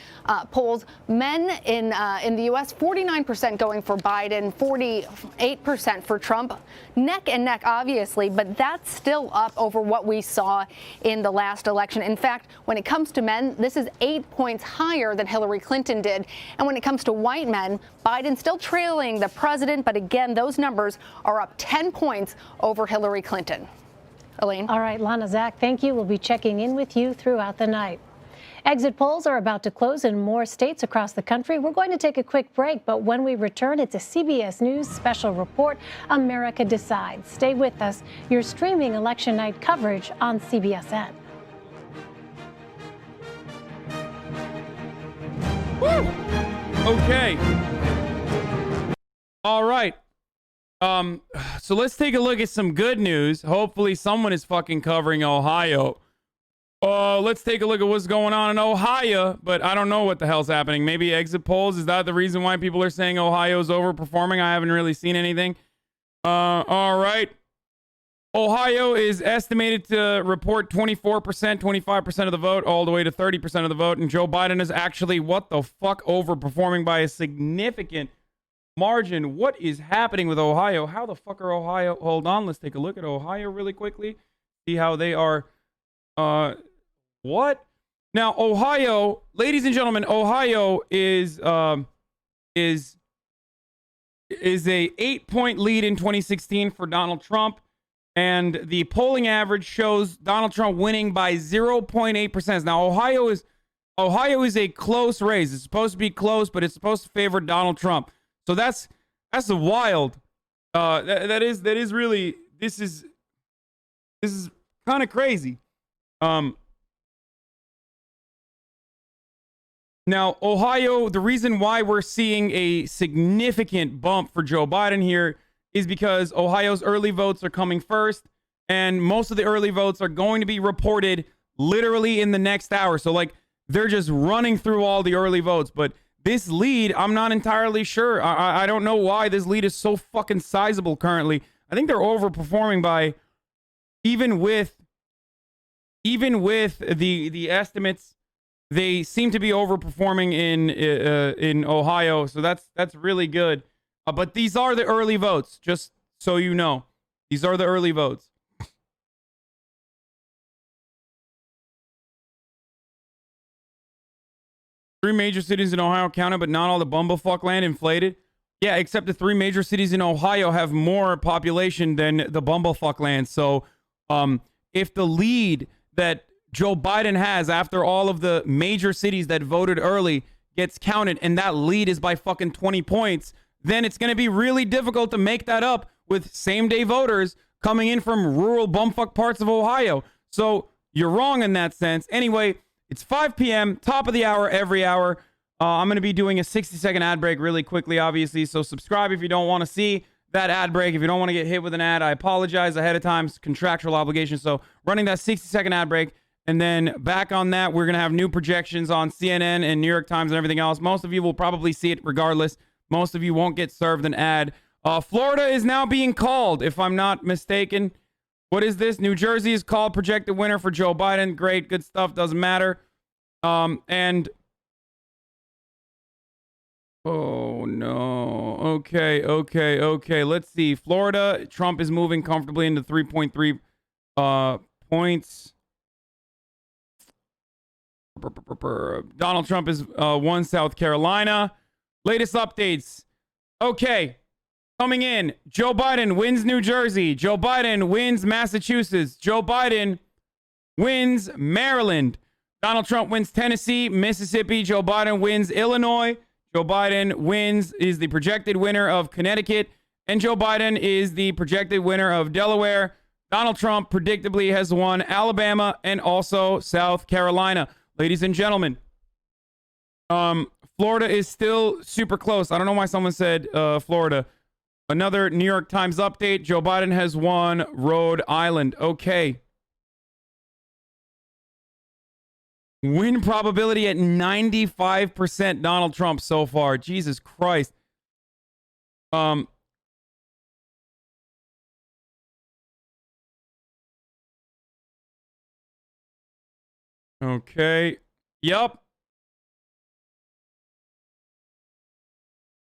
polls. Men in the U.S., 49% going for Biden, 48% for Trump. Neck and neck, obviously, but that's still up over what we saw in the last election. In fact, when it comes to men, this is 8 points higher than Hillary Clinton did. And when it comes to white men, Biden still trailing the president. But again, those numbers are up 10 points over Hillary Clinton. Elaine. All right, Lana, Zach, thank you. We'll be checking in with you throughout the night. Exit polls are about to close in more states across the country. We're going to take a quick break, but when we return, it's a CBS News special report, America Decides. Stay with us. Your streaming election night coverage on CBSN. Woo! Okay. All right. So let's take a look at some good news. Hopefully someone is fucking covering Ohio. Let's take a look at what's going on in Ohio, but I don't know what the hell's happening. Maybe exit polls. Is that the reason why people are saying Ohio's overperforming? I haven't really seen anything. All right. Ohio is estimated to report 24%, 25% of the vote, all the way to 30% of the vote. And Joe Biden is actually, what the fuck, overperforming by a significant margin. What is happening with Ohio? How the fuck are Ohio? Hold on, let's take a look at Ohio really quickly. See how they are. What? Now, Ohio, ladies and gentlemen, Ohio is a 8-point lead in 2016 for Donald Trump, and the polling average shows Donald Trump winning by 0.8%. Now, Ohio is a close race. It's supposed to be close, but it's supposed to favor Donald Trump. So that's a wild. That is really, this is kind of crazy. Now, Ohio, the reason why we're seeing a significant bump for Joe Biden here is because Ohio's early votes are coming first, and most of the early votes are going to be reported literally in the next hour. So, like, they're just running through all the early votes. But this lead, I'm not entirely sure. I don't know why this lead is so fucking sizable currently. I think they're overperforming by, even with the estimates, they seem to be overperforming in Ohio. So that's really good. But these are the early votes, just so you know. These are the early votes. Three major cities in Ohio counted, but not all the bumblefuck land inflated. Yeah, except the three major cities in Ohio have more population than the bumblefuck land. So if the lead that Joe Biden has after all of the major cities that voted early gets counted, and that lead is by fucking 20 points, then it's going to be really difficult to make that up with same-day voters coming in from rural bumfuck parts of Ohio. So you're wrong in that sense. Anyway, it's 5 p.m., top of the hour, every hour. I'm going to be doing a 60-second ad break really quickly, obviously. So subscribe if you don't want to see that ad break. If you don't want to get hit with an ad, I apologize ahead of time. It's contractual obligation. So running that 60-second ad break. And then back on that, we're going to have new projections on CNN and New York Times and everything else. Most of you will probably see it regardless. Most of you won't get served an ad. Florida is now being called, if I'm not mistaken. What is this? New Jersey is called projected winner for Joe Biden. Great, good stuff. Doesn't matter. And oh no. Okay. Let's see. Florida, Trump is moving comfortably into 3.3 points. Donald Trump is won South Carolina. Latest updates. Okay. Coming in, Joe Biden wins New Jersey. Joe Biden wins Massachusetts. Joe Biden wins Maryland. Donald Trump wins Tennessee, Mississippi. Joe Biden wins Illinois. Joe Biden is the projected winner of Connecticut. And Joe Biden is the projected winner of Delaware. Donald Trump predictably has won Alabama and also South Carolina. Ladies and gentlemen, Florida is still super close. I don't know why someone said Florida. Another New York Times update. Joe Biden has won Rhode Island. Okay. Win probability at 95% Donald Trump so far. Jesus Christ. Okay. Yup.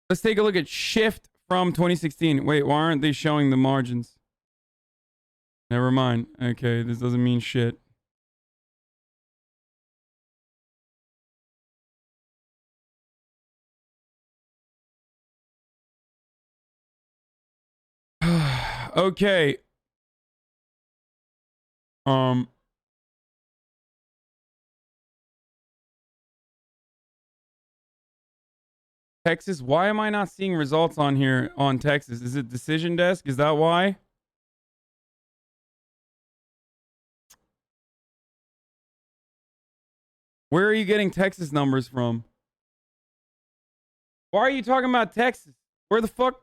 Let's take a look at shift from 2016. Wait, why aren't they showing the margins? Never mind. Okay, this doesn't mean shit. Okay. Texas, why am I not seeing results on here on Texas? Is it Decision Desk? Is that why? Where are you getting Texas numbers from? Why are you talking about Texas? Where the fuck?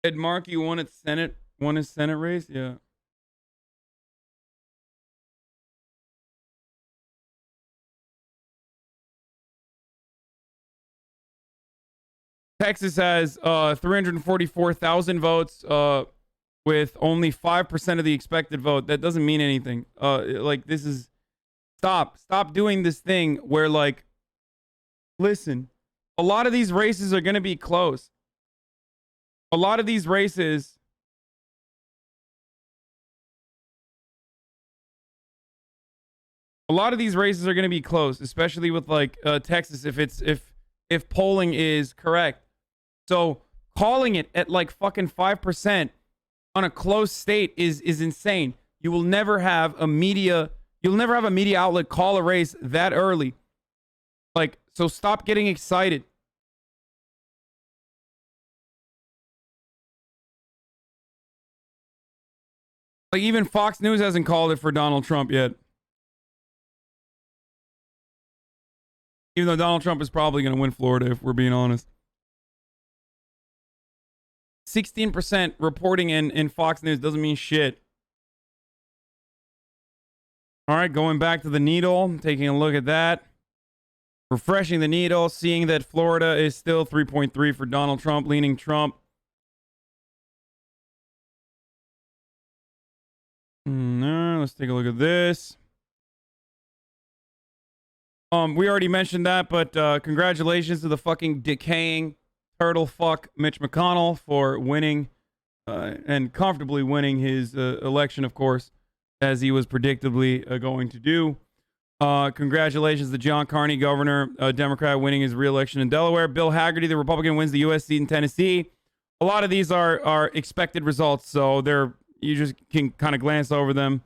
Ed Markey won his Senate race? Yeah. Texas has 344,000 votes with only 5% of the expected vote. That doesn't mean anything. Like, this is... Stop doing this thing where, like... Listen, a lot of these races are going to be close. A lot of these races... A lot of these races are going to be close, especially with, like, Texas, if polling is correct. So calling it at like fucking 5% on a close state is insane. You'll never have a media outlet call a race that early. Like, so stop getting excited. Like, even Fox News hasn't called it for Donald Trump yet. Even though Donald Trump is probably going to win Florida, if we're being honest. 16% reporting in Fox News doesn't mean shit. All right, going back to the needle, taking a look at that. Refreshing the needle, seeing that Florida is still 3.3 for Donald Trump, leaning Trump. Let's take a look at this. We already mentioned that, but congratulations to the fucking decaying turtle fuck Mitch McConnell for winning and comfortably winning his election, of course, as he was predictably going to do. Congratulations to John Carney, governor, Democrat, winning his re-election in Delaware. Bill Hagerty, the Republican, wins the U.S. seat in Tennessee. A lot of these are expected results, so you just can kind of glance over them.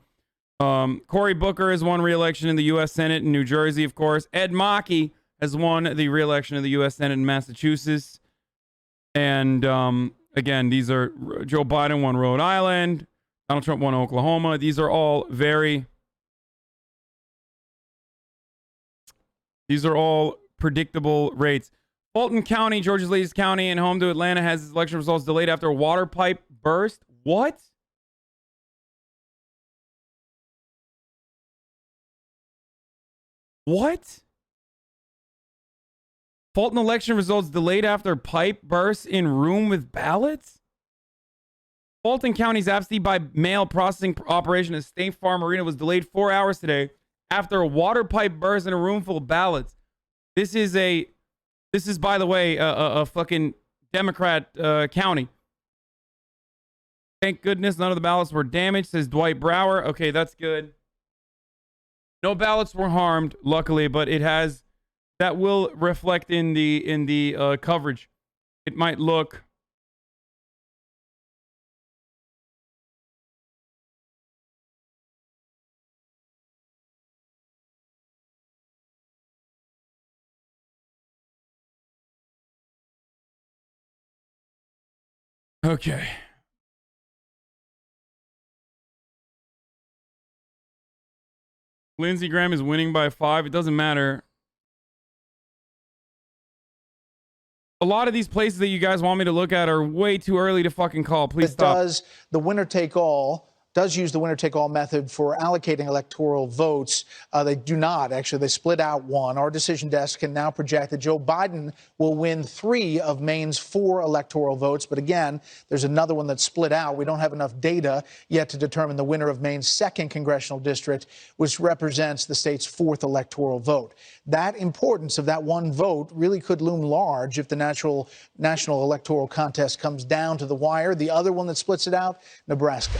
Cory Booker has won re-election in the U.S. Senate in New Jersey, of course. Ed Markey has won the re-election of the U.S. Senate in Massachusetts. And again, these are Joe Biden won Rhode Island. Donald Trump won Oklahoma. These are all predictable rates. Fulton County, Georgia's latest county and home to Atlanta, has its election results delayed after a water pipe burst. What? What? Fulton election results delayed after pipe bursts in room with ballots? Fulton County's absentee by mail processing operation at State Farm Arena was delayed 4 hours today after a water pipe burst in a room full of ballots. This is, by the way, a fucking Democrat county. Thank goodness none of the ballots were damaged, says Dwight Brower. Okay, that's good. No ballots were harmed, luckily, but that will reflect in the coverage. It might look Okay. Lindsey Graham is winning by 5. It doesn't matter. A lot of these places that you guys want me to look at are way too early to fucking call. Please stop. Does the winner-take-all does use the winner-take-all method for allocating electoral votes. They do not. Actually, they split out one. Our decision desk can now project that Joe Biden will win 3 of Maine's 4 electoral votes. But again, there's another one that's split out. We don't have enough data yet to determine the winner of Maine's 2nd congressional district, which represents the state's 4th electoral vote. That importance of that one vote really could loom large if the national electoral contest comes down to the wire. The other one that splits it out, Nebraska.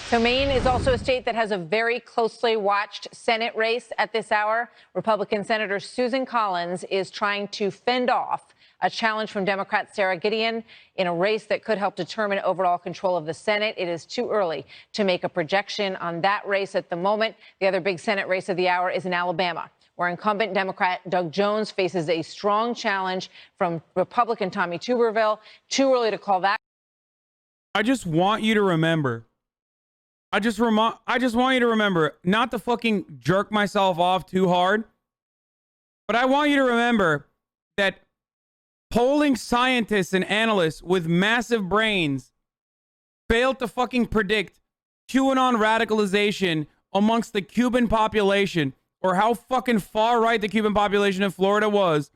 So Maine is also a state that has a very closely watched Senate race at this hour. Republican Senator Susan Collins is trying to fend off a challenge from Democrat Sarah Gideon in a race that could help determine overall control of the Senate. It is too early to make a projection on that race at the moment. The other big Senate race of the hour is in Alabama, where incumbent Democrat Doug Jones faces a strong challenge from Republican Tommy Tuberville. Too early to call that. I just want you to remember. I just want you to remember not to fucking jerk myself off too hard. But I want you to remember that polling scientists and analysts with massive brains failed to fucking predict QAnon radicalization amongst the Cuban population, or how fucking far right the Cuban population in Florida was,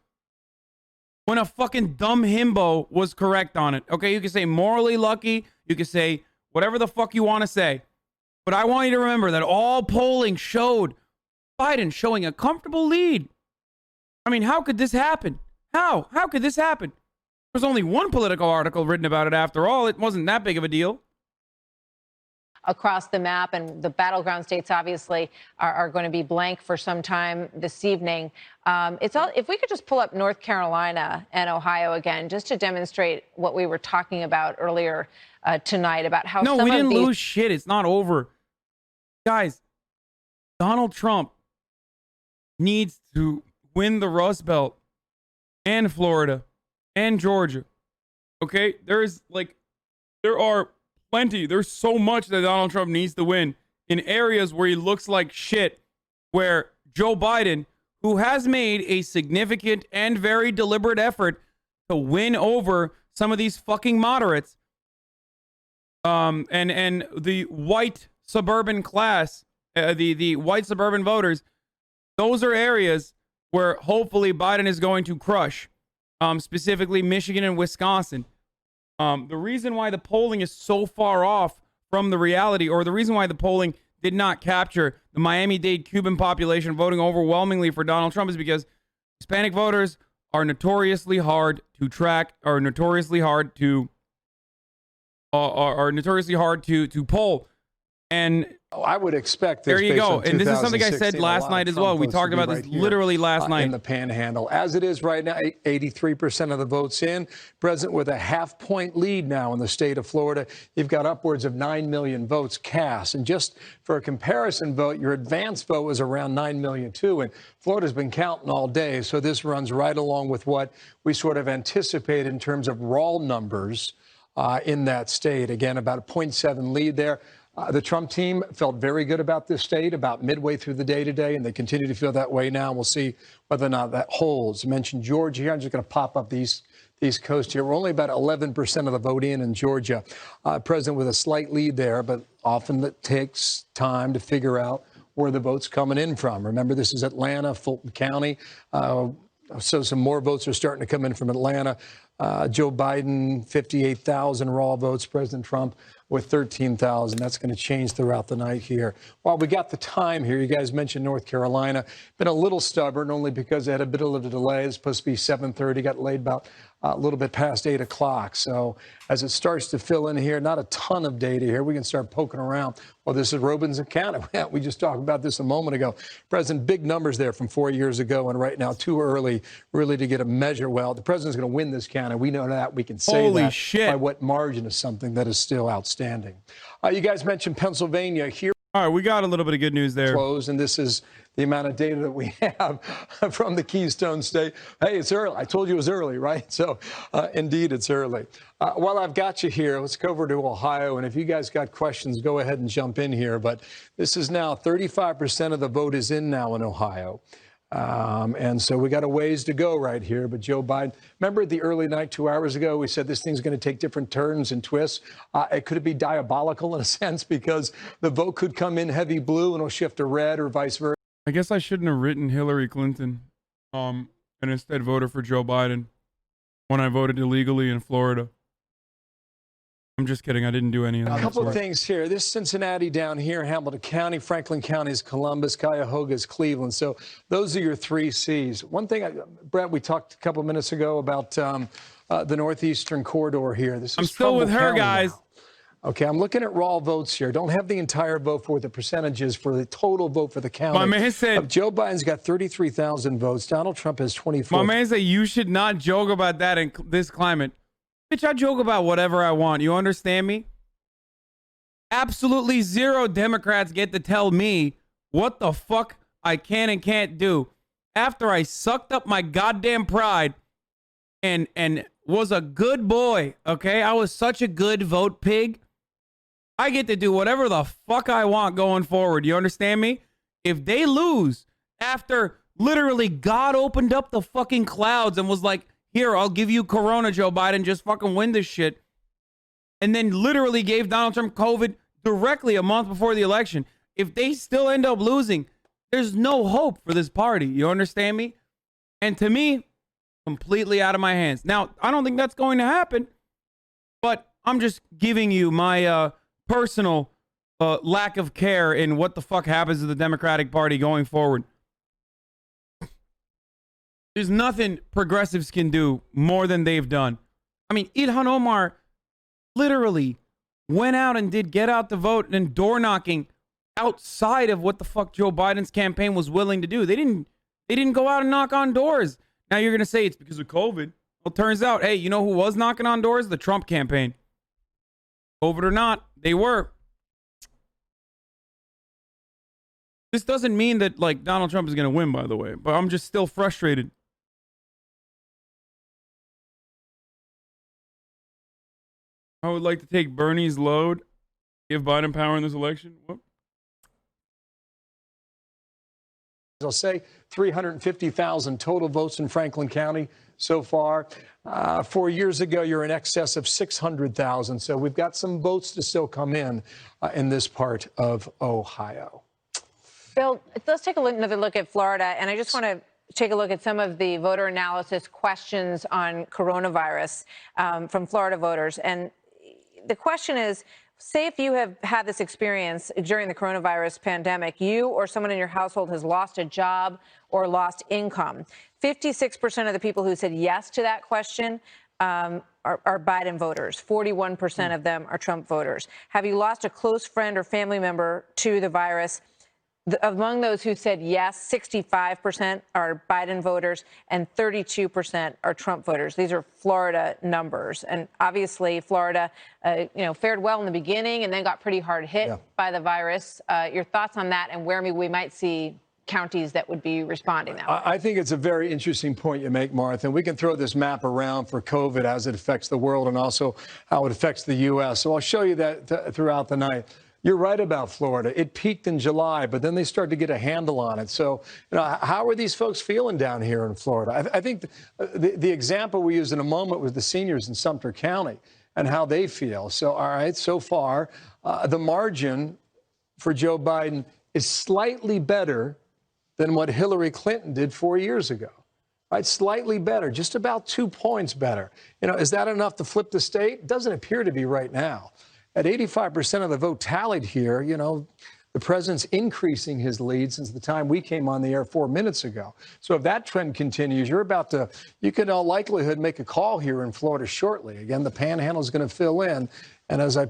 when a fucking dumb himbo was correct on it. Okay, you can say morally lucky, you can say whatever the fuck you want to say. But I want you to remember that all polling showed Biden showing a comfortable lead. I mean, how could this happen? How could this happen? There's only one political article written about it after all. It wasn't that big of a deal. Across the map, and the battleground states obviously are going to be blank for some time this evening. If we could just pull up North Carolina and Ohio again, just to demonstrate what we were talking about earlier tonight about how we didn't lose shit. It's not over. Guys, Donald Trump needs to win the Rust Belt and Florida and Georgia. Okay? There's so much that Donald Trump needs to win in areas where he looks like shit, where Joe Biden, who has made a significant and very deliberate effort to win over some of these fucking moderates, and the white suburban class, the white suburban voters, those are areas where hopefully Biden is going to crush, specifically Michigan and Wisconsin. The reason why the polling is so far off from the reality, or the reason why the polling did not capture the Miami-Dade Cuban population voting overwhelmingly for Donald Trump, is because Hispanic voters are notoriously hard to track, are notoriously hard to poll. And I would expect this. There you go. And this is something I 2016, said last night as well. We talked about this literally last night. In the Panhandle. As it is right now, 83% of the votes in. President with a half-point lead now in the state of Florida. You've got upwards of 9 million votes cast. And just for a comparison vote, your advance vote was around 9 million too. And Florida's been counting all day. So this runs right along with what we sort of anticipated in terms of raw numbers in that state. Again, about a 0.7 lead there. The Trump team felt very good about this state about midway through the day today, and they continue to feel that way now. We'll see whether or not that holds. I mentioned Georgia here. I'm just going to pop up these coast here. We're only about 11% of the vote in Georgia. President with a slight lead there, but often it takes time to figure out where the vote's coming in from. Remember, this is Atlanta, Fulton County. So some more votes are starting to come in from Atlanta. Joe Biden, 58,000 raw votes. President Trump with 13,000. That's going to change throughout the night here. While we got the time here, you guys mentioned North Carolina. Been a little stubborn, only because they had a bit of a delay. It's supposed to be 7:30. Got laid about a little bit past 8 o'clock. So as it starts to fill in here, not a ton of data here. We can start poking around. Well, this is Robeson County. We just talked about this a moment ago. President, big numbers there from 4 years ago, and right now too early really to get a measure. Well, the president's going to win this county. We know that. We can say Holy that shit. by what margin is something that is still outstanding. You guys mentioned Pennsylvania here. All right, we got a little bit of good news there. Closed, and this is the amount of data that we have from the Keystone State. Hey, it's early. I told you it was early, right? So, indeed, it's early. While I've got you here, let's go over to Ohio. And if you guys got questions, go ahead and jump in here. But this is now 35% of the vote is in now in Ohio. And so we got a ways to go right here. But Joe Biden, remember the early night 2 hours ago, we said this thing's going to take different turns and twists. It could be diabolical in a sense because the vote could come in heavy blue and it'll shift to red or vice versa. I guess I shouldn't have written Hillary Clinton and instead voted for Joe Biden when I voted illegally in Florida. I'm just kidding. I didn't do any of that. A couple of things here. This Cincinnati down here, Hamilton County, Franklin County is Columbus, Cuyahoga is Cleveland. So those are your 3 Cs. One thing, Brett, we talked a couple of minutes ago about the northeastern corridor here. This is I'm still with her, guys. Now. Okay, I'm looking at raw votes here. Don't have the entire vote for the percentages for the total vote for the county. My man said Joe Biden's got 33,000 votes. Donald Trump has 24. My man said you should not joke about that in this climate. Bitch, I joke about whatever I want. You understand me? Absolutely zero Democrats get to tell me what the fuck I can and can't do after I sucked up my goddamn pride and was a good boy, okay? I was such a good vote pig. I get to do whatever the fuck I want going forward. You understand me? If they lose after literally God opened up the fucking clouds and was like, here, I'll give you Corona, Joe Biden, just fucking win this shit. And then literally gave Donald Trump COVID directly a month before the election. If they still end up losing, there's no hope for this party. You understand me? And to me, completely out of my hands. Now, I don't think that's going to happen, but I'm just giving you my personal lack of care in what the fuck happens to the Democratic Party going forward. There's nothing progressives can do more than they've done. I mean, Ilhan Omar literally went out and did get out the vote and door knocking outside of what the fuck Joe Biden's campaign was willing to do. They didn't go out and knock on doors. Now you're going to say it's because of COVID. Well, it turns out, hey, you know who was knocking on doors? The Trump campaign. COVID or not, they were. This doesn't mean that like Donald Trump is going to win, by the way, but I'm just still frustrated. I would like to take Bernie's load, give Biden power in this election. What? I'll say 350,000 total votes in Franklin County so far. 4 years ago, you're in excess of 600,000. So we've got some votes to still come in this part of Ohio. Bill, let's take another look at Florida. And I just want to take a look at some of the voter analysis questions on coronavirus from Florida voters. And the question is, say if you have had this experience during the coronavirus pandemic, you or someone in your household has lost a job or lost income. 56% of the people who said yes to that question are Biden voters. 41% of them are Trump voters. Have you lost a close friend or family member to the virus? Among those who said yes, 65% are Biden voters and 32% are Trump voters. These are Florida numbers. And obviously, Florida, fared well in the beginning and then got pretty hard hit by the virus. Your thoughts on that and where we might see counties that would be responding that way? I think it's a very interesting point you make, Martha. And we can throw this map around for COVID as it affects the world and also how it affects the U.S. So I'll show you that throughout the night. You're right about Florida. It peaked in July, but then they started to get a handle on it. So, how are these folks feeling down here in Florida? I think the example we used in a moment was the seniors in Sumter County and how they feel. So, all right, so far, the margin for Joe Biden is slightly better than what Hillary Clinton did 4 years ago. Right, slightly better, just about 2 points better. Is that enough to flip the state? Doesn't appear to be right now. At 85% of the vote tallied here, the president's increasing his lead since the time we came on the air 4 minutes ago. So if that trend continues, you can in all likelihood make a call here in Florida shortly. Again, the panhandle is going to fill in. And as I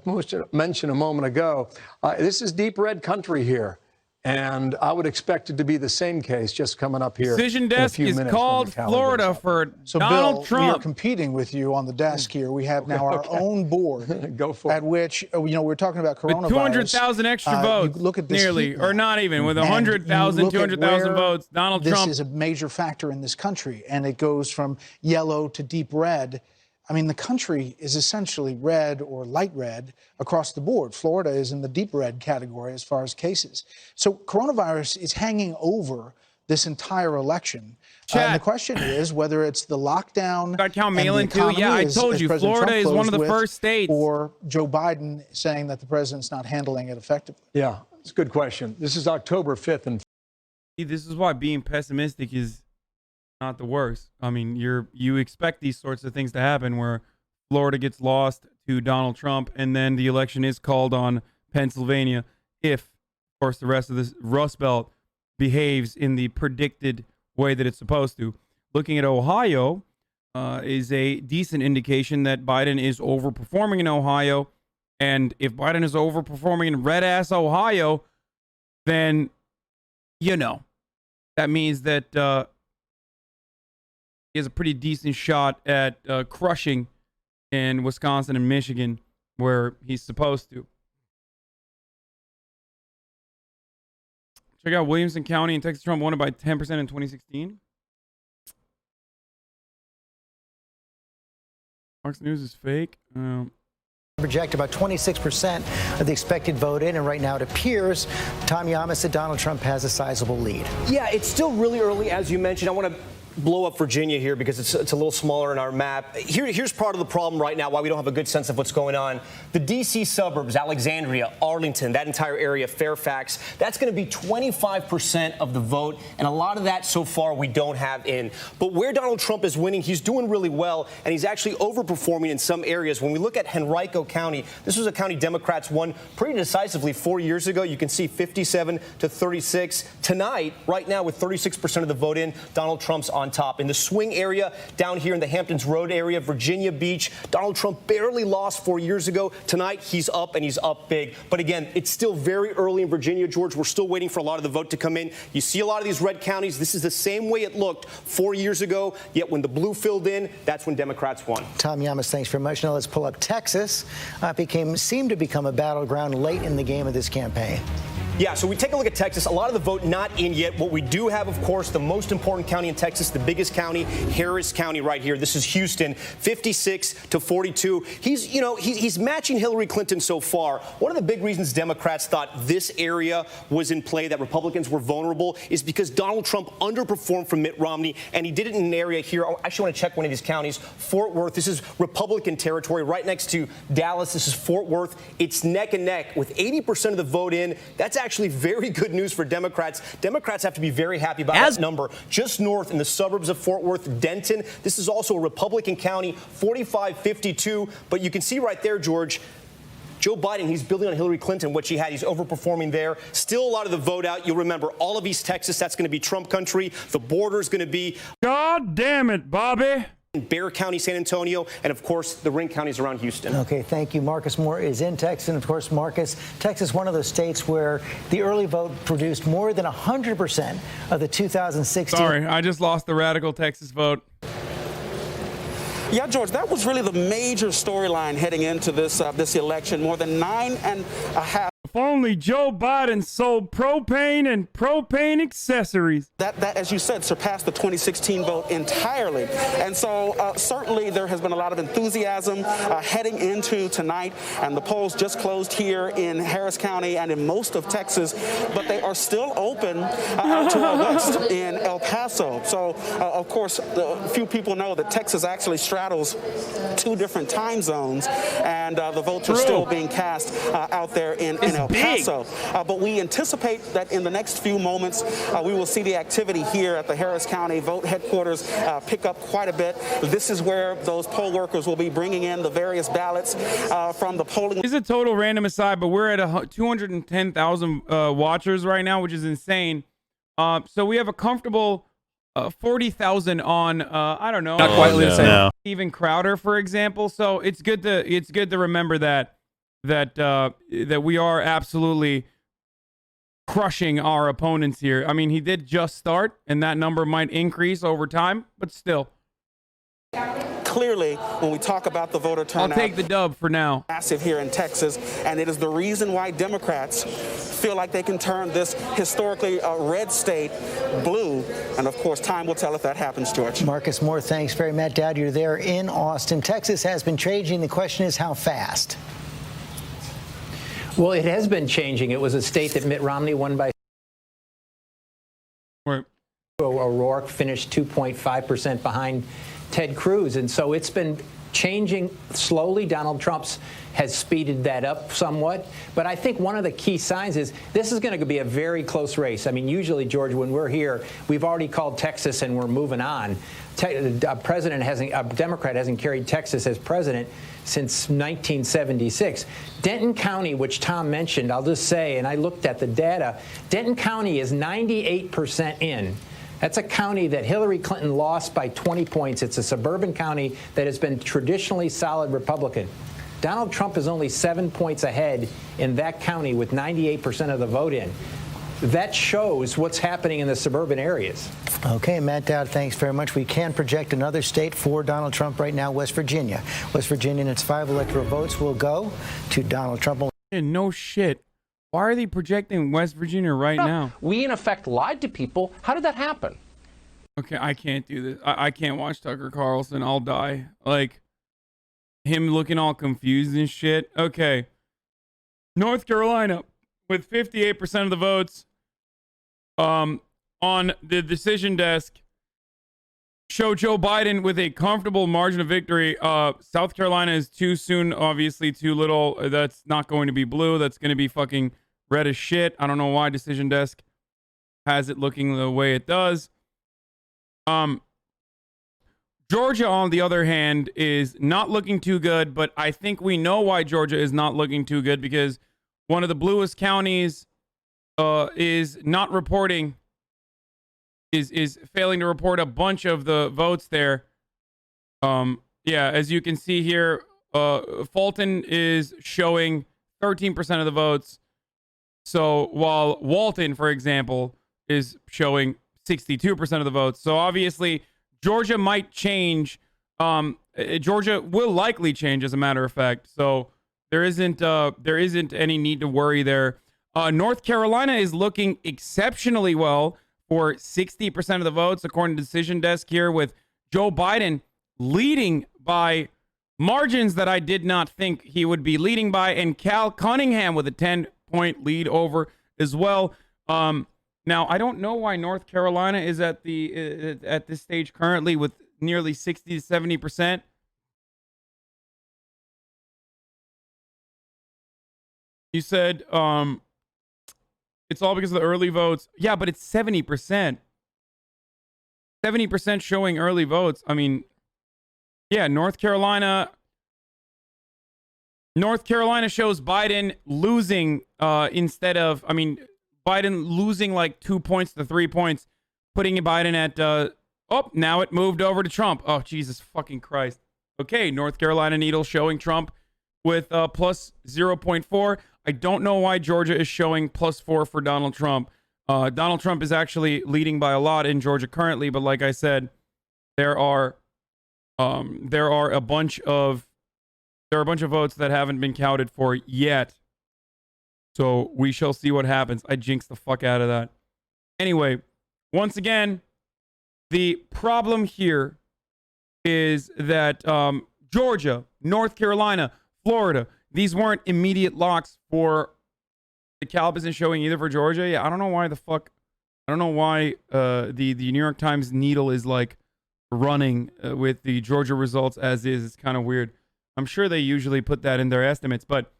mentioned a moment ago, this is deep red country here. And I would expect it to be the same case just coming up here. Decision desk is called Florida for So Donald Bill, Trump. we are competing with you on the desk here. We have now our own board. Go for at which, we're talking about coronavirus. With 200,000 extra votes, look at this nearly, heat or map, not even, with and 100,000, you look at 200,000 where votes, Donald Trump. This is a major factor in this country, and it goes from yellow to deep red. I mean, the country is essentially red or light red across the board. Florida is in the deep red category as far as cases. So coronavirus is hanging over this entire election. And the question is whether it's the lockdown. Got count mail-in too. Yeah, I told you, Florida is one of the first states. Or Joe Biden saying that the president's not handling it effectively. Yeah, it's a good question. This is October 5th. And this is why being pessimistic is not the worst. I mean, you expect these sorts of things to happen where Florida gets lost to Donald Trump and then the election is called on Pennsylvania if, of course, the rest of this Rust Belt behaves in the predicted way that it's supposed to. Looking at Ohio is a decent indication that Biden is overperforming in Ohio. And if Biden is overperforming in red-ass Ohio, then, that means that he has a pretty decent shot at crushing in Wisconsin and Michigan where he's supposed to. Check out Williamson County in Texas. Trump won it by 10% in 2016. Fox News is fake. Project about 26% of the expected vote in, and right now it appears, Tom Yamas, that Donald Trump has a sizable lead. Yeah, it's still really early, as you mentioned. I want to blow up Virginia here because it's a little smaller in our map. Here's part of the problem right now, why we don't have a good sense of what's going on. The D.C. suburbs, Alexandria, Arlington, that entire area, Fairfax, that's going to be 25% of the vote, and a lot of that so far we don't have in. But where Donald Trump is winning, he's doing really well, and he's actually overperforming in some areas. When we look at Henrico County, this was a county Democrats won pretty decisively 4 years ago. You can see 57 to 36. Tonight, right now, with 36% of the vote in, Donald Trump's on top. In the swing area down here in the Hamptons Road area, Virginia Beach, Donald Trump barely lost 4 years ago. Tonight, he's up, and he's up big. But again, it's still very early in Virginia, George. We're still waiting for a lot of the vote to come in. You see a lot of these red counties. This is the same way it looked 4 years ago, yet when the blue filled in, that's when Democrats won. Tom Yamas, thanks very much. Now let's pull up Texas. Seemed to become a battleground late in the game of this campaign. Yeah, so we take a look at Texas. A lot of the vote not in yet. What we do have, of course, the most important county in Texas, the biggest county, Harris County right here. This is Houston, 56 to 42. He's matching Hillary Clinton so far. One of the big reasons Democrats thought this area was in play, that Republicans were vulnerable, is because Donald Trump underperformed from Mitt Romney, and he did it in an area here. I actually want to check one of these counties. Fort Worth, this is Republican territory right next to Dallas. This is Fort Worth. It's neck and neck with 80% of the vote in. That's actually very good news for Democrats. Democrats have to be very happy about that number. Just north in the suburbs of Fort Worth, Denton. This is also a Republican county, 45-52. But you can see right there, George, Joe Biden, he's building on Hillary Clinton, what she had. He's overperforming there. Still a lot of the vote out. You'll remember all of East Texas, that's going to be Trump country. The border is going to be... God damn it, Bobby. Bexar County, San Antonio, and of course the ring counties around Houston. Okay, thank you. Marcus Moore is in Texas, and of course, Marcus, Texas, one of those states where the early vote produced more than 100% of the 2016. Sorry, I just lost the radical Texas vote. Yeah, George, that was really the major storyline heading into this election. More than 9.5. If only Joe Biden sold propane and propane accessories. That, as you said, surpassed the 2016 vote entirely. And so certainly there has been a lot of enthusiasm heading into tonight. And the polls just closed here in Harris County and in most of Texas, but they are still open out to our west in El Paso. So, of course, a few people know that Texas actually straddles 2 different time zones, and the votes are still being cast out there in El Paso. But we anticipate that in the next few moments, we will see the activity here at the Harris County vote headquarters pick up quite a bit. This is where those poll workers will be bringing in the various ballots from the polling. This is a total random aside, but we're at 210,000 watchers right now, which is insane. So we have a comfortable 40,000 on I don't know, not quite the same. No. Steven Crowder, for example. So it's good to remember that we are absolutely crushing our opponents here. I mean, he did just start, and that number might increase over time, but still. Clearly, when we talk about the voter turnout, I'll take the dub for now. Massive here in Texas, and it is the reason why Democrats feel like they can turn this historically red state blue. And of course, time will tell if that happens, George. Marcus Moore, thanks very much. Matt Dowd, you're there in Austin. Texas has been changing. The question is how fast? Well, it has been changing. It was a state that Mitt Romney won by. Right. O'Rourke finished 2.5% behind Ted Cruz. And so it's been changing slowly. Donald Trump's has speeded that up somewhat. But I think one of the key signs is this is going to be a very close race. I mean, usually, George, when we're here, we've already called Texas and we're moving on. A Democrat hasn't carried Texas as president since 1976. Denton County, which Tom mentioned, I'll just say, and I looked at the data, Denton County is 98% in. That's a county that Hillary Clinton lost by 20 points. It's a suburban county that has been traditionally solid Republican. Donald Trump is only 7 points ahead in that county with 98% of the vote in. That shows what's happening in the suburban areas. Okay, Matt Dowd, thanks very much. We can project another state for Donald Trump right now, West Virginia. West Virginia and its 5 electoral votes will go to Donald Trump. No shit. Why are they projecting West Virginia right now? We, in effect, lied to people. How did that happen? Okay, I can't do this. I can't watch Tucker Carlson. I'll die. Like, him looking all confused and shit. Okay. North Carolina, with 58% of the votes on the decision desk, show Joe Biden with a comfortable margin of victory. South Carolina is too soon, obviously too little. That's not going to be blue. That's going to be fucking red as shit. I don't know why decision desk has it looking the way it does. Georgia, on the other hand, is not looking too good, but I think we know why Georgia is not looking too good, because one of the bluest counties is not reporting, is failing to report a bunch of the votes there. Yeah, as you can see here, Fulton is showing 13% of the votes. So while Walton, for example, is showing 62% of the votes. So obviously, Georgia might change. Georgia will likely change, as a matter of fact. So there isn't any need to worry there. North Carolina is looking exceptionally well for 60% of the votes, according to Decision Desk here, with Joe Biden leading by margins that I did not think he would be leading by, and Cal Cunningham with a 10-point lead over as well. Now, I don't know why North Carolina is at this stage currently with nearly 60 to 70%. You said it's all because of the early votes. Yeah, but it's 70%. 70% showing early votes. I mean, yeah, North Carolina shows Biden losing instead of, I mean, Biden losing like 2 points to 3 points, putting Biden at, now it moved over to Trump. Oh, Jesus fucking Christ. Okay, North Carolina needle showing Trump with plus 0.4. I don't know why Georgia is showing plus 4 for Donald Trump. Donald Trump is actually leading by a lot in Georgia currently, but like I said, there are a bunch of votes that haven't been counted for yet. So we shall see what happens. I jinxed the fuck out of that. Anyway, once again, the problem here is that Georgia, North Carolina, Florida, these weren't immediate locks for the Calp isn't showing either for Georgia. Yeah, I don't know why the New York Times needle is like running with the Georgia results as is. It's kind of weird. I'm sure they usually put that in their estimates. But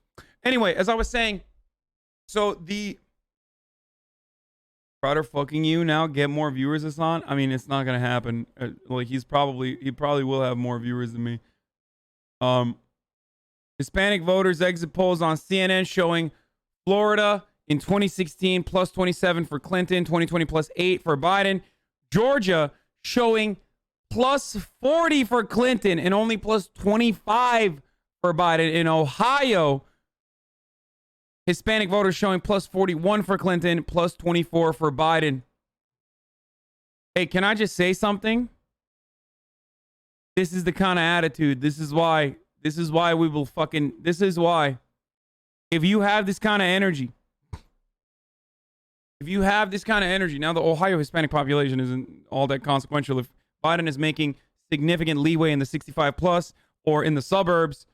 anyway, as I was saying, so the Crowder fucking you now get more viewers, Hasan. I mean, it's not gonna happen. Like he probably will have more viewers than me. Hispanic voters exit polls on CNN showing Florida in 2016 plus 27 for Clinton, 2020 plus 8 for Biden. Georgia showing plus 40 for Clinton and only plus 25 for Biden. In Ohio, Hispanic voters showing plus 41 for Clinton, plus 24 for Biden. Hey, can I just say something? This is the kind of attitude. This is why we will fucking, this is why. If you have this kind of energy, now the Ohio Hispanic population isn't all that consequential. If Biden is making significant leeway in the 65 plus or in the suburbs,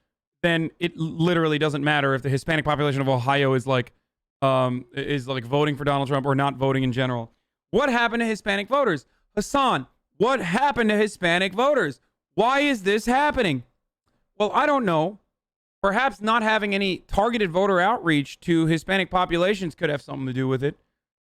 then it literally doesn't matter if the Hispanic population of Ohio is like voting for Donald Trump or not voting in general. What happened to Hispanic voters? Hasan, what happened to Hispanic voters? Why is this happening? Well, I don't know. Perhaps not having any targeted voter outreach to Hispanic populations could have something to do with it.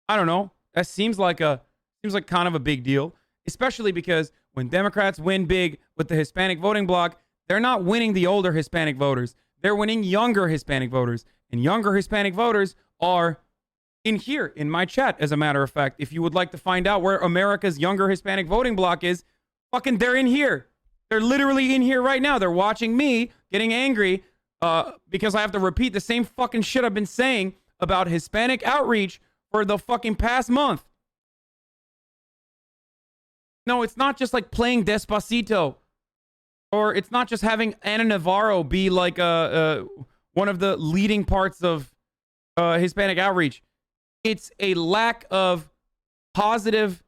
I don't know. That seems like kind of a big deal, especially because when Democrats win big with the Hispanic voting bloc, they're not winning the older Hispanic voters. They're winning younger Hispanic voters. And younger Hispanic voters are in here, in my chat, as a matter of fact. If you would like to find out where America's younger Hispanic voting bloc is, fucking they're in here. They're literally in here right now. They're watching me getting angry because I have to repeat the same fucking shit I've been saying about Hispanic outreach for the fucking past month. No, it's not just like playing Despacito. Or it's not just having Ana Navarro be like one of the leading parts of Hispanic outreach. It's a lack of positive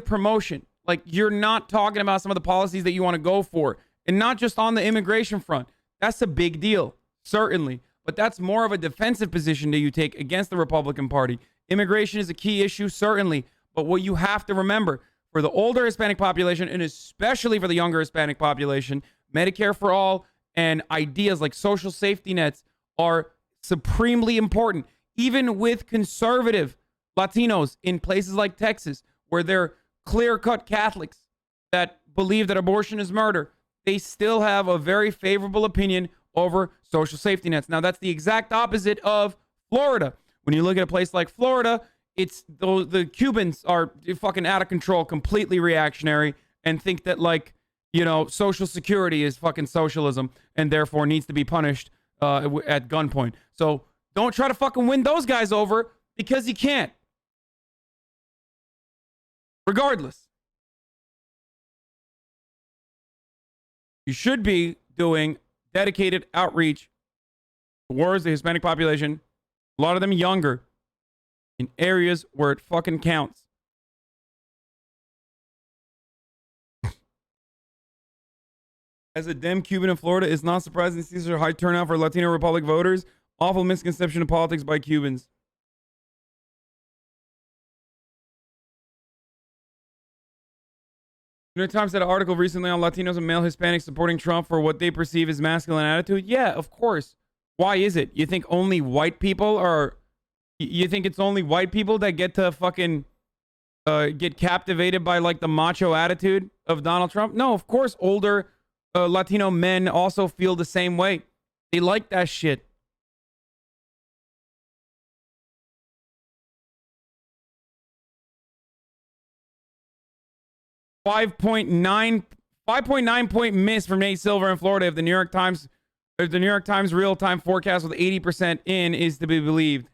promotion. Like, you're not talking about some of the policies that you want to go for. And not just on the immigration front. That's a big deal, certainly. But that's more of a defensive position that you take against the Republican Party. Immigration is a key issue, certainly. But what you have to remember, for the older Hispanic population, and especially for the younger Hispanic population, Medicare for all and ideas like social safety nets are supremely important. Even with conservative Latinos in places like Texas, where they're clear-cut Catholics that believe that abortion is murder, they still have a very favorable opinion over social safety nets. Now, that's the exact opposite of Florida. When you look at a place like Florida, it's the Cubans are fucking out of control, completely reactionary, and think that, like, you know, Social Security is fucking socialism and therefore needs to be punished at gunpoint. So don't try to fucking win those guys over, because you can't. Regardless, you should be doing dedicated outreach towards the Hispanic population, a lot of them younger, in areas where it fucking counts. As a Dem Cuban in Florida, it's not surprising to see such a high turnout for Latino Republic voters. Awful misconception of politics by Cubans. New York Times had an article recently on Latinos and male Hispanics supporting Trump for what they perceive as masculine attitude. Yeah, of course. Why is it? You think only white people are... You think it's only white people that get to fucking get captivated by, like, the macho attitude of Donald Trump? No, of course older Latino men also feel the same way. They like that shit. $5.9 point miss from Nate Silver in Florida if the New York Times real-time forecast with 80% in is to be believed.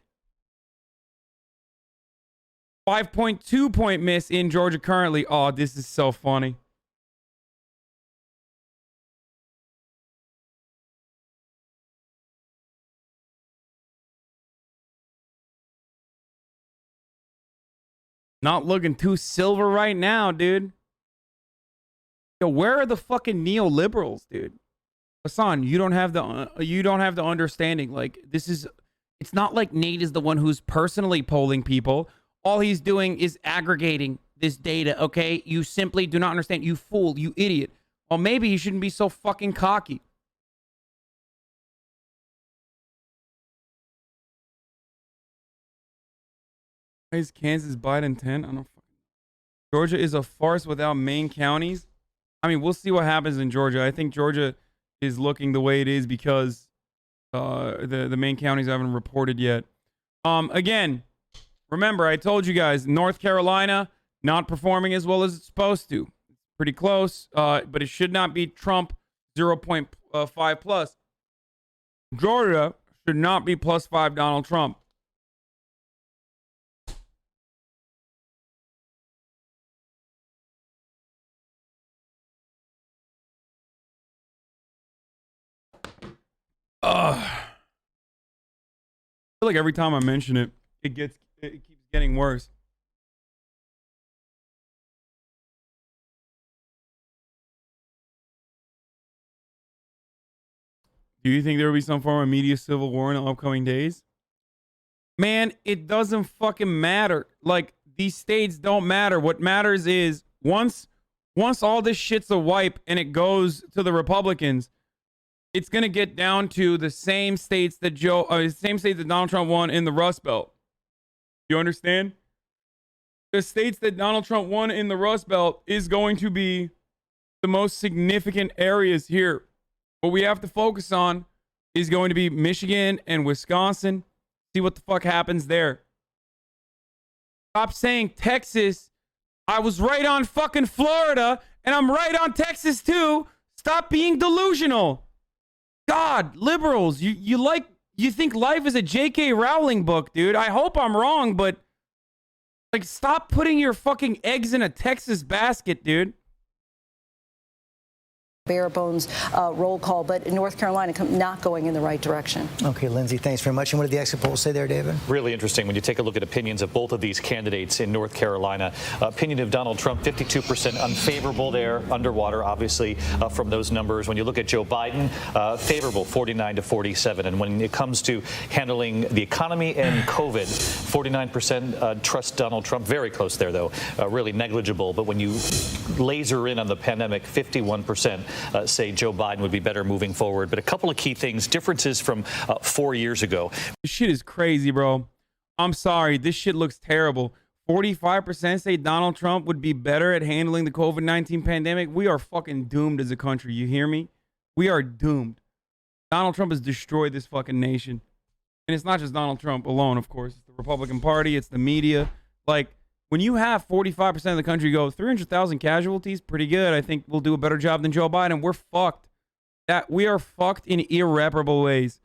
5.2 point miss in Georgia currently. Oh, this is so funny. Not looking too silver right now, dude. Yo, where are the fucking neoliberals, dude? Hasan, you don't have the understanding. Like, it's not like Nate is the one who's personally polling people. All he's doing is aggregating this data, okay? You simply do not understand. You fool, you idiot. Well, maybe you shouldn't be so fucking cocky. Is Kansas Biden 10? I don't know. Georgia is a farce without main counties. I mean, we'll see what happens in Georgia. I think Georgia is looking the way it is because the main counties haven't reported yet. Again, remember, I told you guys, North Carolina not performing as well as it's supposed to. Pretty close, but it should not be Trump 0.5 plus. Georgia should not be +5 Donald Trump. I feel like every time I mention it, it keeps getting worse. Do you think there will be some form of media civil war in the upcoming days? Man, it doesn't fucking matter. Like, these states don't matter. What matters is once all this shit's a wipe and it goes to the Republicans, it's gonna get down to the same states that Donald Trump won in the Rust Belt. You understand? The states that Donald Trump won in the Rust Belt is going to be the most significant areas here. What we have to focus on is going to be Michigan and Wisconsin. See what the fuck happens there. Stop saying Texas. I was right on fucking Florida, and I'm right on Texas too. Stop being delusional. God, liberals, you think life is a J.K. Rowling book, dude. I hope I'm wrong, but like, stop putting your fucking eggs in a Texas basket, dude. Bare bones roll call, but North Carolina not going in the right direction. Okay, Lindsay, thanks very much. And what did the exit polls say there, David? Really interesting when you take a look at opinions of both of these candidates in North Carolina. Opinion of Donald Trump, 52% unfavorable there, underwater, obviously, from those numbers. When you look at Joe Biden, favorable, 49 to 47. And when it comes to handling the economy and COVID, 49% trust Donald Trump. Very close there, though, really negligible. But when you laser in on the pandemic, 51%. Say Joe Biden would be better moving forward. But a couple of key things, differences from 4 years ago. This shit is crazy, bro. I'm sorry. This shit looks terrible. 45% say Donald Trump would be better at handling the COVID-19 pandemic. We are fucking doomed as a country. You hear me? We are doomed. Donald Trump has destroyed this fucking nation. And it's not just Donald Trump alone, of course. It's the Republican Party. It's the media. Like, when you have 45% of the country go, 300,000 casualties, pretty good. I think we'll do a better job than Joe Biden. We're fucked. We are fucked in irreparable ways.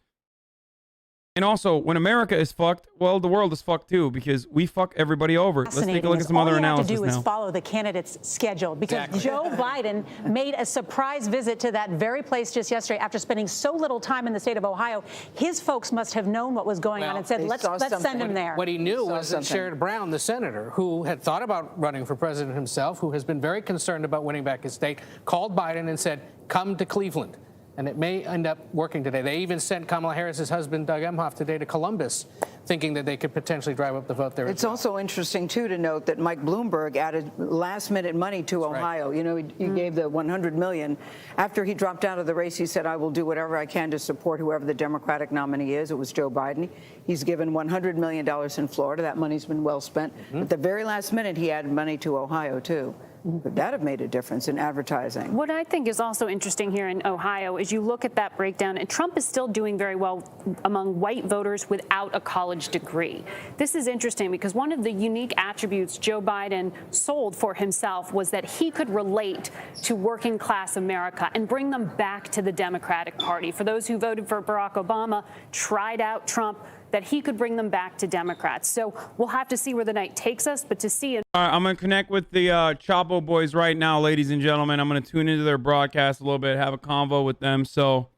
And also, when America is fucked, well, the world is fucked too, because we fuck everybody over. Let's take a look at some other analysis now. All you have to do is follow the candidate's schedule, because Joe Biden made a surprise visit to that very place just yesterday after spending so little time in the state of Ohio. His folks must have known what was going on and said, let's send him there. What he knew was that Sherrod Brown, the senator, who had thought about running for president himself, who has been very concerned about winning back his state, called Biden and said, come to Cleveland. And it may end up working today. They even sent Kamala Harris's husband, Doug Emhoff, today to Columbus, thinking that they could potentially drive up the vote there. It's also interesting, too, to note that Mike Bloomberg added last-minute money to Ohio. Right. You know, he gave the $100 million. After he dropped out of the race, he said, I will do whatever I can to support whoever the Democratic nominee is. It was Joe Biden. He's given $100 million in Florida. That money's been well spent. At the very last minute, he added money to Ohio, too. But that have made a difference in advertising. What I think is also interesting here in Ohio is you look at that breakdown, and Trump is still doing very well among white voters without a college degree. This is interesting because one of the unique attributes Joe Biden sold for himself was that he could relate to working class America and bring them back to the Democratic Party. For those who voted for Barack Obama, tried out Trump, that he could bring them back to Democrats. So we'll have to see where the night takes us, but to see it. All right, I'm going to connect with the Chapo boys right now, ladies and gentlemen. I'm going to tune into their broadcast a little bit, have a convo with them. So,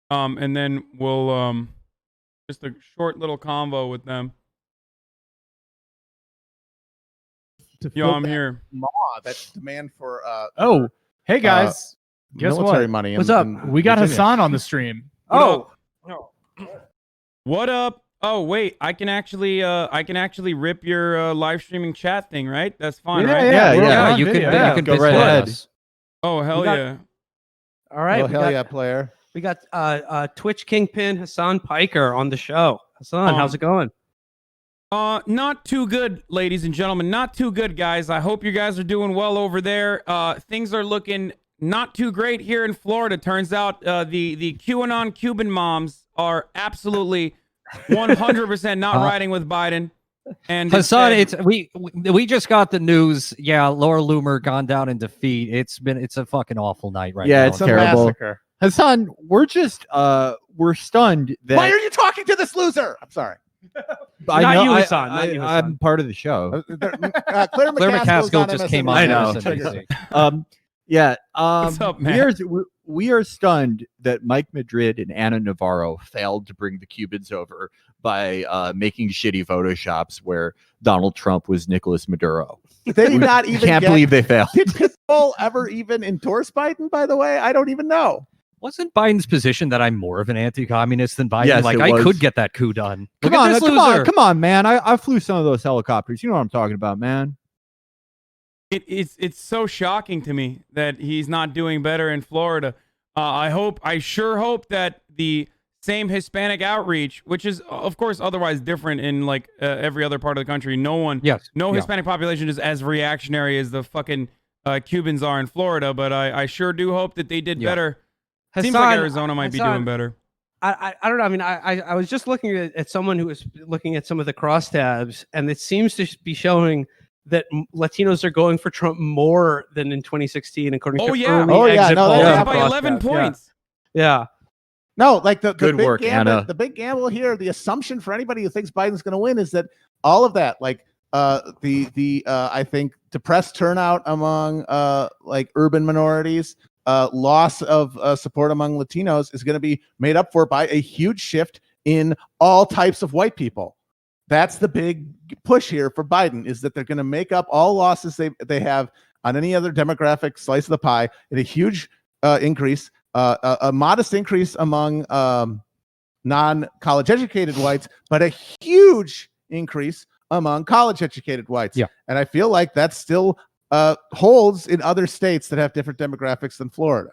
and then we'll, just a short little convo with them. Yo, I'm here. That demand for, hey guys. Guess military what? money. What's up? We got Virginia. Hasan on the stream. What up? Oh wait, I can actually rip your live streaming chat thing, right? That's fine, right? Yeah. You can go right ahead. Oh hell yeah! All right, Oh hell yeah, player. We got Twitch Kingpin Hasan Piker on the show. Hasan, how's it going? Not too good, ladies and gentlemen. Not too good, guys. I hope you guys are doing well over there. Things are looking not too great here in Florida. Turns out the QAnon Cuban moms are absolutely 100% not riding with Biden. And Hasan, instead- we just got the news. Yeah, Laura Loomer gone down in defeat. It's a fucking awful night right now. Yeah, it's terrible. massacre. Hasan, we're stunned that. Why are you talking to this loser? I'm sorry. Not you, I, Hasan, not you, Hasan. I'm part of the show. Claire Claire McCaskill McCaskill just came on. I know. MSNBC. Yeah. What's up, man? We are stunned that Mike Madrid and Ana Navarro failed to bring the Cubans over by making shitty photoshops where Donald Trump was Nicolas Maduro. They did not even can't believe they failed. Did Pitbull ever even endorse Biden, by the way? I don't even know. Wasn't Biden's position that I'm more of an anti-communist than Biden? Yes, like it I was. could get that coup done. Come Look at on, this come loser. on, come on, man. I flew some of those helicopters. You know what I'm talking about, man. It's so shocking to me that he's not doing better in Florida. I sure hope that the same Hispanic outreach, which is of course otherwise different in like every other part of the country. No Hispanic population is as reactionary as the fucking Cubans are in Florida. But I sure do hope that they did better. Seems like Hasan, Arizona might be doing better. I don't know. I mean, I was just looking at someone who was looking at some of the crosstabs, and it seems to be showing that Latinos are going for Trump more than in 2016, according to early exit polls. By 11 points. Yeah. No, like the Good big work, gamble, Anna. The big gamble here, the assumption for anybody who thinks Biden's going to win is that all of that, like I think depressed turnout among like urban minorities, loss of support among Latinos is going to be made up for by a huge shift in all types of white people. That's the big push here for Biden, is that they're going to make up all losses they have on any other demographic slice of the pie in a huge increase, a modest increase among non-college educated whites, but a huge increase among college educated whites. Yeah. And I feel like that still holds in other states that have different demographics than Florida.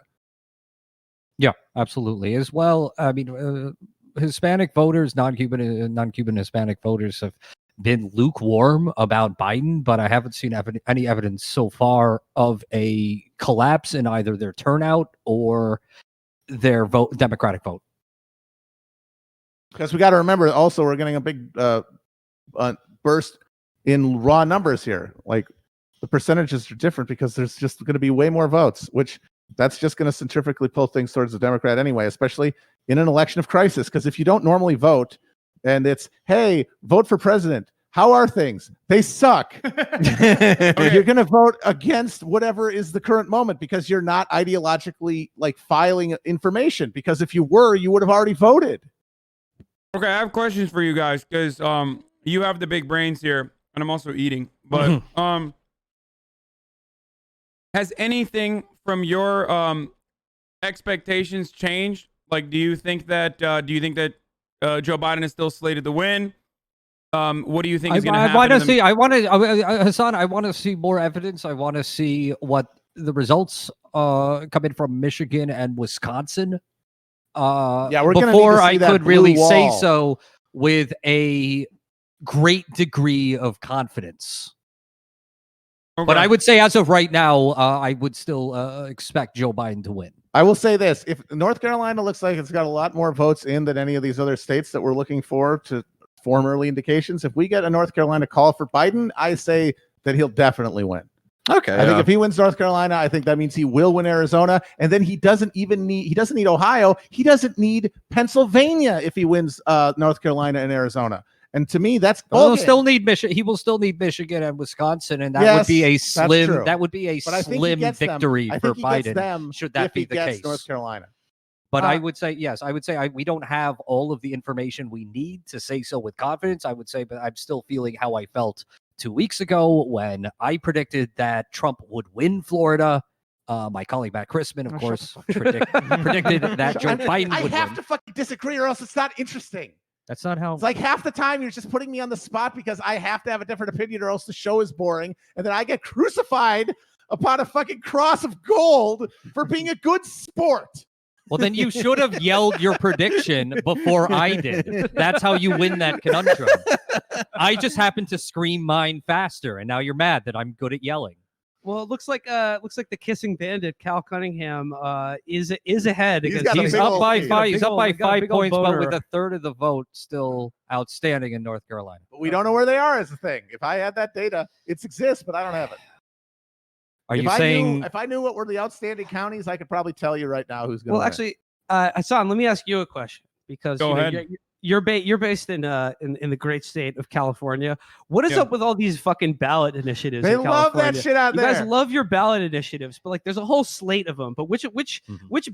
Yeah, absolutely. As well, I mean, Hispanic voters, non-Cuban Hispanic voters have been lukewarm about Biden, but I haven't seen any evidence so far of a collapse in either their turnout or their Democratic vote. Because we got to remember also we're getting a big burst in raw numbers here. Like the percentages are different because there's just going to be way more votes, which that's just going to centrifugally pull things towards the Democrat anyway, especially in an election of crisis. Because if you don't normally vote and it's, hey, vote for president, how are things? They suck. You're going to vote against whatever is the current moment because you're not ideologically like filing information. Because if you were, you would have already voted. Okay, I have questions for you guys because you have the big brains here, and I'm also eating. But has anything from your expectations changed? Like, do you think that Joe Biden is still slated to win? What do you think is going to happen? Hasan, I want to see more evidence. I want to see what the results coming from Michigan and Wisconsin. We're before I could really say so with a great degree of confidence. Okay. But I would say, as of right now, I would still expect Joe Biden to win. I will say this: if North Carolina looks like it's got a lot more votes in than any of these other states that we're looking for to form early indications, if we get a North Carolina call for Biden, I say that he'll definitely win. Okay. I think if he wins North Carolina, I think that means he will win Arizona, and then he doesn't need Ohio. He doesn't need Pennsylvania if he wins North Carolina and Arizona. And to me, that's he will still need Michigan and Wisconsin, and that would be a slim. That would be a slim victory for Biden. Should that be the case? North Carolina. But I would say yes. I would say we don't have all of the information we need to say so with confidence. I would say, but I'm still feeling how I felt 2 weeks ago when I predicted that Trump would win Florida. My colleague Matt Christman, of course, predicted that Joe Biden would win. I have to fucking disagree, or else it's not interesting. That's not how. It's like half the time you're just putting me on the spot because I have to have a different opinion, or else the show is boring, and then I get crucified upon a fucking cross of gold for being a good sport. Well, then you should have yelled your prediction before I did. That's how you win that conundrum. I just happened to scream mine faster, and now you're mad that I'm good at yelling. Well, it looks like the kissing bandit Cal Cunningham is ahead. He's against- got a big old up by lead. five. He's up by He got a 5 big old points, but boner. with a third of the vote still outstanding in North Carolina. But we don't know where they are as a thing. If I had that data, it exists, but I don't have it. Are you saying? If I knew what were the outstanding counties, I could probably tell you right now who's going to Well, win. actually, Hasan, let me ask you a question because Go ahead. You're based in the great state of California. What is Yeah. up with all these fucking ballot initiatives? They in love that California? shit out You there. guys love your ballot initiatives, but like there's a whole slate of them. But which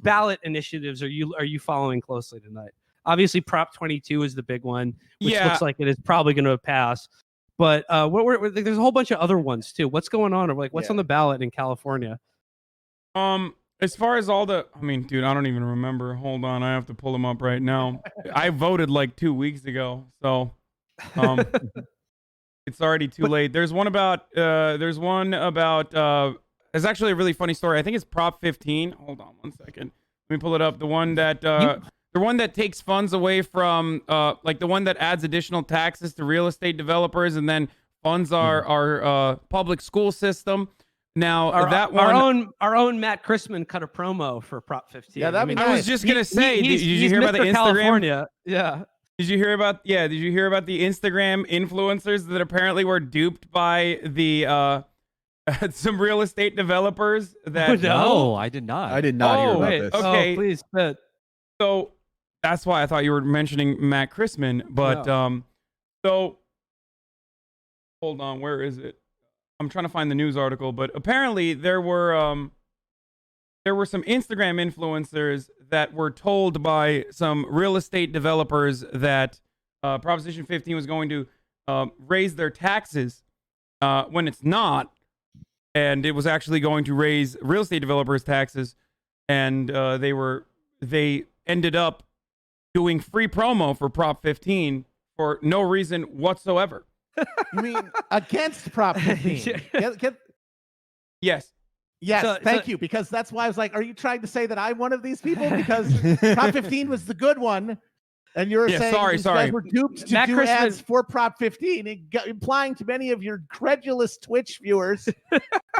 ballot initiatives are you following closely tonight? Obviously, Prop 22 is the big one, which Yeah. looks like it is probably going to pass. But there's a whole bunch of other ones too. What's going on? Or like what's on the ballot in California? As far as all the, I mean, dude, I don't even remember. Hold on, I have to pull them up right now. I voted like 2 weeks ago, so it's already too late. There's one about. It's actually a really funny story. I think it's Prop 15. Hold on 1 second. Let me pull it up. The one that takes funds away from, like the one that adds additional taxes to real estate developers and then funds our public school system. Now our own Matt Christman cut a promo for Prop 15. Yeah, that'd be I nice. was just gonna say, did you he's hear about the Mr. Instagram? California. Yeah. Did you hear about the Instagram influencers that apparently were duped by the some real estate developers that No, I did not. I did not hear about wait. this. Okay. Oh, please, but So that's why I thought you were mentioning Matt Chrisman, but so hold on, where is it? I'm trying to find the news article, but apparently there were some Instagram influencers that were told by some real estate developers that Proposition 15 was going to raise their taxes when it's not, and it was actually going to raise real estate developers' taxes, and they ended up doing free promo for Prop 15 for no reason whatsoever. You mean against Prop 15? Yes. Yes, thank you. Because that's why I was like, are you trying to say that I'm one of these people? Because Prop 15 was the good one. And you're saying these guys were duped to do ads for Prop 15, implying to many of your credulous Twitch viewers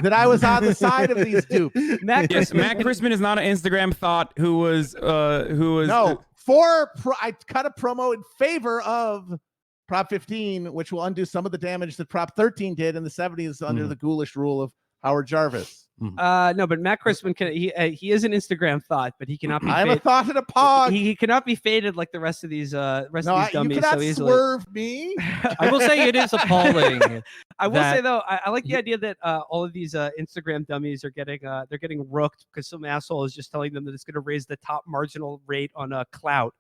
that I was on the side of these dupes. Matt Chrisman is not an Instagram thought who was No, I cut a promo in favor of Prop 15, which will undo some of the damage that Prop 13 did in the 70s under the ghoulish rule of Howard Jarvis. No, but Matt Chrisman he is an Instagram thought, but he cannot be. I'm a thought in a pod. He cannot be faded like the rest of these dummies you cannot so easily. swerve me. I will say it is appalling. I will say though, I like the idea that all of these Instagram dummies are getting rooked because some asshole is just telling them that it's going to raise the top marginal rate on clout.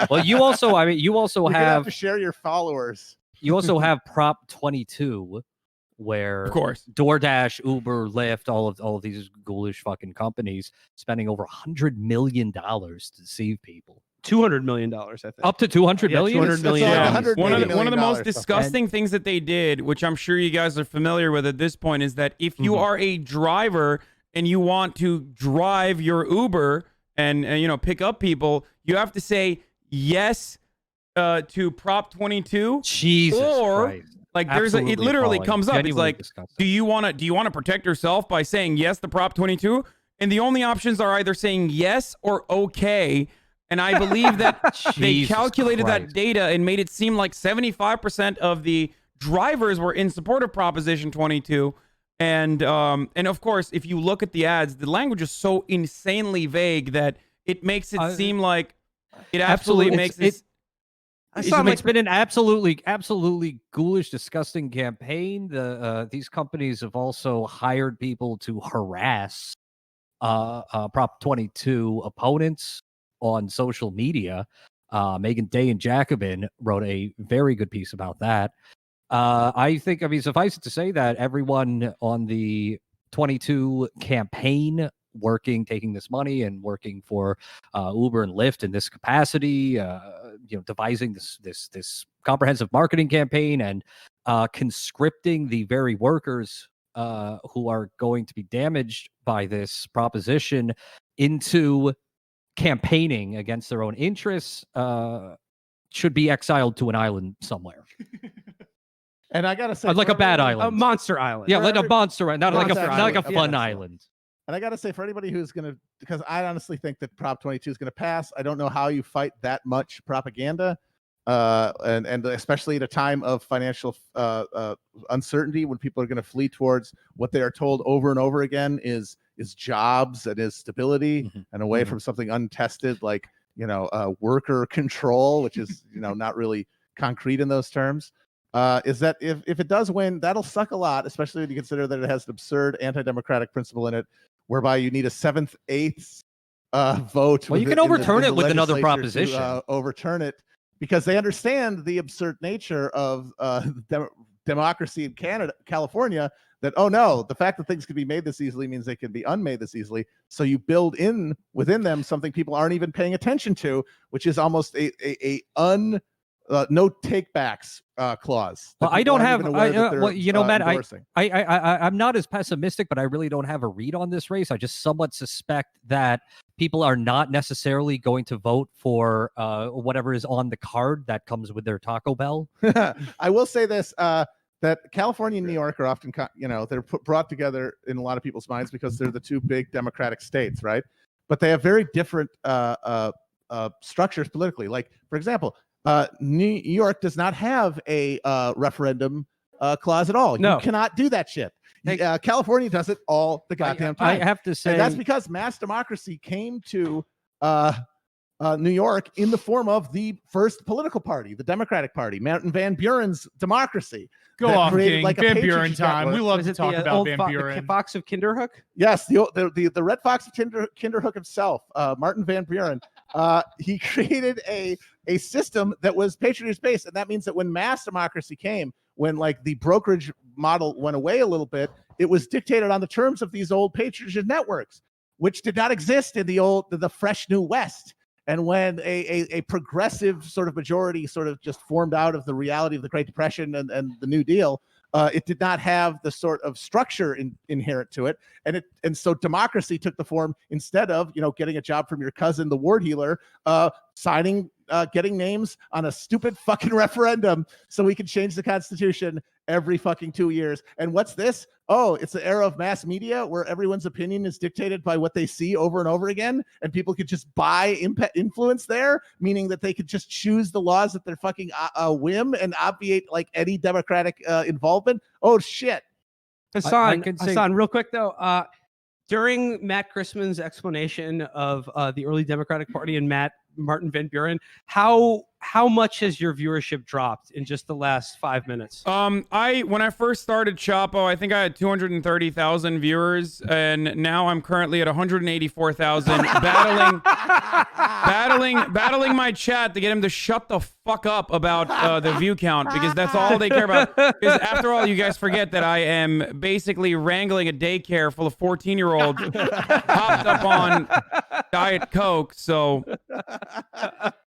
Well, you also have to share your followers. You also have Prop 22, where of course DoorDash, Uber, Lyft, all of these ghoulish fucking companies spending over $100 million to deceive people. $200 million, I think. Up to $200 million. $200 million. One of the most disgusting things that they did, which I'm sure you guys are familiar with at this point, is that if you are a driver and you want to drive your Uber and pick up people, you have to say yes to Prop 22. Jesus or Christ. like Absolutely it literally appalling. comes up. It's Genuinely like, disgusting. do you want to protect yourself by saying yes to Prop 22? And the only options are either saying yes or okay. And I believe that they calculated that data and made it seem like 75% of the drivers were in support of Proposition 22. And of course, if you look at the ads, the language is so insanely vague that it makes it seem like it absolutely makes it. It's been an absolutely ghoulish, disgusting campaign. These companies have also hired people to harass Prop 22 opponents on social media. Megan Day and Jacobin wrote a very good piece about that. Suffice it to say that everyone on the 22 campaign taking this money and working for Uber and Lyft in this capacity, devising this comprehensive marketing campaign and conscripting the very workers who are going to be damaged by this proposition into campaigning against their own interests should be exiled to an island somewhere. And I gotta say, like a bad island, a monster island. Yeah, like a monster island, not like a fun island. For everybody who's And I got to say, for anybody who's going to, because I honestly think that Prop 22 is going to pass. I don't know how you fight that much propaganda, and especially at a time of financial uncertainty, when people are going to flee towards what they are told over and over again is jobs and is stability, and away from something untested like worker control, which is not really concrete in those terms. Is that if it does win, that'll suck a lot, especially when you consider that it has an absurd anti-democratic principle in it, whereby you need a 7/8 vote. Well, you can overturn it with another proposition. To, overturn it, because they understand the absurd nature of democracy in California. That the fact that things can be made this easily means they can be unmade this easily. So you build in within them something people aren't even paying attention to, which is almost no takebacks clause. Well, I don't have. Matt, I'm not as pessimistic, but I really don't have a read on this race. I just somewhat suspect that people are not necessarily going to vote for whatever is on the card that comes with their Taco Bell. I will say this: that California and New York are often, they're brought together in a lot of people's minds because they're the two big Democratic states, right? But they have very different structures politically. Like, for example, New York does not have a referendum clause at all. No. You cannot do that shit. California does it all the goddamn time. I have to say, and that's because mass democracy came to New York in the form of the first political party, the Democratic Party, Martin Van Buren's democracy. Go off, King. Like Van Buren time. We love to talk about Van Buren. The Fox of Kinderhook? Yes, the Red Fox of Kinderhook himself, Martin Van Buren. He created a system that was patronage-based, and that means that when mass democracy came, when like the brokerage model went away a little bit, it was dictated on the terms of these old patronage networks, which did not exist in the fresh new West. And when a progressive sort of majority sort of just formed out of the reality of the Great Depression and the New Deal, it did not have the sort of structure inherent to it. And so democracy took the form, instead of, getting a job from your cousin, the ward healer, getting names on a stupid fucking referendum so we can change the Constitution every fucking 2 years. And what's this? Oh, it's the era of mass media where everyone's opinion is dictated by what they see over and over again, and people could just buy influence there, meaning that they could just choose the laws at their fucking whim and obviate like any democratic involvement. Oh shit. Hasan, real quick though, during Matt Christman's explanation of the early Democratic Party and Martin Van Buren, how much has your viewership dropped in just the last 5 minutes? When I first started Chapo, I think I had 230,000 viewers, and now I'm currently at 184,000, battling my chat to get him to shut the fuck up about the view count, because that's all they care about. Because after all, you guys forget that I am basically wrangling a daycare full of 14-year-olds hopped up on Diet Coke, so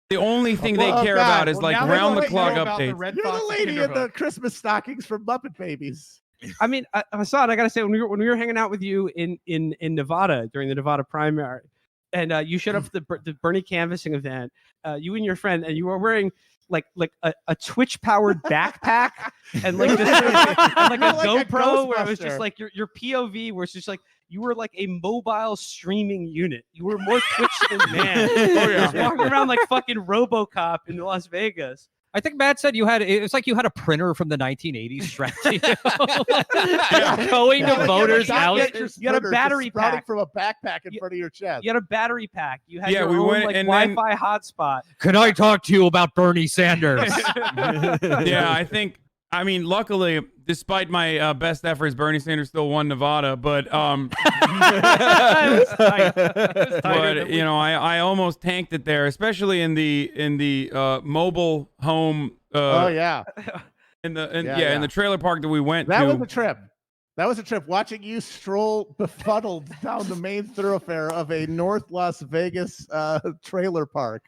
the only thing they care about is like round-the-clock updates. You're the lady in the Christmas stockings from Muppet Babies. I mean, Hasan, I gotta say, when we were hanging out with you in Nevada during the Nevada primary, and you showed up for the Bernie canvassing event, you and your friend, and you were wearing like a Twitch-powered backpack and like this, and like a GoPro, where it was just like your POV, where it's just like you were like a mobile streaming unit. You were more Twitch than man. Just walking around like fucking RoboCop in Las Vegas. I think Matt said it's like you had a printer from the 1980s strapped to you. Going to voters' houses. You had a battery pack from a backpack in front of your chest. You had a battery pack. You had your own like Wi-Fi hotspot. Can I talk to you about Bernie Sanders? Yeah, I mean, luckily, despite my best efforts, Bernie Sanders still won Nevada. But I almost tanked it there, especially in the mobile home. In the trailer park that we went to. That was a trip. That was a trip. Watching you stroll befuddled down the main thoroughfare of a North Las Vegas trailer park.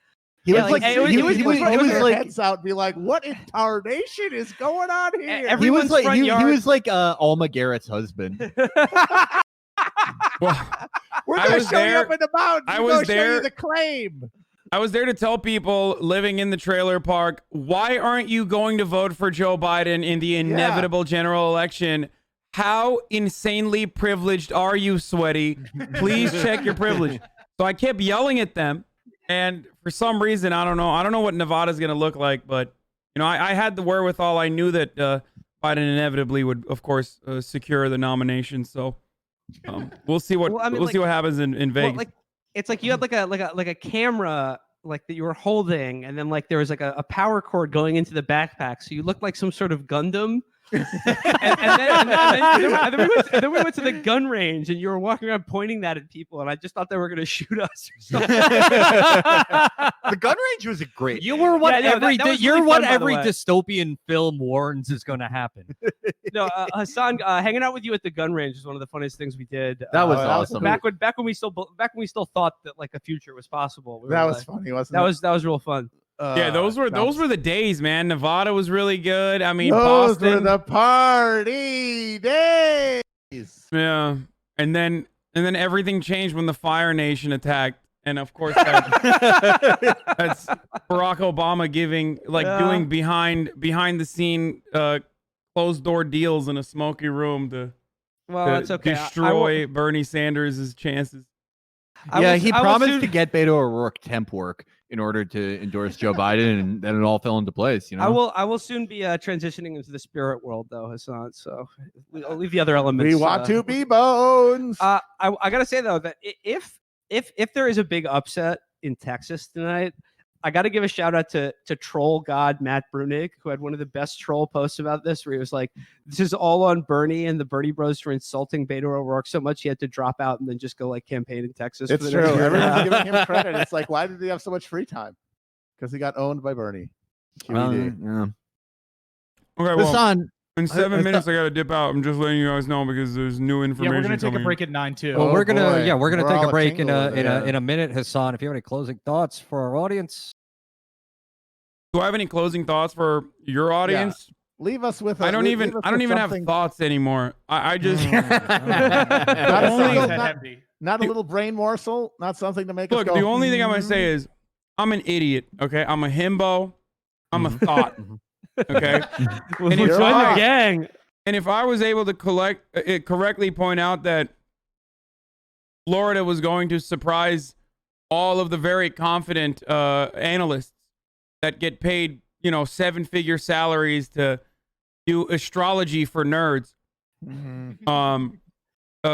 He was like heads out and be like, "What in tarnation is going on here?" He was like Alma Garrett's husband. We're gonna show you up in the mountains. I was there. Show you the claim. I was there to tell people living in the trailer park, why aren't you going to vote for Joe Biden in the inevitable general election? How insanely privileged are you, Sweaty? Please check your privilege. So I kept yelling at them, and for some reason, I don't know what Nevada's going to look like, but I had the wherewithal. I knew that Biden inevitably would, of course, secure the nomination. So we'll see what see what happens in Vegas. Well, it's like you had like a camera like that you were holding, and then like there was like a power cord going into the backpack, so you looked like some sort of Gundam. and then we went to the gun range, and you were walking around pointing that at people, and I just thought they were going to shoot us or something. The gun range was great. You were what every really fun, dystopian film warns is going to happen. No, Hasan, hanging out with you at the gun range is one of the funniest things we did. That was awesome. Back when we still thought that like a future was possible. That was funny, wasn't it? That was real fun. Yeah, those were the days, man. Nevada was really good. I mean, those Boston were the party days. Yeah, and then everything changed when the Fire Nation attacked, and of course that's Barack Obama doing behind the scene closed door deals in a smoky room to it's okay. destroy Bernie Sanders' chances. He promised to get Beto O'Rourke temp work in order to endorse Joe Biden, and then it all fell into place. I will soon be transitioning into the spirit world, though, Hasan. So I'll leave the other elements. We want to be bones. I gotta say though that if there is a big upset in Texas tonight, I got to give a shout out to troll god Matt Brunig, who had one of the best troll posts about this, where he was like, "This is all on Bernie and the Bernie Bros for insulting Beto O'Rourke so much he had to drop out and then just go like campaign in Texas." It's true. Everyone's giving him credit. It's like, why did he have so much free time? Because he got owned by Bernie. Okay, well, in 7 minutes I gotta dip out. I'm just letting you guys know because there's new information. Yeah, we're gonna take a coming break at 9 too. Well, we're gonna take a break in tingle, a minute, Hasan. If you have any closing thoughts for our audience. Do I have any closing thoughts for your audience? Yeah. Leave us with. I don't even have thoughts anymore. I just not a little brain morsel, not something to make us go. The only thing I'm gonna say is I'm an idiot. Okay, I'm a himbo. I'm a thought. Okay, and if I was able to correctly point out that Florida was going to surprise all of the very confident analysts that get paid, 7-figure salaries to do astrology for nerds,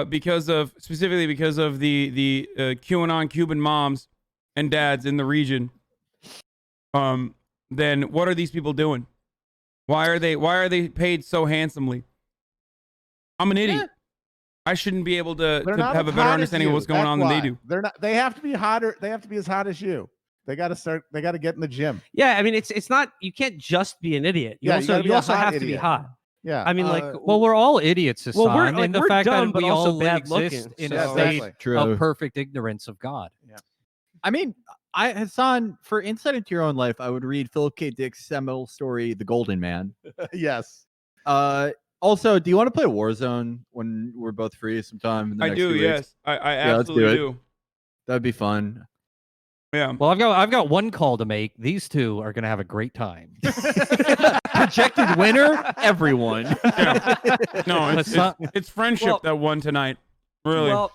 because of the QAnon Cuban moms and dads in the region, then what are these people doing? Why are they paid so handsomely? I'm an idiot. I shouldn't be able to have a better understanding of what's going on than they do. They're not. They have to be hotter. They have to be as hot as you. They got to get in the gym. Yeah, I mean, it's not. You can't just be an idiot. You also have to be hot. Yeah. I mean, we're all idiots, Hasan. Well, we're in the we're fact dumb, that but we also all bad exist looking. in a state of perfect ignorance of God. Yeah. I mean, Hasan, for insight into your own life, I would read Philip K. Dick's seminal story, The Golden Man. Yes. Also, do you want to play Warzone when we're both free sometime in the next few weeks? Yes. I absolutely do. That'd be fun. Yeah. Well, I've got one call to make. These two are going to have a great time. Projected winner, everyone. Yeah. No, it's friendship that won tonight. Really. Well,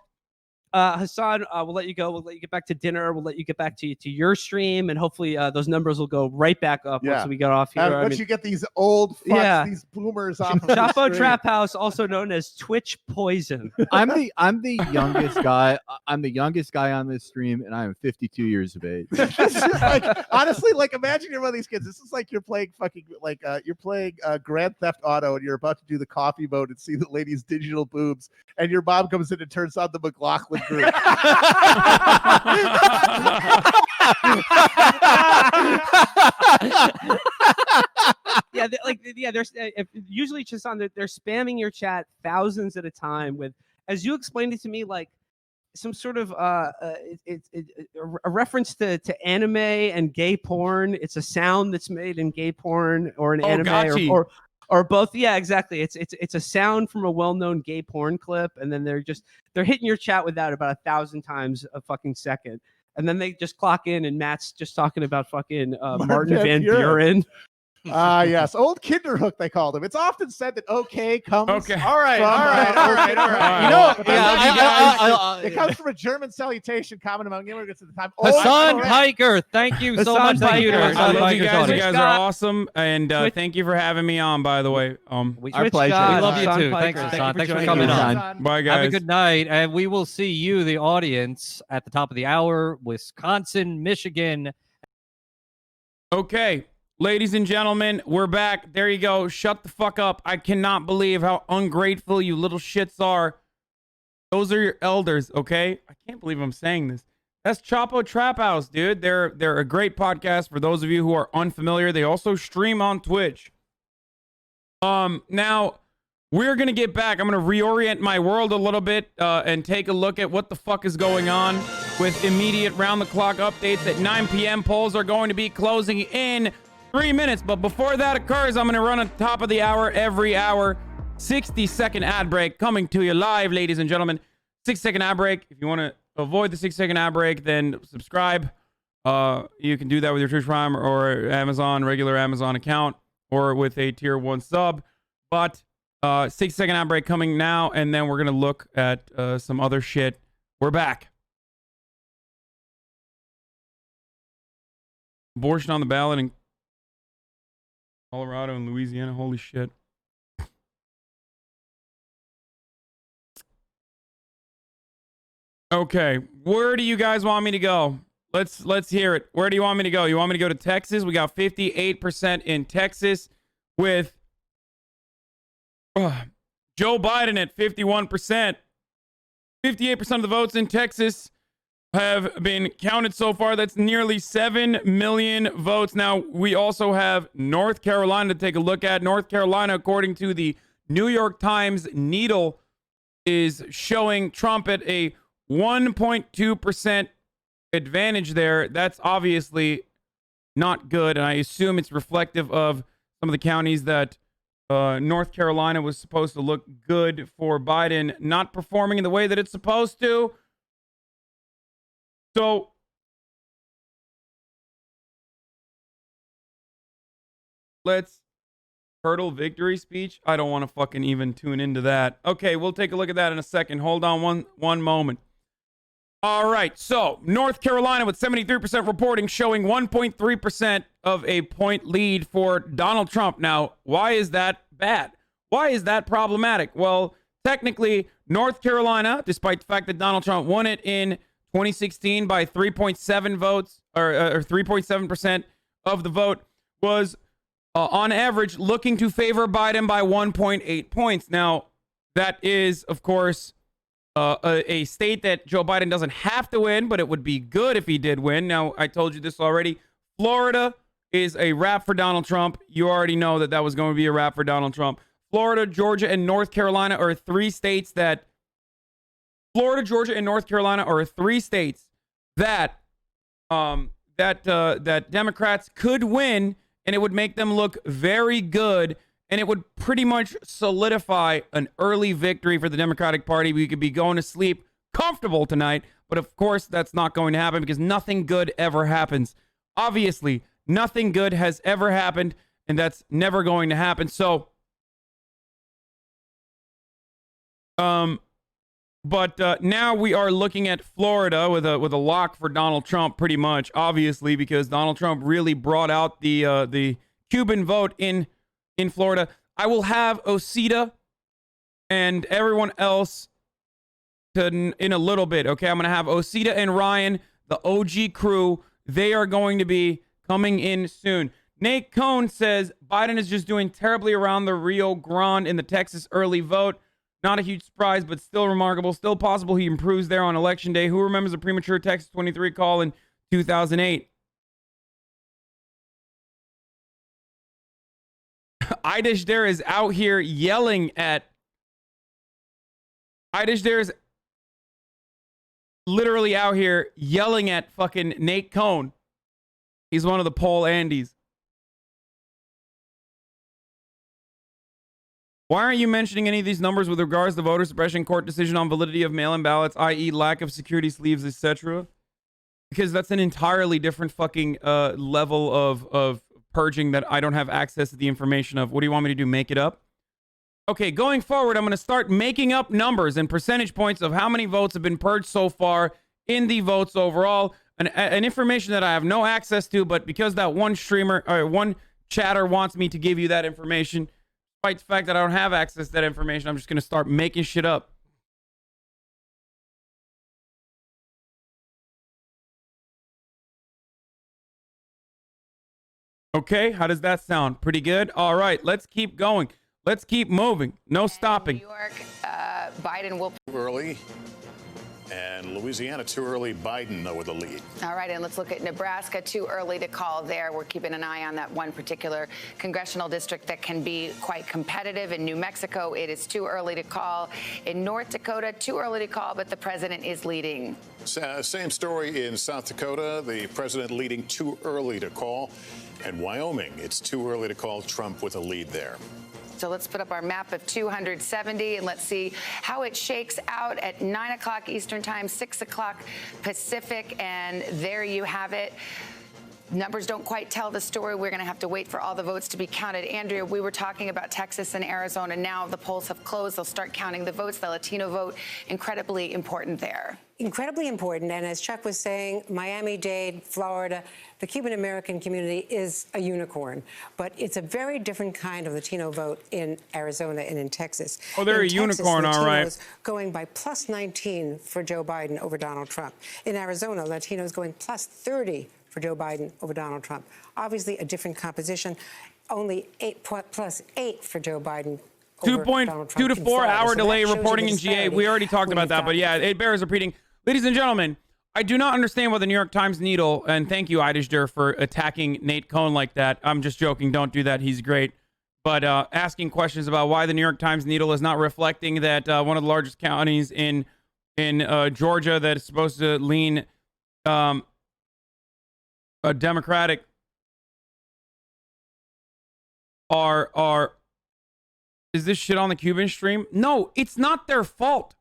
Hasan, we'll let you go. We'll let you get back to dinner. We'll let you get back to your stream, and hopefully those numbers will go right back up once we get off here. Once you get these old fucks, these boomers off of Chapo Traphouse, also known as Twitch Poison. I'm the youngest guy. I'm the youngest guy on this stream, and I am 52 years of age. Honestly, imagine you're one of these kids. This is like you're playing Grand Theft Auto, and you're about to do the coffee mode and see the lady's digital boobs, and your mom comes in and turns on the McLaughlin group. There's usually just on they're spamming your chat thousands at a time with, as you explained it to me, like some sort of a reference to anime and gay porn. It's a sound that's made in gay porn or an anime or both. Yeah, exactly. It's a sound from a well-known gay porn clip, and then they're hitting your chat with that about 1,000 times a fucking second. and then they just clock in, and Matt's just talking about fucking Martin Van Buren. Yes, old Kinderhook they called him. It's often said that okay comes. Okay. All right. You know, it comes from a German salutation common among immigrants at the time. Hasan Piker, thank you so much. Thank you to I Hasan love you Piker's guys. You audience. guys are awesome, and thank you for having me on. By the way, Our pleasure. We love you too. Thanks, Hasan. Thanks for coming on. Bye, guys. Have a good night, and we will see you, the audience, at the top of the hour. Wisconsin, Michigan. Okay. Ladies and gentlemen, we're back. There you go. Shut the fuck up. I cannot believe how ungrateful you little shits are. Those are your elders, okay? I can't believe I'm saying this. That's Chapo Traphouse, dude. They're a great podcast for those of you who are unfamiliar. They also stream on Twitch. Now we're gonna get back. I'm gonna reorient my world a little bit and take a look at what the fuck is going on with immediate round-the-clock updates. At 9 p.m. polls are going to be closing in 3 minutes, but before that occurs, I'm going to run on top of the hour every hour. 60-second ad break coming to you live, ladies and gentlemen. 6-second ad break. If you want to avoid the 6-second ad break, then subscribe. You can do that with your Twitch Prime or Amazon, regular Amazon account, or with a tier 1 sub. But 6-second ad break coming now, and then we're going to look at some other shit. We're back. Abortion on the ballot in Colorado and Louisiana. Holy shit. Okay, where do you guys want me to go? Let's hear it. Where do you want me to go? You want me to go to Texas? We got 58% in Texas with Joe Biden at 51%. 58% of the votes in Texas have been counted so far. That's nearly 7 million votes. Now, we also have North Carolina to take a look at. North Carolina, according to the New York Times Needle, is showing Trump at a 1.2% advantage there. That's obviously not good, and I assume it's reflective of some of the counties that North Carolina was supposed to look good for Biden not performing in the way that it's supposed to. So, let's hurdle victory speech. I don't want to fucking even tune into that. Okay, we'll take a look at that in a second. Hold on one moment. All right, so North Carolina with 73% reporting showing 1.3% of a point lead for Donald Trump. Now, why is that bad? Why is that problematic? Well, technically, North Carolina, despite the fact that Donald Trump won it in 2016 by 3.7 votes or 3.7% of the vote, was on average looking to favor Biden by 1.8 points. Now, that is, of course, a state that Joe Biden doesn't have to win, but it would be good if he did win. Now, I told you this already. Florida is a wrap for Donald Trump. You already know that that was going to be a wrap for Donald Trump. Florida, Georgia, and North Carolina are three states that Florida, Georgia, and North Carolina are three states that that Democrats could win, and it would make them look very good, and it would pretty much solidify an early victory for the Democratic Party. We could be going to sleep comfortable tonight, but of course that's not going to happen because nothing good ever happens. Obviously, nothing good has ever happened, and that's never going to happen. So, But now we are looking at Florida with a lock for Donald Trump, pretty much, obviously, because Donald Trump really brought out the Cuban vote in Florida. I will have Osita and everyone else in a little bit. Okay, I'm gonna have Osita and Ryan, the OG crew. They are going to be coming in soon. Nate Cohn says Biden is just doing terribly around the Rio Grande in the Texas early vote. Not a huge surprise, but still remarkable. Still possible he improves there on election day. Who remembers a premature Texas 23 call in 2008? Idish there is out here yelling at... Idish there is literally out here yelling at fucking Nate Cohn. He's one of the poll Andys. Why aren't you mentioning any of these numbers with regards to voter suppression, court decision on validity of mail-in ballots, i.e. lack of security sleeves, etc.? because that's an entirely different fucking level of purging that I don't have access to the information of. What do you want me to do? Make it up? Okay, going forward, I'm going to start making up numbers and percentage points of how many votes have been purged so far in the votes overall. An information that I have no access to, but because that one streamer or one chatter wants me to give you that information, despite the fact that I don't have access to that information, I'm just going to start making shit up. Okay, how does that sound? Pretty good? All right, let's keep going. Let's keep moving. No stopping. New York, Biden will... Early. And Louisiana, too early. Biden, though, with the lead. All right, and let's look at Nebraska. Too early to call there. We're keeping an eye on that one particular congressional district that can be quite competitive. In New Mexico, it is too early to call. In North Dakota, too early to call, but the president is leading. Same story in South Dakota. The president leading too early to call. And Wyoming, it's too early to call. Trump with a lead there. So let's put up our map of 270 and let's see how it shakes out at 9 o'clock Eastern time, 6 o'clock Pacific. And there you have it. Numbers don't quite tell the story. We're going to have to wait for all the votes to be counted. Andrea, we were talking about Texas and Arizona. Now the polls have closed. They'll start counting the votes. The Latino vote, incredibly important there. Incredibly important. And as Chuck was saying, Miami-Dade, Florida, the Cuban-American community is a unicorn. But it's a very different kind of Latino vote in Arizona and in Texas. Oh, they're in a unicorn, Texas, all right. Latinos going by plus 19 for Joe Biden over Donald Trump. In Arizona, Latinos going plus 30 for Joe Biden over Donald Trump. Obviously, a different composition. Only plus 8 for Joe Biden. 2.2 to 4 hour delay reporting in GA. We already talked about that, but yeah, it bears repeating. Ladies and gentlemen, I do not understand why the New York Times Needle, and thank you, Idishder, for attacking Nate Cohn like that. I'm just joking. Don't do that. He's great. But asking questions about why the New York Times Needle is not reflecting that one of the largest counties in Georgia that is supposed to lean Democratic is this shit on the Cuban stream? No, it's not their fault.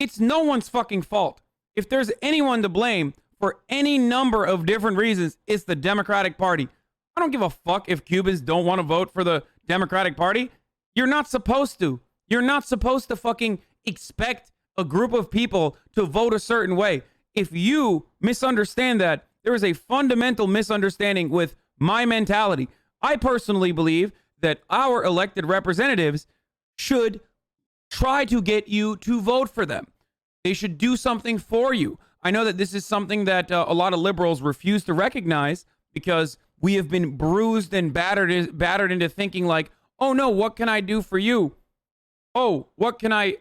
It's no one's fucking fault. If there's anyone to blame for any number of different reasons, it's the Democratic Party. I don't give a fuck if Cubans don't want to vote for the Democratic Party. You're not supposed to. You're not supposed to fucking expect a group of people to vote a certain way. If you misunderstand that, there is a fundamental misunderstanding with my mentality. I personally believe that our elected representatives should try to get you to vote for them. They should do something for you. I know that this is something that a lot of liberals refuse to recognize because we have been bruised and battered into thinking like, oh no, what can I do for you? Oh, what can I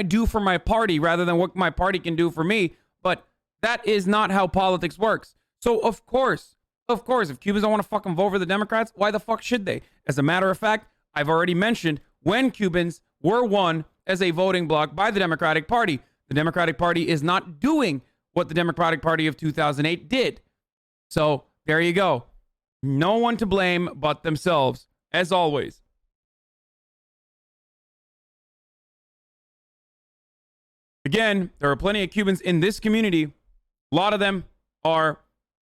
do for my party rather than what my party can do for me? But that is not how politics works. So of course, if Cubans don't want to fucking vote for the Democrats, why the fuck should they? As a matter of fact, I've already mentioned when Cubans were won as a voting bloc by the Democratic Party. The Democratic Party is not doing what the Democratic Party of 2008 did. So there you go. No one to blame but themselves, as always. Again, there are plenty of Cubans in this community. A lot of them are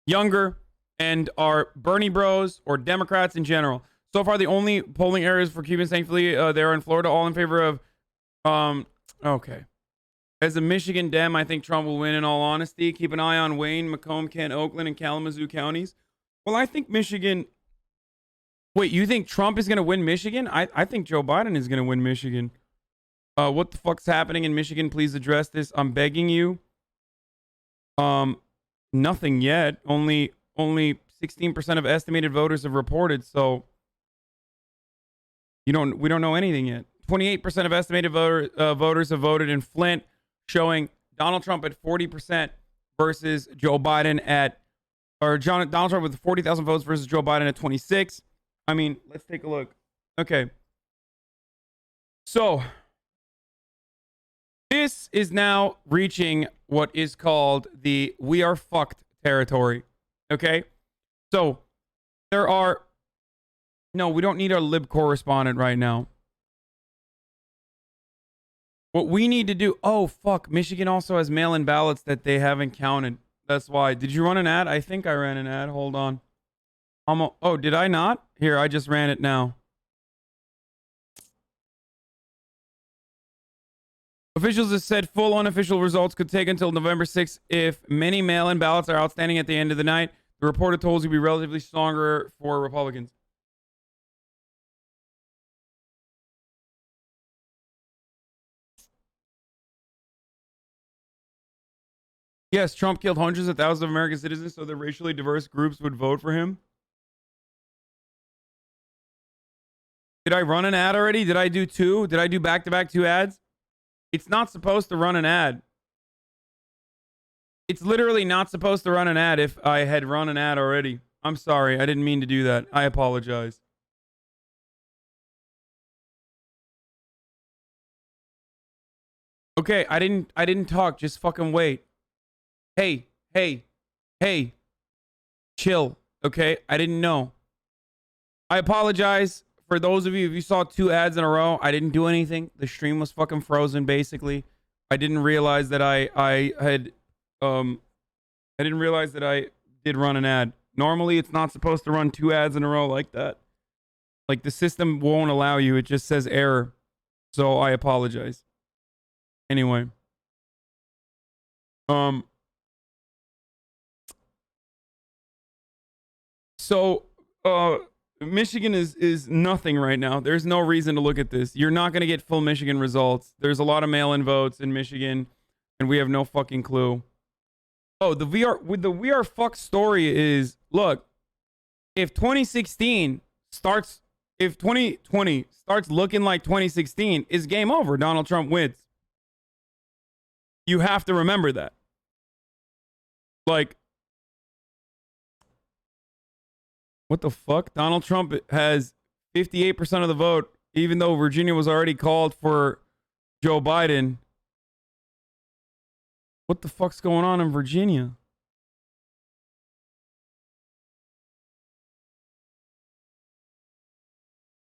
younger and are Bernie bros or Democrats in general. So far, the only polling areas for Cubans, thankfully, they're in Florida, all in favor of, okay. As a Michigan Dem, I think Trump will win in all honesty. Keep an eye on Wayne, Macomb, Kent, Oakland, and Kalamazoo counties. Well, I think Michigan... Wait, you think Trump is going to win Michigan? I think Joe Biden is going to win Michigan. What the fuck's happening in Michigan? Please address this. I'm begging you. Nothing yet. Only 16% of estimated voters have reported, so we don't know anything yet. 28% of estimated voters have voted in Flint, showing Donald Trump at 40% versus Joe Biden Donald Trump with 40,000 votes versus Joe Biden at 26. I mean, let's take a look. Okay. So this is now reaching what is called the we are fucked territory. Okay. So we don't need our lib correspondent right now. What we need to do, oh fuck, Michigan also has mail-in ballots that they haven't counted. That's why. Did you run an ad? I think I ran an ad. Hold on. Oh, did I not? Here, I just ran it now. Officials have said full unofficial results could take until November 6th if many mail-in ballots are outstanding at the end of the night. The reporter told you be relatively stronger for Republicans. Yes, Trump killed hundreds of thousands of American citizens so that racially diverse groups would vote for him. Did I run an ad already? Did I do two? Did I do back-to-back 2 ads? It's not supposed to run an ad. It's literally not supposed to run an ad if I had run an ad already. I'm sorry. I didn't mean to do that. I apologize. Okay, I didn't talk. Just fucking wait. Hey. Chill, okay? I didn't know. I apologize for those of you, if you saw 2 ads in a row. I didn't do anything. The stream was fucking frozen, basically. I didn't realize that I didn't realize that I did run an ad. Normally, it's not supposed to run 2 ads in a row like that. Like, the system won't allow you. It just says error. So, I apologize. Anyway. So, Michigan is nothing right now. There's no reason to look at this. You're not going to get full Michigan results. There's a lot of mail-in votes in Michigan, and we have no fucking clue. Oh, the We Are Fucked story is, look, if 2020 starts looking like 2016, it's game over. Donald Trump wins. You have to remember that. Like, what the fuck? Donald Trump has 58% of the vote, even though Virginia was already called for Joe Biden. What the fuck's going on in Virginia?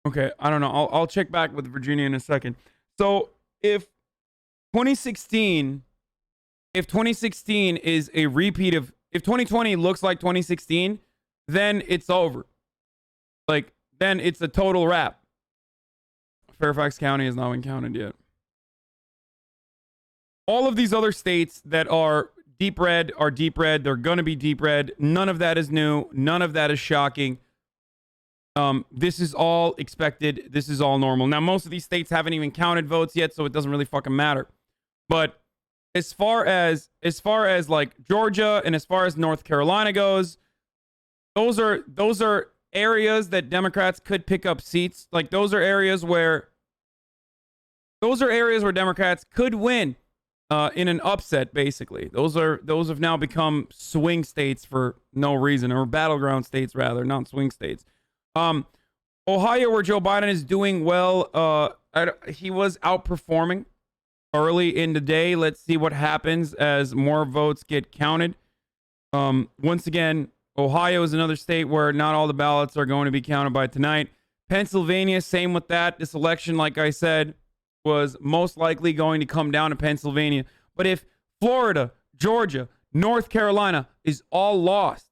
Okay, I don't know. I'll check back with Virginia in a second. So if 2016 is a repeat of, if 2020 looks like 2016, then it's over. Like, then it's a total wrap. Fairfax County has not been counted yet. All of these other states that are deep red are deep red. They're going to be deep red. None of that is new. None of that is shocking. This is all expected. This is all normal. Now, most of these states haven't even counted votes yet, so it doesn't really fucking matter. But as far as like Georgia and as far as North Carolina goes, those are areas that Democrats could pick up seats. Like, those are areas where Democrats could win in an upset, basically. Those have now become swing states for no reason, or battleground states rather, not swing states. Ohio, where Joe Biden is doing well, he was outperforming early in the day. Let's see what happens as more votes get counted. Once again, Ohio is another state where not all the ballots are going to be counted by tonight. Pennsylvania, same with that. This election, like I said, was most likely going to come down to Pennsylvania. But if Florida, Georgia, North Carolina is all lost,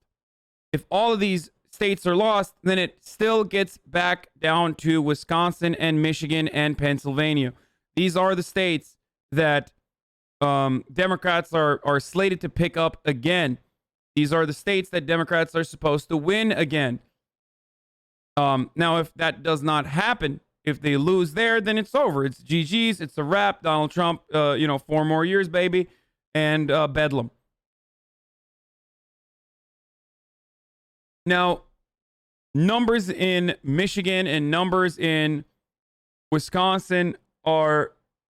if all of these states are lost, then it still gets back down to Wisconsin and Michigan and Pennsylvania. These are the states that Democrats are slated to pick up again. These are the states that Democrats are supposed to win again. Now, if that does not happen, if they lose there, then it's over. It's GG's. It's a wrap. Donald Trump, 4 more years, baby, and Bedlam. Now, numbers in Michigan and numbers in Wisconsin are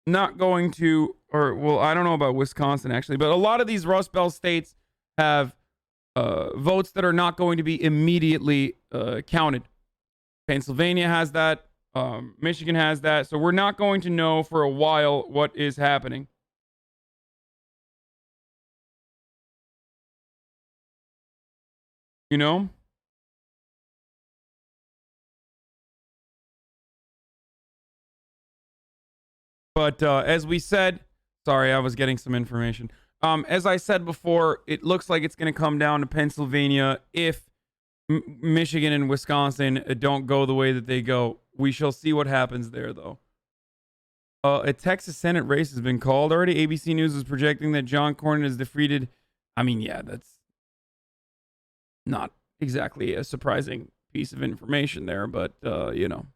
not going to, I don't know about Wisconsin actually, but a lot of these Rust Belt states have votes that are not going to be immediately counted. Pennsylvania has that. Michigan has that. So we're not going to know for a while what is happening. You know? But as we said, sorry, I was getting some information. As I said before, it looks like it's going to come down to Pennsylvania if Michigan and Wisconsin don't go the way that they go. We shall see what happens there, though. A Texas Senate race has been called already. ABC News is projecting that John Cornyn is defeated. I mean, yeah, that's not exactly a surprising piece of information there, but, you know.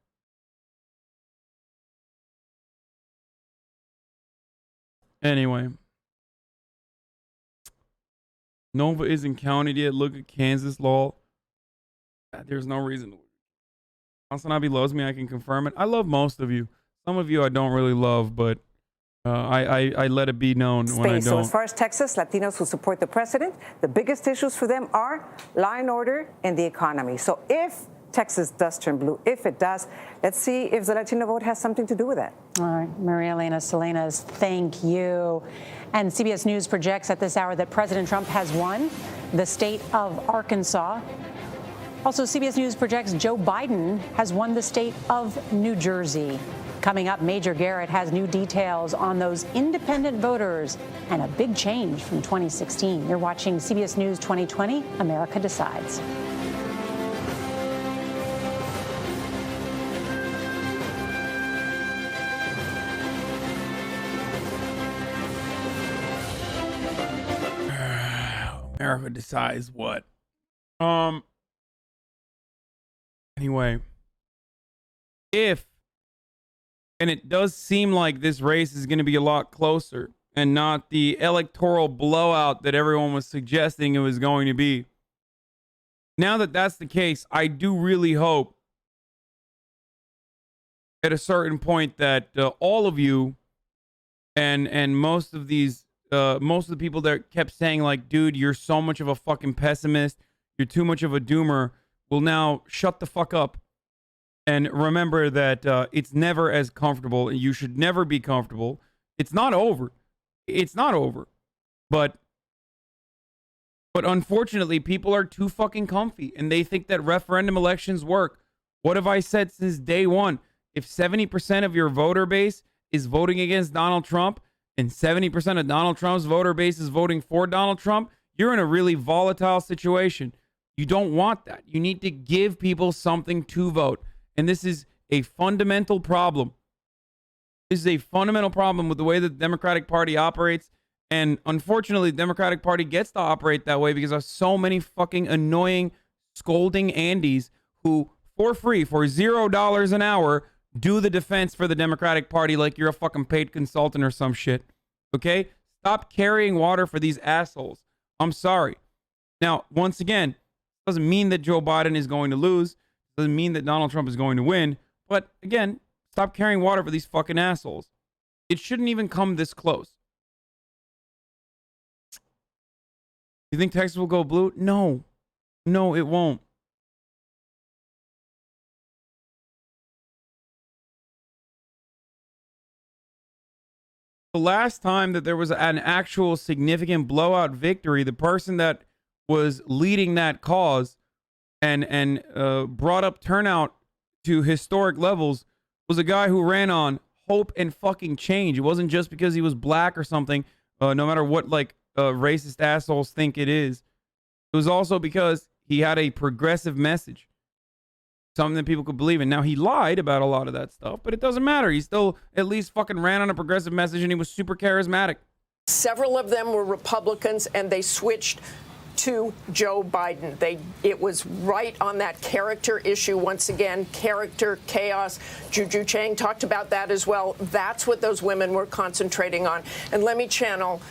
Anyway. Nova isn't counted yet. Look at Kansas law. There's no reason to. HasanAbi loves me. I can confirm it. I love most of you. Some of you I don't really love, but I let it be known when I don't. So as far as Texas, Latinos who support the president, the biggest issues for them are law and order and the economy. So if Texas does turn blue, if it does, let's see if the Latino vote has something to do with that. All right, Maria Elena Salinas, thank you. And CBS News projects at this hour that President Trump has won the state of Arkansas. Also, CBS News projects Joe Biden has won the state of New Jersey. Coming up, Major Garrett has new details on those independent voters and a big change from 2016. You're watching CBS News 2020, America Decides. America decides what? Anyway, and it does seem like this race is going to be a lot closer and not the electoral blowout that everyone was suggesting it was going to be. Now that that's the case, I do really hope at a certain point that all of you and most of these most of the people that kept saying like, dude, you're so much of a fucking pessimist, you're too much of a doomer, will now shut the fuck up and remember that it's never as comfortable, and you should never be comfortable. It's not over. It's not over. But unfortunately, people are too fucking comfy, and they think that referendum elections work. What have I said since day one? If 70% of your voter base is voting against Donald Trump, and 70% of Donald Trump's voter base is voting for Donald Trump, you're in a really volatile situation. You don't want that. You need to give people something to vote. And this is a fundamental problem. This is a fundamental problem with the way the Democratic Party operates. And unfortunately, the Democratic Party gets to operate that way because of so many fucking annoying, scolding Andys who, for free, for $0 an hour, do the defense for the Democratic Party like you're a fucking paid consultant or some shit. Okay? Stop carrying water for these assholes. I'm sorry. Now, once again, doesn't mean that Joe Biden is going to lose. Doesn't mean that Donald Trump is going to win. But again, stop carrying water for these fucking assholes. It shouldn't even come this close. You think Texas will go blue? No. No, it won't. The last time that there was an actual significant blowout victory, the person that was leading that cause and brought up turnout to historic levels was a guy who ran on hope and fucking change. It wasn't just because he was black or something, no matter what like racist assholes think it is. It was also because he had a progressive message, something that people could believe in. Now, he lied about a lot of that stuff, but it doesn't matter. He still at least fucking ran on a progressive message, and he was super charismatic. Several of them were Republicans, and they switched to Joe Biden. It was right on that character issue. Once again, character, chaos. Juju Chang talked about that as well. That's what those women were concentrating on. And let me channel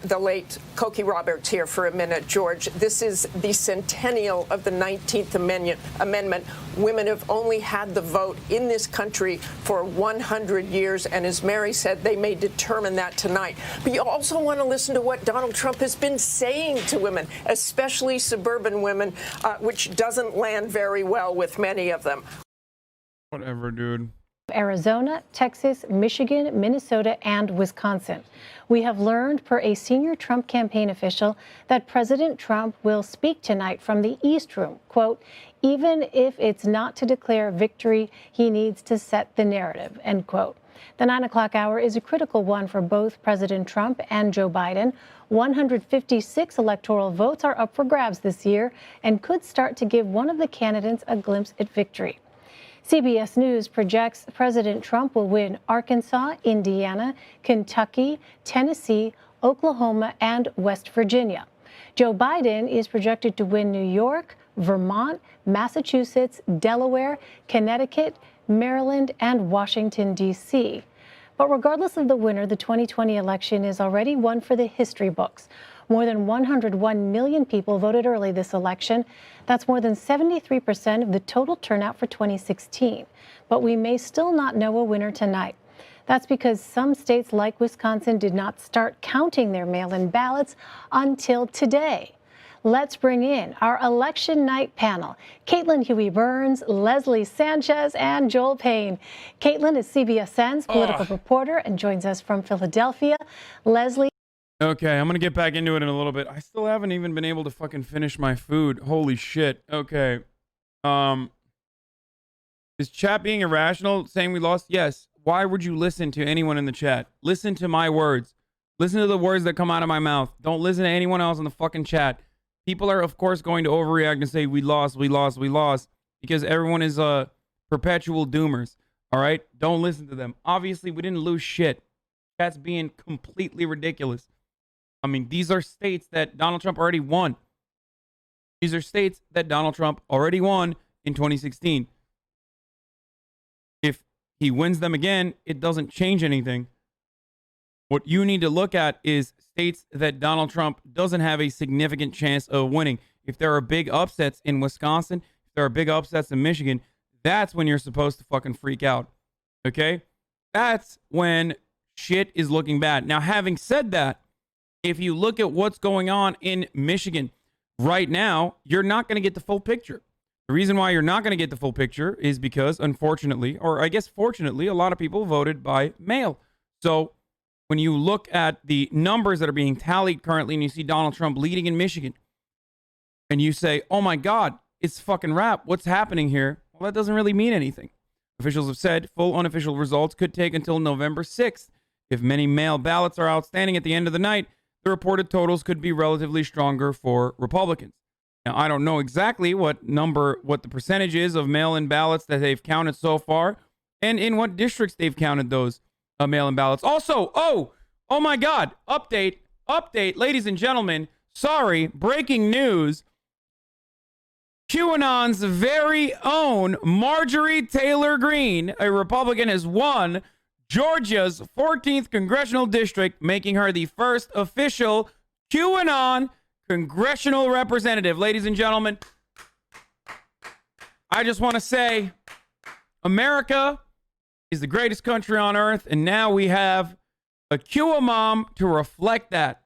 the late Cokie Roberts here for a minute, George. This is the centennial of the 19th Amendment. Women have only had the vote in this country for 100 years. And as Mary said, they may determine that tonight. But you also want to listen to what Donald Trump has been saying to women, especially suburban women, which doesn't land very well with many of them. Whatever, dude. Arizona, Texas, Michigan, Minnesota, and Wisconsin. We have learned per a senior Trump campaign official that President Trump will speak tonight from the East Room. Quote, even if it's not to declare victory, he needs to set the narrative, end quote. The 9 o'clock hour is a critical one for both President Trump and Joe Biden. 156 electoral votes are up for grabs this year and could start to give one of the candidates a glimpse at victory. CBS News projects President Trump will win Arkansas, Indiana, Kentucky, Tennessee, Oklahoma, and West Virginia. Joe Biden is projected to win New York, Vermont, Massachusetts, Delaware, Connecticut, Maryland, and Washington, D.C. But regardless of the winner, the 2020 election is already one for the history books. More than 101 million people voted early this election. That's more than 73% of the total turnout for 2016. But we may still not know a winner tonight. That's because some states like Wisconsin did not start counting their mail-in ballots until today. Let's bring in our election night panel, Caitlin Huey-Burns, Leslie Sanchez, and Joel Payne. Caitlin is CBSN's political reporter and joins us from Philadelphia. Leslie. Okay, I'm going to get back into it in a little bit. I still haven't even been able to fucking finish my food. Holy shit. Okay. Is chat being irrational, saying we lost? Yes. Why would you listen to anyone in the chat? Listen to my words. Listen to the words that come out of my mouth. Don't listen to anyone else in the fucking chat. People are, of course, going to overreact and say, we lost, because everyone is perpetual doomers, all right? Don't listen to them. Obviously, we didn't lose shit. Chat's being completely ridiculous. I mean, these are states that Donald Trump already won. These are states that Donald Trump already won in 2016. If he wins them again, it doesn't change anything. What you need to look at is states that Donald Trump doesn't have a significant chance of winning. If there are big upsets in Wisconsin, if there are big upsets in Michigan, that's when you're supposed to fucking freak out. Okay? That's when shit is looking bad. Now, having said that, if you look at what's going on in Michigan right now, you're not going to get the full picture. The reason why you're not going to get the full picture is because, unfortunately, or I guess fortunately, a lot of people voted by mail. So when you look at the numbers that are being tallied currently and you see Donald Trump leading in Michigan and you say, oh my God, it's fucking rap. What's happening here? Well, that doesn't really mean anything. Officials have said full unofficial results could take until November 6th. If many mail ballots are outstanding at the end of the night, the reported totals could be relatively stronger for Republicans. Now, I don't know exactly what the percentage is of mail-in ballots that they've counted so far and in what districts they've counted those mail-in ballots. Also, oh my God, update, ladies and gentlemen. Sorry, breaking news. QAnon's very own Marjorie Taylor Greene, a Republican, has won Georgia's 14th congressional district, making her the first official QAnon congressional representative. Ladies and gentlemen, I just want to say America is the greatest country on earth, and now we have a QAnon to reflect that.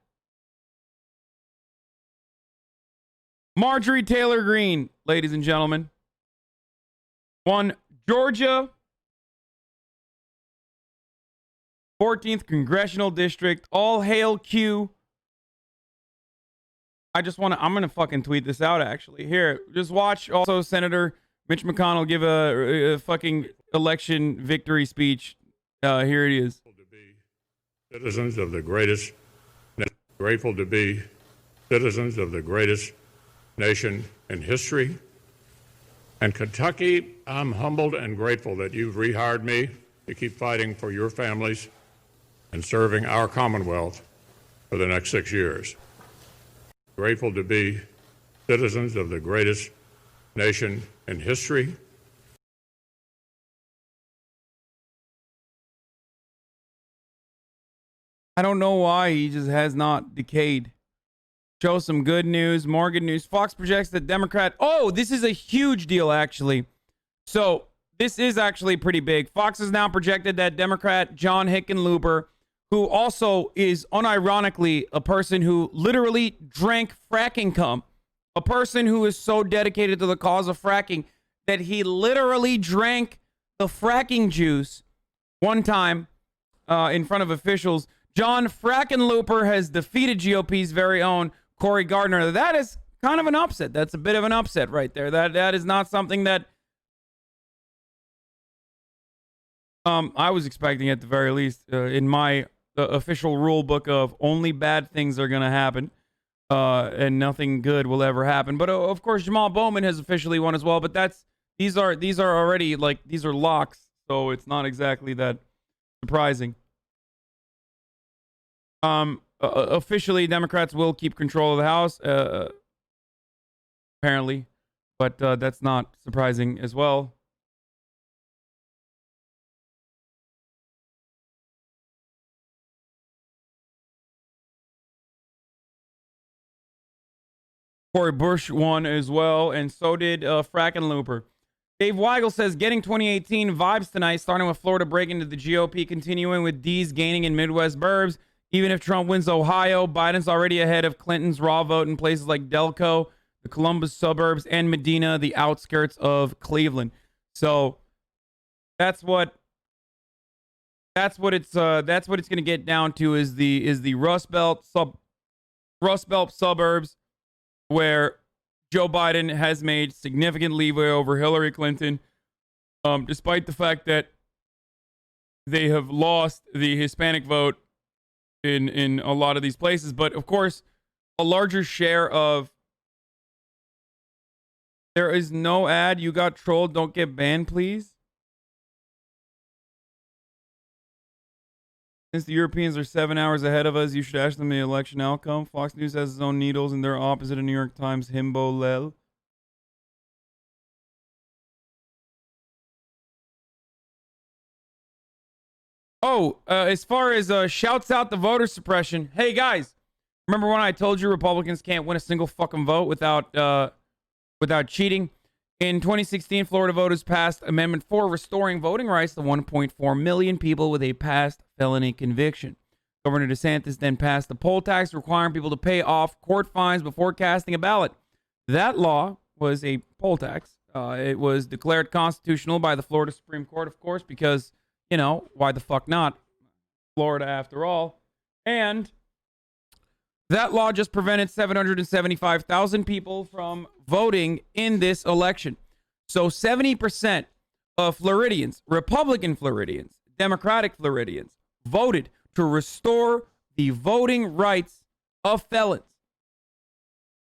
Marjorie Taylor Greene, ladies and gentlemen, won Georgia 14th congressional district. All hail Q. I'm going to fucking tweet this out, actually. Here, just watch also Senator Mitch McConnell give a fucking election victory speech. Here it is. Citizens of the greatest, grateful to be citizens of the greatest nation in history. And Kentucky, I'm humbled and grateful that you've rehired me to keep fighting for your families and serving our Commonwealth for the next 6 years. Grateful to be citizens of the greatest nation in history. I don't know why he just has not decayed. Show some good news, more good news. Fox projects that Democrat. Oh, this is a huge deal, actually. So this is actually pretty big. Fox has now projected that Democrat John Hickenlooper, who also is unironically a person who literally drank fracking cum, a person who is so dedicated to the cause of fracking that he literally drank the fracking juice one time in front of officials. John Frackenlooper has defeated GOP's very own Cory Gardner. That is kind of an upset. That's a bit of an upset right there. That is not something that I was expecting at the very least in my official rule book of only bad things are going to happen and nothing good will ever happen. But of course, Jamal Bowman has officially won as well. But these are already like these are locks, so it's not exactly that surprising. Officially, Democrats will keep control of the House, apparently, but that's not surprising as well. Cory Bush won as well, and so did Frackenlooper. Dave Weigel says, getting 2018 vibes tonight, starting with Florida breaking into the GOP, continuing with D's gaining in Midwest burbs. Even if Trump wins Ohio, Biden's already ahead of Clinton's raw vote in places like Delco, the Columbus suburbs, and Medina, the outskirts of Cleveland. So that's what it's going to get down to is the Rust Belt suburbs, where Joe Biden has made significant leeway over Hillary Clinton, despite the fact that they have lost the Hispanic vote in a lot of these places. But of course, a larger share of there is no ad. You got trolled. Don't get banned, please. Since the Europeans are 7 hours ahead of us, you should ask them the election outcome. Fox News has its own needles, and they're opposite of New York Times himbo lel. Oh, as far as shouts out the voter suppression. Hey, guys, remember when I told you Republicans can't win a single fucking vote without cheating? In 2016, Florida voters passed Amendment 4, restoring voting rights to 1.4 million people with a past felony conviction. Governor DeSantis then passed the poll tax, requiring people to pay off court fines before casting a ballot. That law was a poll tax. It was declared constitutional by the Florida Supreme Court, of course, because, you know, why the fuck not? Florida, after all. And that law just prevented 775,000 people from voting in this election. So 70% of Floridians, Republican Floridians, Democratic Floridians, voted to restore the voting rights of felons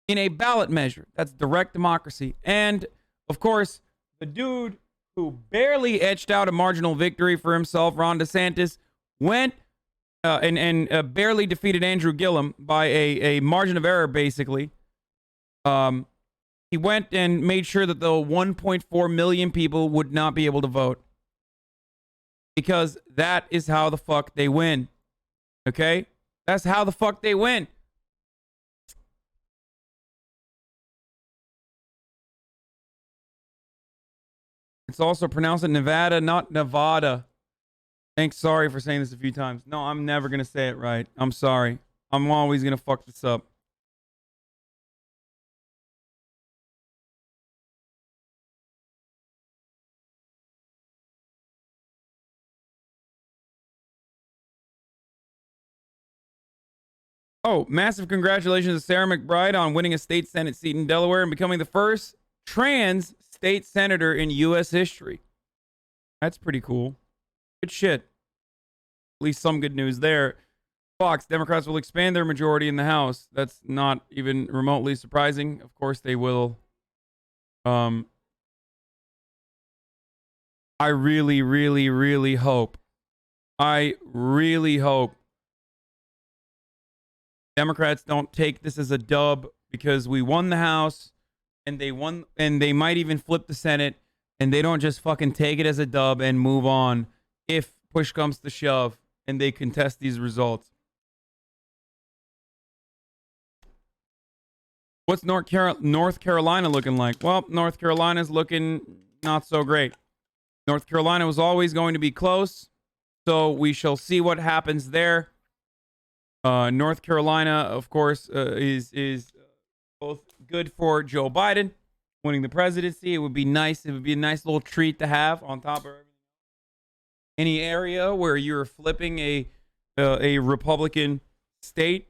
in a ballot measure. That's direct democracy. And, of course, the dude who barely etched out a marginal victory for himself, Ron DeSantis, went and barely defeated Andrew Gillum by a margin of error, basically. He went and made sure that the 1.4 million people would not be able to vote. Because that is how the fuck they win. Okay? That's how the fuck they win. It's also pronounced Nevada, not Nevada. Thanks, sorry for saying this a few times. No, I'm never going to say it right. I'm sorry. I'm always going to fuck this up. Oh, massive congratulations to Sarah McBride on winning a state Senate seat in Delaware and becoming the first trans state senator in U.S. history. That's pretty cool. Good shit. At least some good news there. Fox, Democrats will expand their majority in the House. That's not even remotely surprising. Of course they will. I really, really, really hope. I really hope Democrats don't take this as a dub because we won the House and they won, and they might even flip the Senate, and they don't just fucking take it as a dub and move on if push comes to shove and they contest these results. What's North Carolina looking like? Well, North Carolina's looking not so great. North Carolina was always going to be close, so we shall see what happens there. North Carolina, of course, is both good for Joe Biden winning the presidency. It would be nice. It would be a nice little treat to have on top of everything. Any area where you're flipping a Republican state,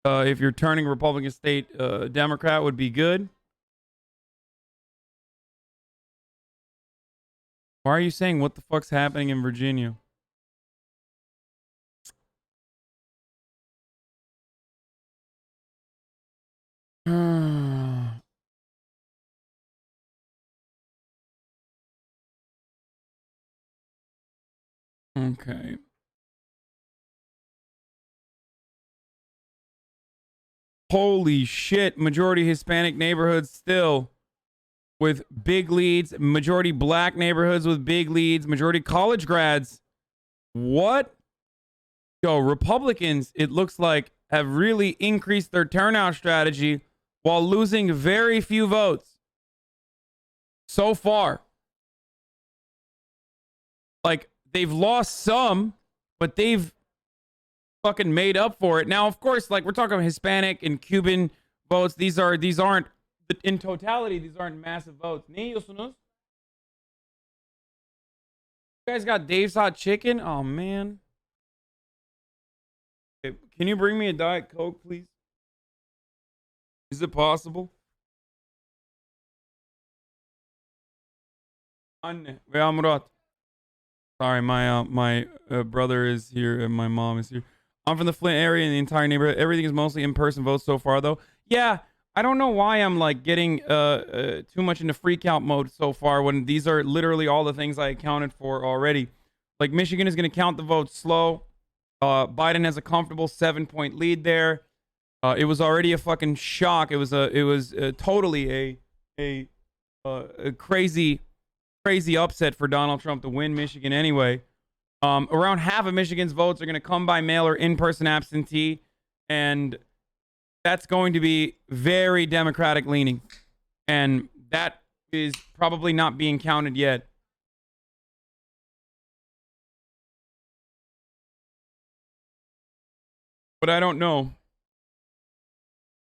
if you're turning Republican state Democrat, would be good. Why are you saying what the fuck's happening in Virginia? Okay. Holy shit. Majority Hispanic neighborhoods still with big leads. Majority black neighborhoods with big leads. Majority college grads. What? Yo, Republicans, it looks like, have really increased their turnout strategy while losing very few votes so far. Like, they've lost some, but they've fucking made up for it. Now, of course, like, we're talking Hispanic and Cuban votes. These aren't, in totality, these aren't massive votes. You guys got Dave's Hot Chicken? Oh, man. Okay, can you bring me a Diet Coke, please? Is it possible? Sorry, my brother is here and my mom is here. I'm from the Flint area and the entire neighborhood. Everything is mostly in-person votes so far, though. Yeah, I don't know why I'm like getting too much into freak out mode so far when these are literally all the things I accounted for already. Like, Michigan is going to count the votes slow. Biden has a comfortable 7-point lead there. It was already a fucking shock. It was totally a crazy upset for Donald Trump to win Michigan anyway. Around half of Michigan's votes are going to come by mail or in-person absentee, and that's going to be very Democratic leaning, and that is probably not being counted yet. But I don't know.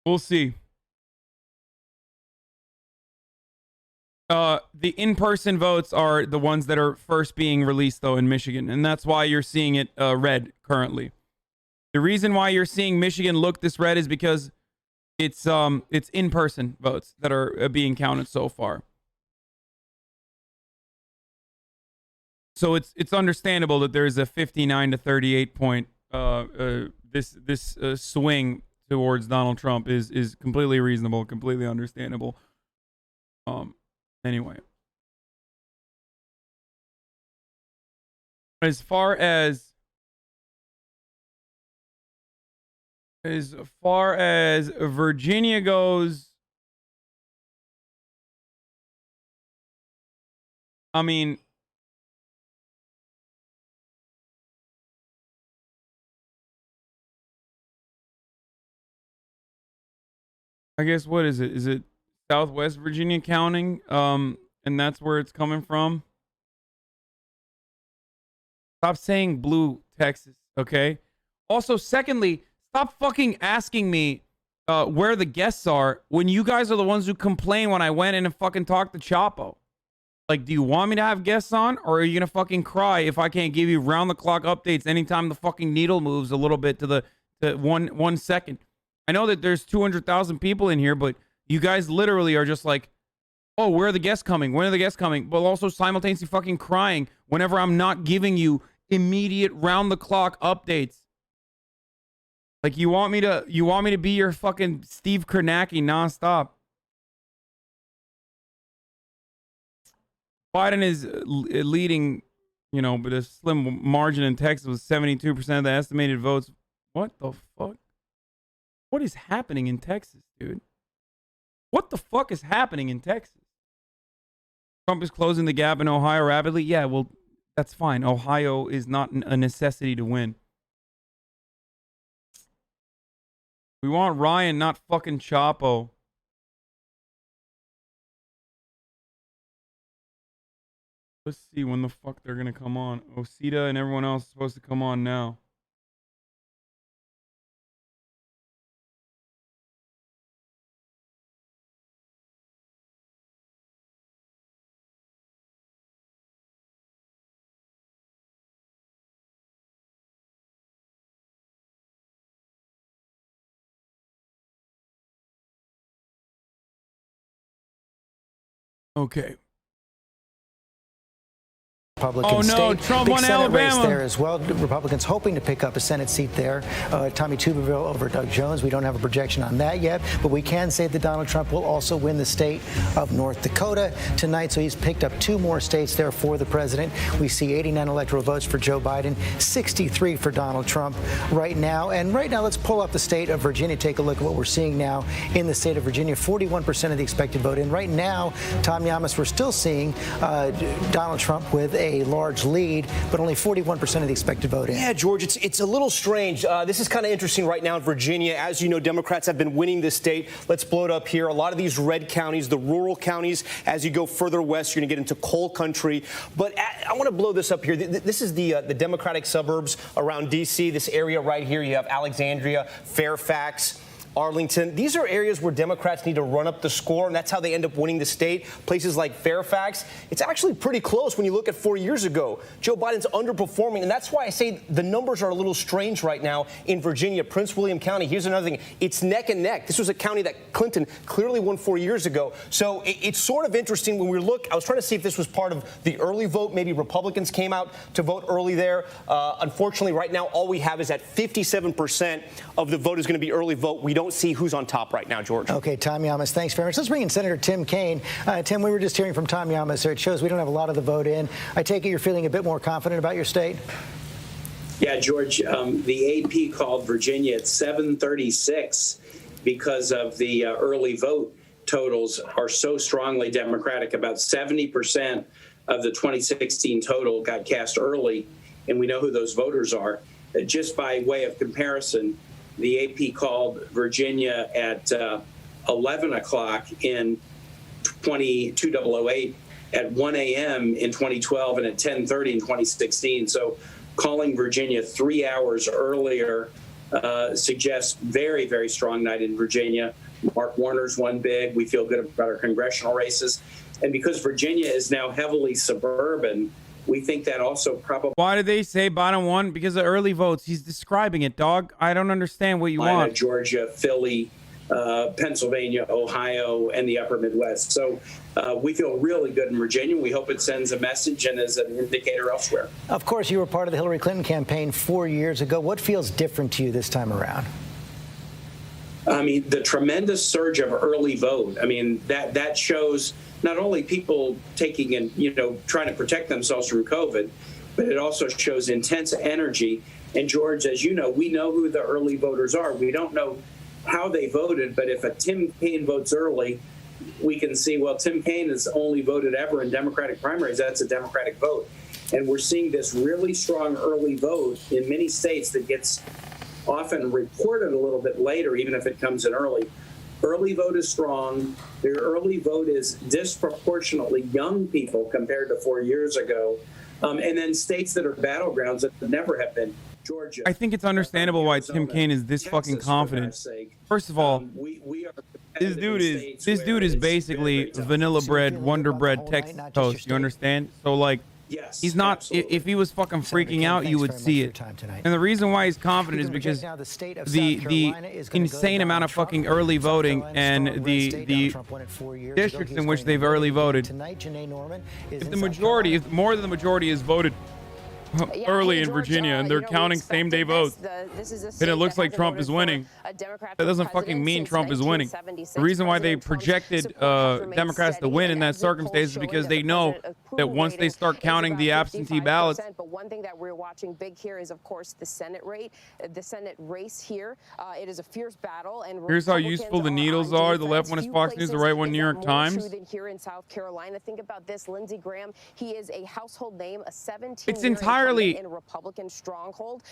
We'll see. The in-person votes are the ones that are first being released, though, in Michigan, and that's why you're seeing it red currently. The reason why you're seeing Michigan look this red is because it's in-person votes that are being counted so far. So it's understandable that there's a 59 to 38 point this swing towards Donald Trump is completely reasonable, completely understandable. Anyway, as far as Virginia goes, I mean, I guess what is it? Is it Southwest Virginia counting? And that's where it's coming from. Stop saying blue Texas, okay? Also, secondly, stop fucking asking me where the guests are when you guys are the ones who complain when I went in and fucking talked to Chapo. Like, do you want me to have guests on, or are you gonna fucking cry if I can't give you round-the-clock updates anytime the fucking needle moves a little bit to the 1 second? I know that there's 200,000 people in here, but you guys literally are just like, oh, where are the guests coming? When are the guests coming? But also simultaneously fucking crying whenever I'm not giving you immediate round-the-clock updates. Like, you want me to be your fucking Steve Kornacki nonstop. Biden is leading, but a slim margin in Texas with 72% of the estimated votes. What the fuck? What is happening in Texas, dude? What the fuck is happening in Texas? Trump is closing the gap in Ohio rapidly. Yeah, well, that's fine. Ohio is not a necessity to win. We want Ryan, not fucking Chapo. Let's see when the fuck they're gonna come on. Osita and everyone else is supposed to come on now. Okay. Republican Oh no, state. Trump Big won Senate race Alabama. there as well. Republicans hoping to pick up a Senate seat there. Tommy Tuberville over Doug Jones. We don't have a projection on that yet, but we can say that Donald Trump will also win the state of North Dakota tonight. So he's picked up 2 more states there for the president. We see 89 electoral votes for Joe Biden, 63 for Donald Trump right now. And right now, let's pull up the state of Virginia. Take a look at what we're seeing now in the state of Virginia. 41% of the expected vote in. Right now, Tom Yamas, we're still seeing Donald Trump with a large lead, but only 41% of the expected vote in. Yeah, George, it's a little strange. This is kind of interesting right now in Virginia. As you know, Democrats have been winning this state. Let's blow it up here. A lot of these red counties, the rural counties, as you go further west, you're going to get into coal country. But I want to blow this up here. This is the Democratic suburbs around D.C., this area right here. You have Alexandria, Fairfax, Arlington. These are areas where Democrats need to run up the score, and that's how they end up winning the state. Places like Fairfax, it's actually pretty close when you look at 4 years ago. Joe Biden's underperforming, and that's why I say the numbers are a little strange right now in Virginia. Prince William County, here's another thing. It's neck and neck. This was a county that Clinton clearly won 4 years ago. So it's sort of interesting when we look. I was trying to see if this was part of the early vote. Maybe Republicans came out to vote early there. Unfortunately, right now, all we have is that 57% of the vote is going to be early vote. We don't see who's on top right now, George. Okay, Tom Yamas, thanks very much. Let's bring in Senator Tim Kaine. Tim, we were just hearing from Tom Yamas, so it shows we don't have a lot of the vote in. I take it you're feeling a bit more confident about your state? Yeah, George, the AP called Virginia at 736 because of the early vote totals are so strongly Democratic. About 70% of the 2016 total got cast early, and we know who those voters are. Just by way of comparison, the AP called Virginia at 11 o'clock in 2008, at 1 a.m. in 2012, and at 10:30 in 2016. So calling Virginia 3 hours earlier suggests very, very strong night in Virginia. Mark Warner's won big. We feel good about our congressional races. And because Virginia is now heavily suburban, we think that also probably... Why did they say Biden won? Because of early votes. He's describing it, dog. I don't understand what you want. Georgia, Philly, Pennsylvania, Ohio, and the upper Midwest. So we feel really good in Virginia. We hope it sends a message and is an indicator elsewhere. Of course, you were part of the Hillary Clinton campaign 4 years ago. What feels different to you this time around? I mean, the tremendous surge of early vote. I mean, that shows not only people taking and, trying to protect themselves from COVID, but it also shows intense energy. And George, as you know, we know who the early voters are. We don't know how they voted, but if a Tim Kaine votes early, we can see, well, Tim Kaine has only voted ever in Democratic primaries. That's a Democratic vote. And we're seeing this really strong early vote in many states that gets often reported a little bit later, even if it comes in early. Early vote is strong. The early vote is disproportionately young people compared to 4 years ago. And then states that are battlegrounds that never have been. Georgia. I think it's understandable why Tim Kaine is this fucking confident. First of all, this dude is basically vanilla bread, Wonder Bread Texas toast. You understand? So like, he's not. Absolutely. If he was fucking freaking out, you would see it. And the reason why he's confident is because the insane amount of fucking early voting and the districts in which they've early voted. If the majority, if more than the majority is voted early in Virginia, and they're counting same-day votes, and it looks like Trump is winning. That doesn't fucking mean Trump is winning. The reason why they projected Democrats to win in that circumstance is because they know that once they start counting the absentee ballots. But one thing that we're watching big here is, of course, the Senate race here. It is a fierce battle. And here's how useful the needles are. The left one is Fox News, the right one New York Times. Here in South Carolina, think about this. Lindsey Graham, he is a household name, a 17-year It's entirely in a Republican stronghold.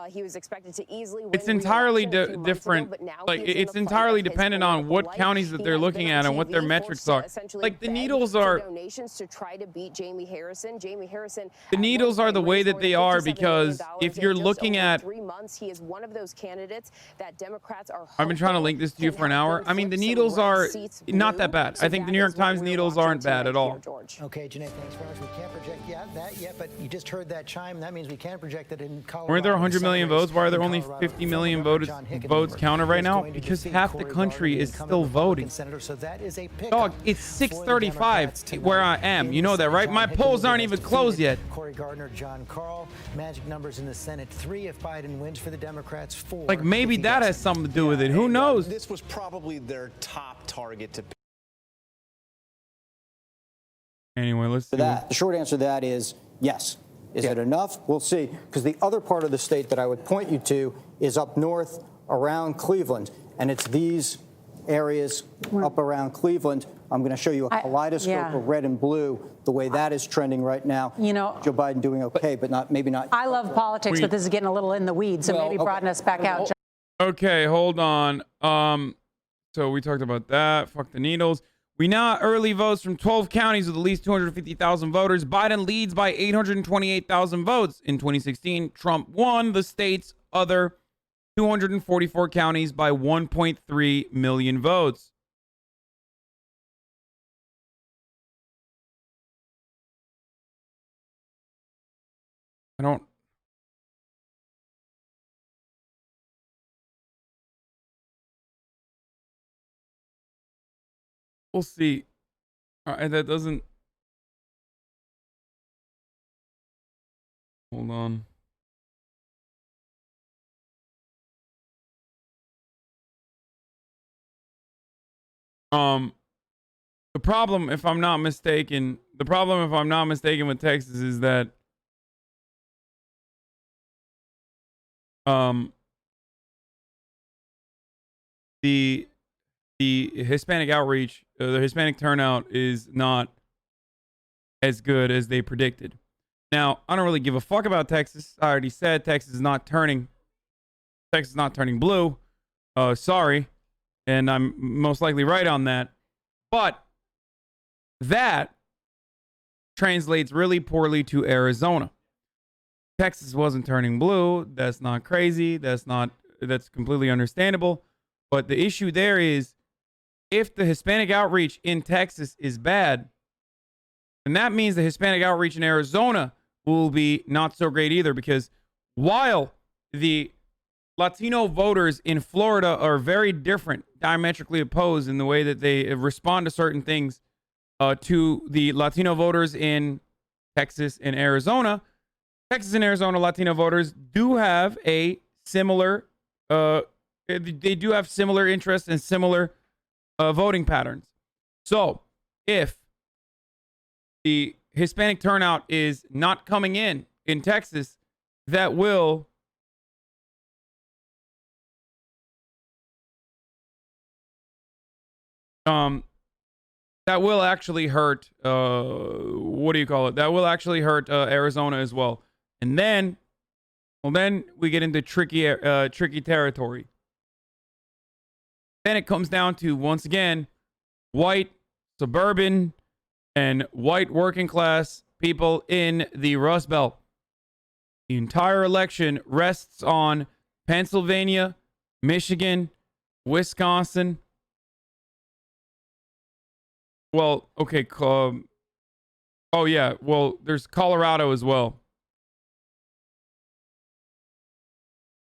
He was expected to easily win. It's entirely different. Like it's entirely dependent on what counties that they're looking at and what their metrics are. Like the needles are. Donations to try to beat Jamie Harrison. The needles are the way that they are because if you're looking at. 3 months, he is one of those candidates that Democrats are. I've been trying to link this to you for an hour. I mean, the needles are not that bad. I think the New York Times needles aren't bad at all. George. Okay, Janae, thanks very much. We can't project that yet, but you just heard that chime. That means we can project it in Colorado. Weren't there 100 million votes? Why are there only 50 million votes counted right now? Because half the country is still voting. Dog, it's 6:35 where I am. You know that, right? My polls aren't even closed yet. Cory Gardner, John Karl. Magic numbers in the Senate: 3 if Biden wins for the Democrats, 4. Like maybe that has something to do with it. Who knows? This was probably their top target to. Anyway, let's see. The short answer to that is yes. Is it enough? We'll see. Because the other part of the state that I would point you to is up north around Cleveland. And it's these areas up around Cleveland. I'm going to show you a kaleidoscope of red and blue, the way that is trending right now. You know, Joe Biden doing okay, but maybe not. I love politics, but this is getting a little in the weeds, so maybe broaden us back out. Okay, hold on. So we talked about that. Fuck the needles. We now early votes from 12 counties with at least 250,000 voters. Biden leads by 828,000 votes. In 2016, Trump won the state's other 244 counties by 1.3 million votes. I don't. We'll see. And that doesn't. Hold on. The problem, if I'm not mistaken, with Texas is that the Hispanic outreach, the Hispanic turnout is not as good as they predicted. Now, I don't really give a fuck about Texas. I already said Texas is not turning blue. Sorry. And I'm most likely right on that. But that translates really poorly to Arizona. Texas wasn't turning blue. That's not crazy. That's completely understandable. But the issue there is, if the Hispanic outreach in Texas is bad, then that means the Hispanic outreach in Arizona will be not so great either, because while the Latino voters in Florida are very different, diametrically opposed in the way that they respond to certain things to the Latino voters in Texas and Arizona, Latino voters do have a similar, they do have similar interests and similar voting patterns. So if the Hispanic turnout is not coming in Texas, that will actually hurt that will actually hurt Arizona as well. And then we get into tricky territory. Then it comes down to, once again, white, suburban, and white working class people in the Rust Belt. The entire election rests on Pennsylvania, Michigan, Wisconsin. Well, okay. There's Colorado as well.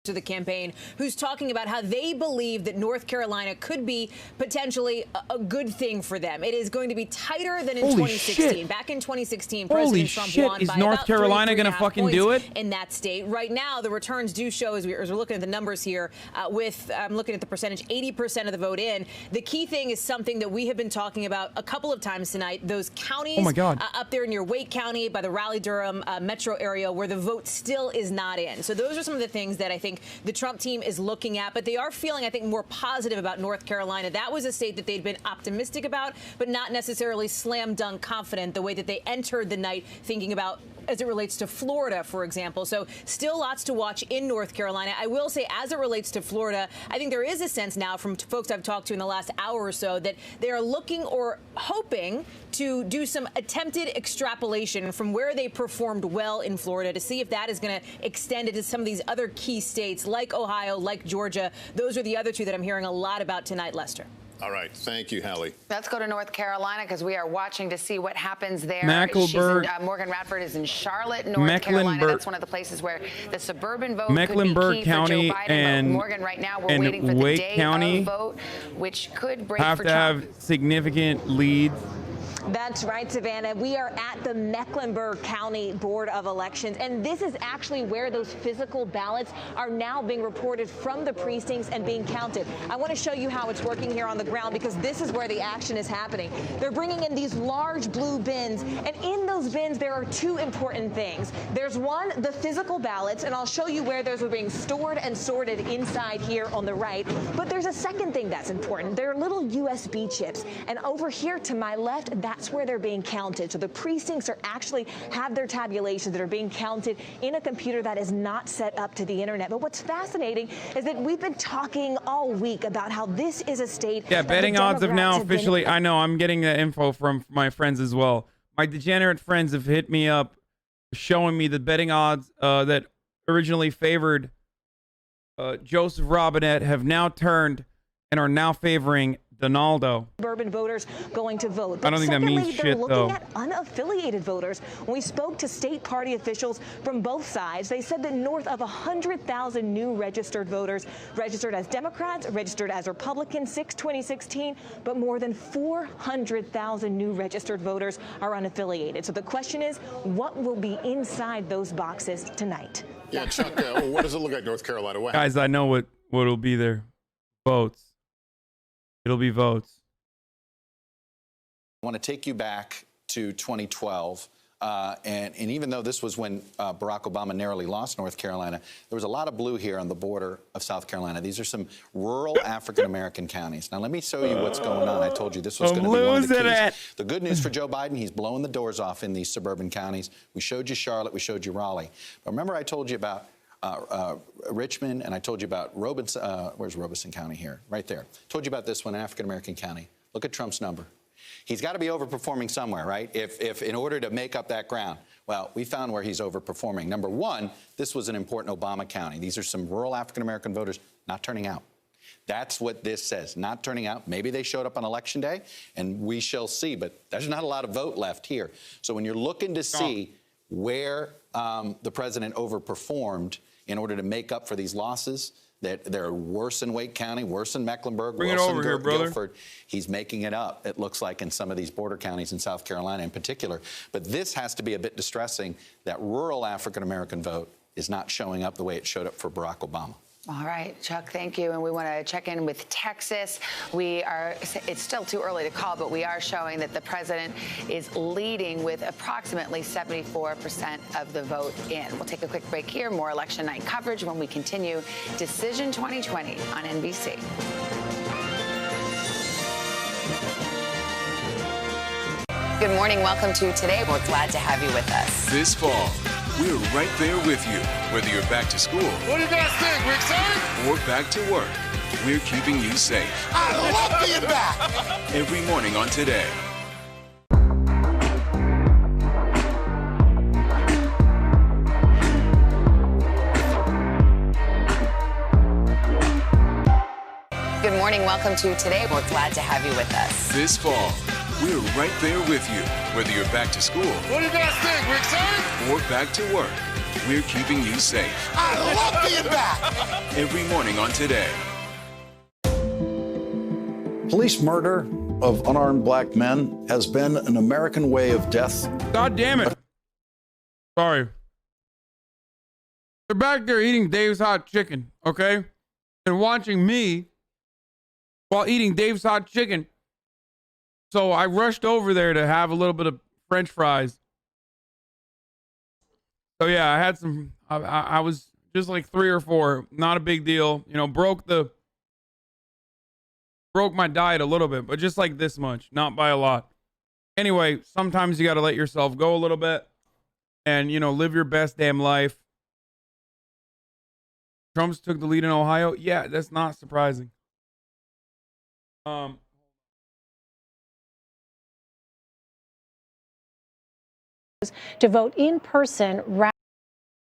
To the campaign, who's talking about how they believe that North Carolina could be potentially a good thing for them. It is going to be tighter than in 2016. Shit. Back in 2016, President Trump won is by North about Carolina going to fucking do it? In that state. Right now, the returns do show, as we're looking at the numbers here, I'm looking at the percentage, 80% of the vote in. The key thing is something that we have been talking about a couple of times tonight, those counties up there near Wake County by the Raleigh-Durham metro area where the vote still is not in. So those are some of the things that I think the Trump team is looking at, but they are feeling, I think, more positive about North Carolina. That was a state that they'd been optimistic about, but not necessarily slam dunk confident the way that they entered the night thinking about as it relates to Florida, for example. So still lots to watch in North Carolina. I will say, as it relates to Florida, I think there is a sense now from folks I've talked to in the last hour or so that they are looking or hoping to do some attempted extrapolation from where they performed well in Florida to see if that is going to extend into some of these other key states like Ohio, like Georgia. Those are the other two that I'm hearing a lot about tonight, Lester. All right. Thank you, Hallie. Let's go to North Carolina because we are watching to see what happens there. Morgan Radford is in Charlotte, North Carolina. That's one of the places where the suburban vote Mecklenburg could be key County for Joe Biden. and Morgan, right now we're waiting for Wake the day County of vote, which could break have for to Trump. have significant leads. That's right, Savannah. We are at the Mecklenburg County Board of Elections, and this is actually where those physical ballots are now being reported from the precincts and being counted. I want to show you how it's working here on the ground because this is where the action is happening. They're bringing in these large blue bins, and in those bins there are two important things. There's one, the physical ballots, and I'll show you where those are being stored and sorted inside here on the right. But there's a second thing that's important. There are little USB chips, and over here to my left, that's where they're being counted. So the precincts are actually have their tabulations that are being counted in a computer that is not set up to the internet. But what's fascinating is that we've been talking all week about how this is a state. Yeah, betting odds have now officially, I know, I'm getting that info from my friends as well. My degenerate friends have hit me up showing me the betting odds that originally favored Joseph Robinette have now turned and are now favoring Donaldo. Suburban voters going to vote. I don't think that means they're shit, looking though. at unaffiliated voters. When we spoke to state party officials from both sides, they said that north of 100,000 new registered voters registered as Democrats, registered as Republicans since 2016, but more than 400,000 new registered voters are unaffiliated. So the question is, what will be inside those boxes tonight? Yeah, Chuck, what does it look like, North Carolina? Guys, I know what'll be there. Votes. It'll be votes. I want to take you back to 2012. And even though this was when Barack Obama narrowly lost North Carolina, there was a lot of blue here on the border of South Carolina. These are some rural African-American counties. Now, let me show you what's going on. I told you this was going to be one of the keys. The good news for Joe Biden, he's blowing the doors off in these suburban counties. We showed you Charlotte. We showed you Raleigh. But remember I told you about Richmond, and I told you about Robeson. Where's Robeson County here? Right there. Told you about this one, African-American county. Look at Trump's number. He's got to be overperforming somewhere, right? If in order to make up that ground. Well, we found where he's overperforming. Number one, this was an important Obama county. These are some rural African-American voters not turning out. That's what this says, not turning out. Maybe they showed up on Election Day, and we shall see. But there's not a lot of vote left here. So when you're looking to see where the president overperformed in order to make up for these losses, that they're worse in Wake County, worse in Mecklenburg, Bring Wilson, it over here, brother. Guilford. He's making it up, it looks like, in some of these border counties in South Carolina in particular. But this has to be a bit distressing that rural African-American vote is not showing up the way it showed up for Barack Obama. All right, Chuck, thank you. And we want to check in with Texas. It's still too early to call, but we are showing that the president is leading with approximately 74% of the vote in. We'll take a quick break here. More election night coverage when we continue Decision 2020 on NBC. Good morning. Welcome to Today. We're glad to have you with us. This fall, we're right there with you, whether you're back to school. What do you guys think? We're excited? Or back to work. We're keeping you safe. I love being back. Every morning on Today. Good morning. Welcome to Today. We're glad to have you with us. This fall, we're right there with you, whether you're back to school. What do you guys think? We're excited? Or back to work. We're keeping you safe. I love being back. Every morning on Today. Police murder of unarmed black men has been an American way of death. God damn it. Sorry. They're back there eating Dave's hot chicken, okay? And watching me while eating Dave's hot chicken. So I rushed over there to have a little bit of French fries. So yeah, I had some, I was just like 3 or 4, not a big deal. You know, broke my diet a little bit, but just like this much, not by a lot. Anyway, sometimes you got to let yourself go a little bit and, you know, live your best damn life. Trump's took the lead in Ohio. Yeah, that's not surprising. To vote in person.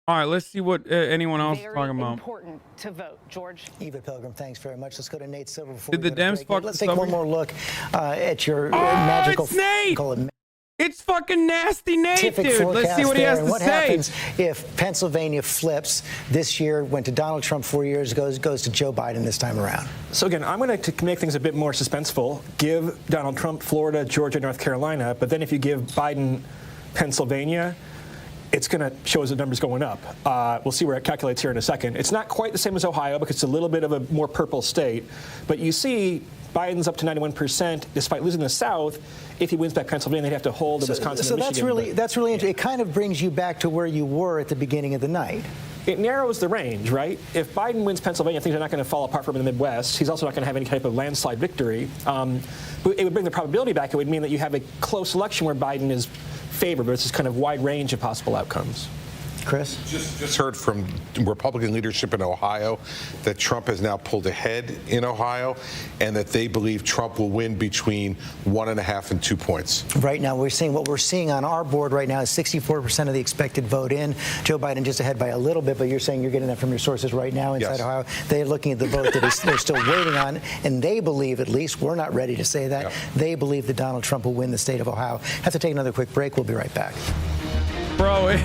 All right, let's see what anyone else is Very talking about. important to vote, George. Eva Pilgrim, thanks very much. Let's go to Nate Silver before Did we the go to Dems break. fuck Let's this take one over? more look at your magical. It's Nate! Call it It's fucking nasty Nate, scientific dude. Let's see forecast what he there. has And to what say. happens if Pennsylvania flips this year, went to Donald Trump 4 years ago, goes to Joe Biden this time around? So again, I'm going to make things a bit more suspenseful. Give Donald Trump Florida, Georgia, North Carolina, but then if you give Biden Pennsylvania, it's going to show us the numbers going up. We'll see where it calculates here in a second. It's not quite the same as Ohio because it's a little bit of a more purple state, but you see Biden's up to 91% despite losing the South. If he wins back Pennsylvania, they'd have to hold the Wisconsin So and Michigan. that's really interesting. It kind of brings you back to where you were at the beginning of the night. It narrows the range, right? If Biden wins Pennsylvania, things are not going to fall apart from him in the Midwest. He's also not going to have any type of landslide victory. But it would bring the probability back. It would mean that you have a close election where Biden is favored, but it's this kind of wide range of possible outcomes. Chris? Just heard from Republican leadership in Ohio that Trump has now pulled ahead in Ohio and that they believe Trump will win between 1.5 and 2 points. Right now, what we're seeing on our board right now is 64% of the expected vote in. Joe Biden just ahead by a little bit, but you're saying you're getting that from your sources right now inside Ohio. They're looking at the vote that they're still waiting on, and they believe, at least, we're not ready to say that, they believe that Donald Trump will win the state of Ohio. Have to take another quick break. We'll be right back. Bro,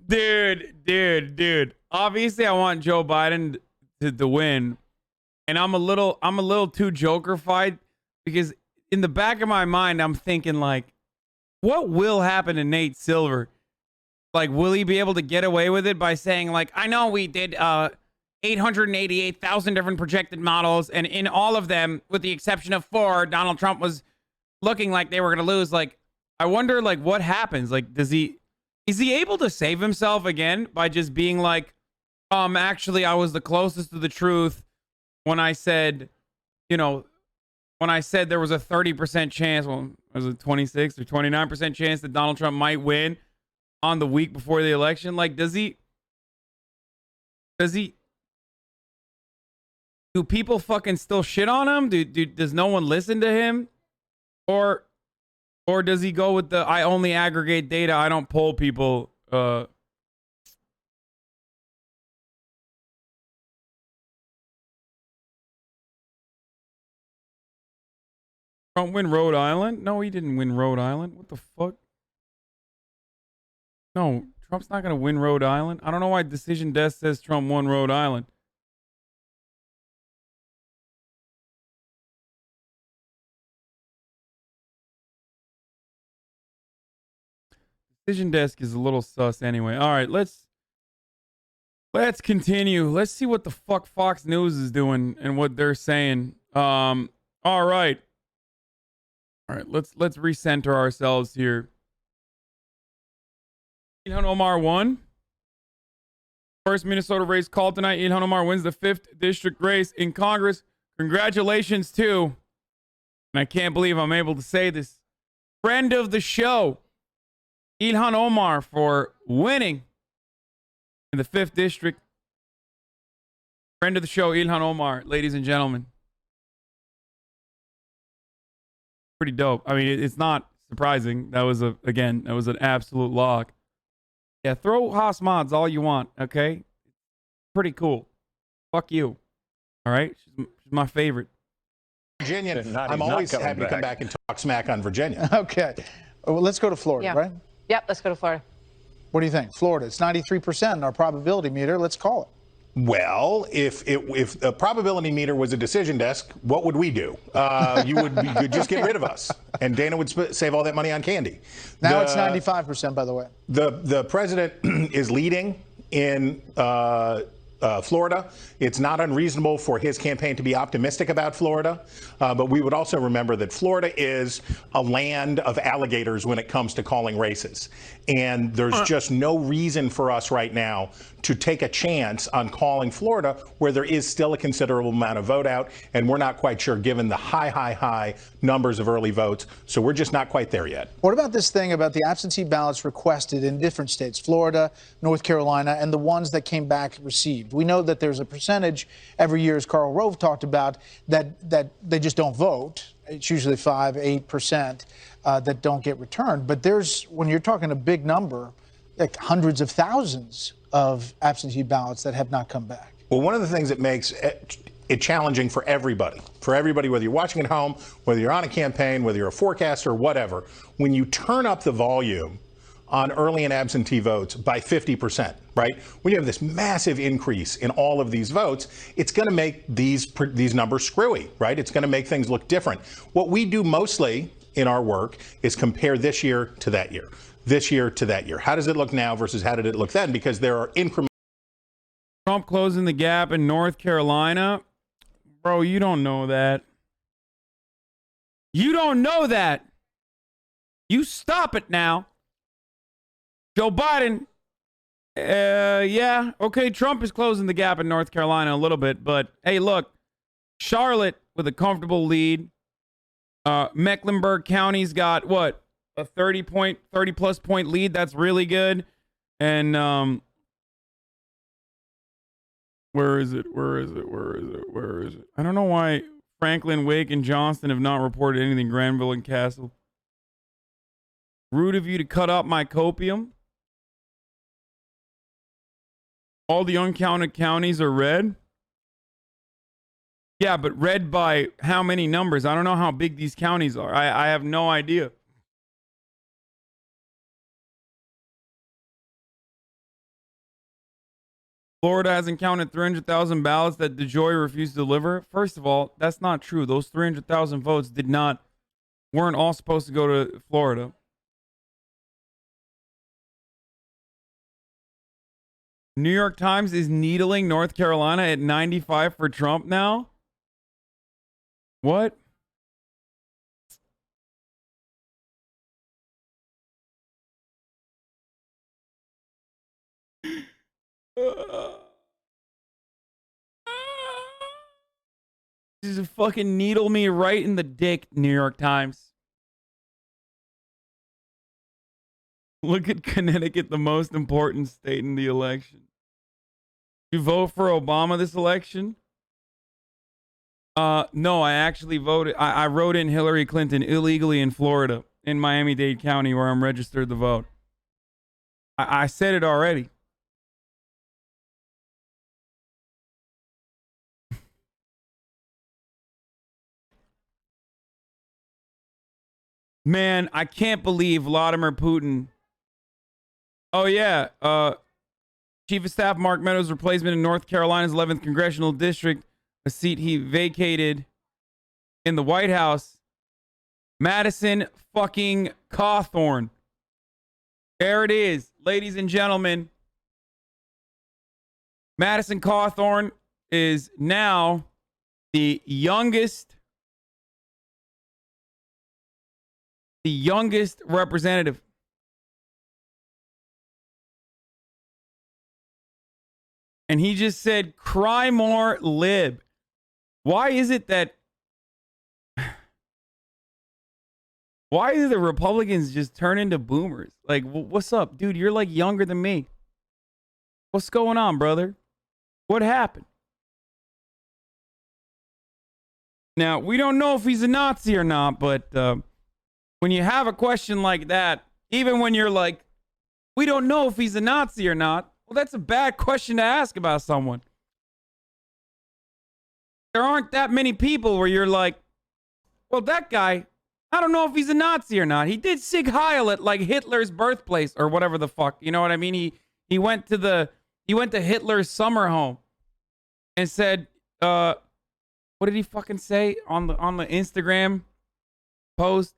dude. Obviously, I want Joe Biden to win, and I'm a little too joker-fied because in the back of my mind, I'm thinking like, what will happen to Nate Silver? Like, will he be able to get away with it by saying like, I know we did 888,000 different projected models, and in all of them, with the exception of 4, Donald Trump was looking like they were going to lose. Like, I wonder, like, what happens? Like, is he able to save himself again by just being like, actually, I was the closest to the truth when I said, when I said there was a 30% chance, well, was it 26 or 29% chance that Donald Trump might win on the week before the election? Like, do people fucking still shit on him? Does no one listen to him? Or does he go with the I only aggregate data, I don't poll people? Trump win Rhode Island? No, he didn't win Rhode Island. What the fuck? No, Trump's not going to win Rhode Island. I don't know why Decision Desk says Trump won Rhode Island. Decision Desk is a little sus anyway. All right, let's continue. Let's see what the fuck Fox News is doing and what they're saying. All right, let's recenter ourselves here. Ilhan Omar won. First Minnesota race called tonight. Ilhan Omar wins the 5th district race in Congress. Congratulations to, and I can't believe I'm able to say this, friend of the show, Ilhan Omar, for winning in the 5th district. Friend of the show, Ilhan Omar, ladies and gentlemen. Pretty dope. I mean, it's not surprising. That was an absolute lock. Yeah, throw Haas mods all you want, okay? Pretty cool. Fuck you. All right? She's my favorite. Virginia, I'm always happy to come back and talk smack on Virginia. Okay. Well, let's go to Florida, right? Yep, let's go to Florida. What do you think? Florida, it's 93% in our probability meter. Let's call it. Well, if a probability meter was a decision desk, what would we do? You'd just get rid of us, and Dana would save all that money on candy. Now it's 95%, by the way. The president is leading in Florida. It's not unreasonable for his campaign to be optimistic about Florida, but we would also remember that Florida is a land of alligators when it comes to calling races. And there's just no reason for us right now to take a chance on calling Florida, where there is still a considerable amount of vote out, and we're not quite sure given the high numbers of early votes. So we're just not quite there yet. What about this thing about the absentee ballots requested in different states, Florida, North Carolina, and the ones that came back received? We know that there's a percentage every year, as Karl Rove talked about, that they just don't vote. It's usually 5-8% that don't get returned. But when you're talking a big number, like hundreds of thousands of absentee ballots that have not come back. Well, one of the things that makes it challenging for everybody, whether you're watching at home, whether you're on a campaign, whether you're a forecaster, whatever, when you turn up the volume on early and absentee votes by 50%, right? When you have this massive increase in all of these votes, it's going to make these numbers screwy, right? It's going to make things look different. What we do mostly in our work is compare this year to that year, this year to that year. How does it look now versus how did it look then? Because there are increments. Trump closing the gap in North Carolina. Bro, you don't know that. You don't know that. You stop it now. Joe Biden, yeah, okay, Trump is closing the gap in North Carolina a little bit, but hey, look, Charlotte with a comfortable lead. Mecklenburg County's got what? A 30 plus point lead. That's really good. And where is it? I don't know why Franklin, Wake, and Johnston have not reported anything. Granville and Castle. Rude of you to cut up my copium. All the uncounted counties are red. Yeah, but red by how many numbers? I don't know how big these counties are. I have no idea. Florida hasn't counted 300,000 ballots that DeJoy refused to deliver. First of all, that's not true. Those 300,000 votes weren't all supposed to go to Florida. New York Times is needling North Carolina at 95 for Trump now. What? Just fucking needle me right in the dick, New York Times. Look at Connecticut, the most important state in the election. You vote for Obama this election? No, I actually voted. I wrote in Hillary Clinton illegally in Florida, in Miami-Dade County, where I'm registered to vote. I said it already. Man, I can't believe Vladimir Putin. Oh, yeah. Chief of Staff Mark Meadows' replacement in North Carolina's 11th Congressional District, a seat he vacated in the White House. Madison fucking Cawthorn. There it is, ladies and gentlemen. Madison Cawthorn is now the youngest representative. And he just said, cry more, lib. Why is it that the Republicans just turn into boomers? Like, what's up, dude? You're like younger than me. What's going on, brother? What happened? Now, we don't know if he's a Nazi or not, but when you have a question like that, even when you're like, we don't know if he's a Nazi or not, well, that's a bad question to ask about someone. There aren't that many people where you're like, well, that guy, I don't know if he's a Nazi or not. He did Sig Heil at like Hitler's birthplace or whatever the fuck. You know what I mean? He went to Hitler's summer home and said, what did he fucking say on the Instagram post?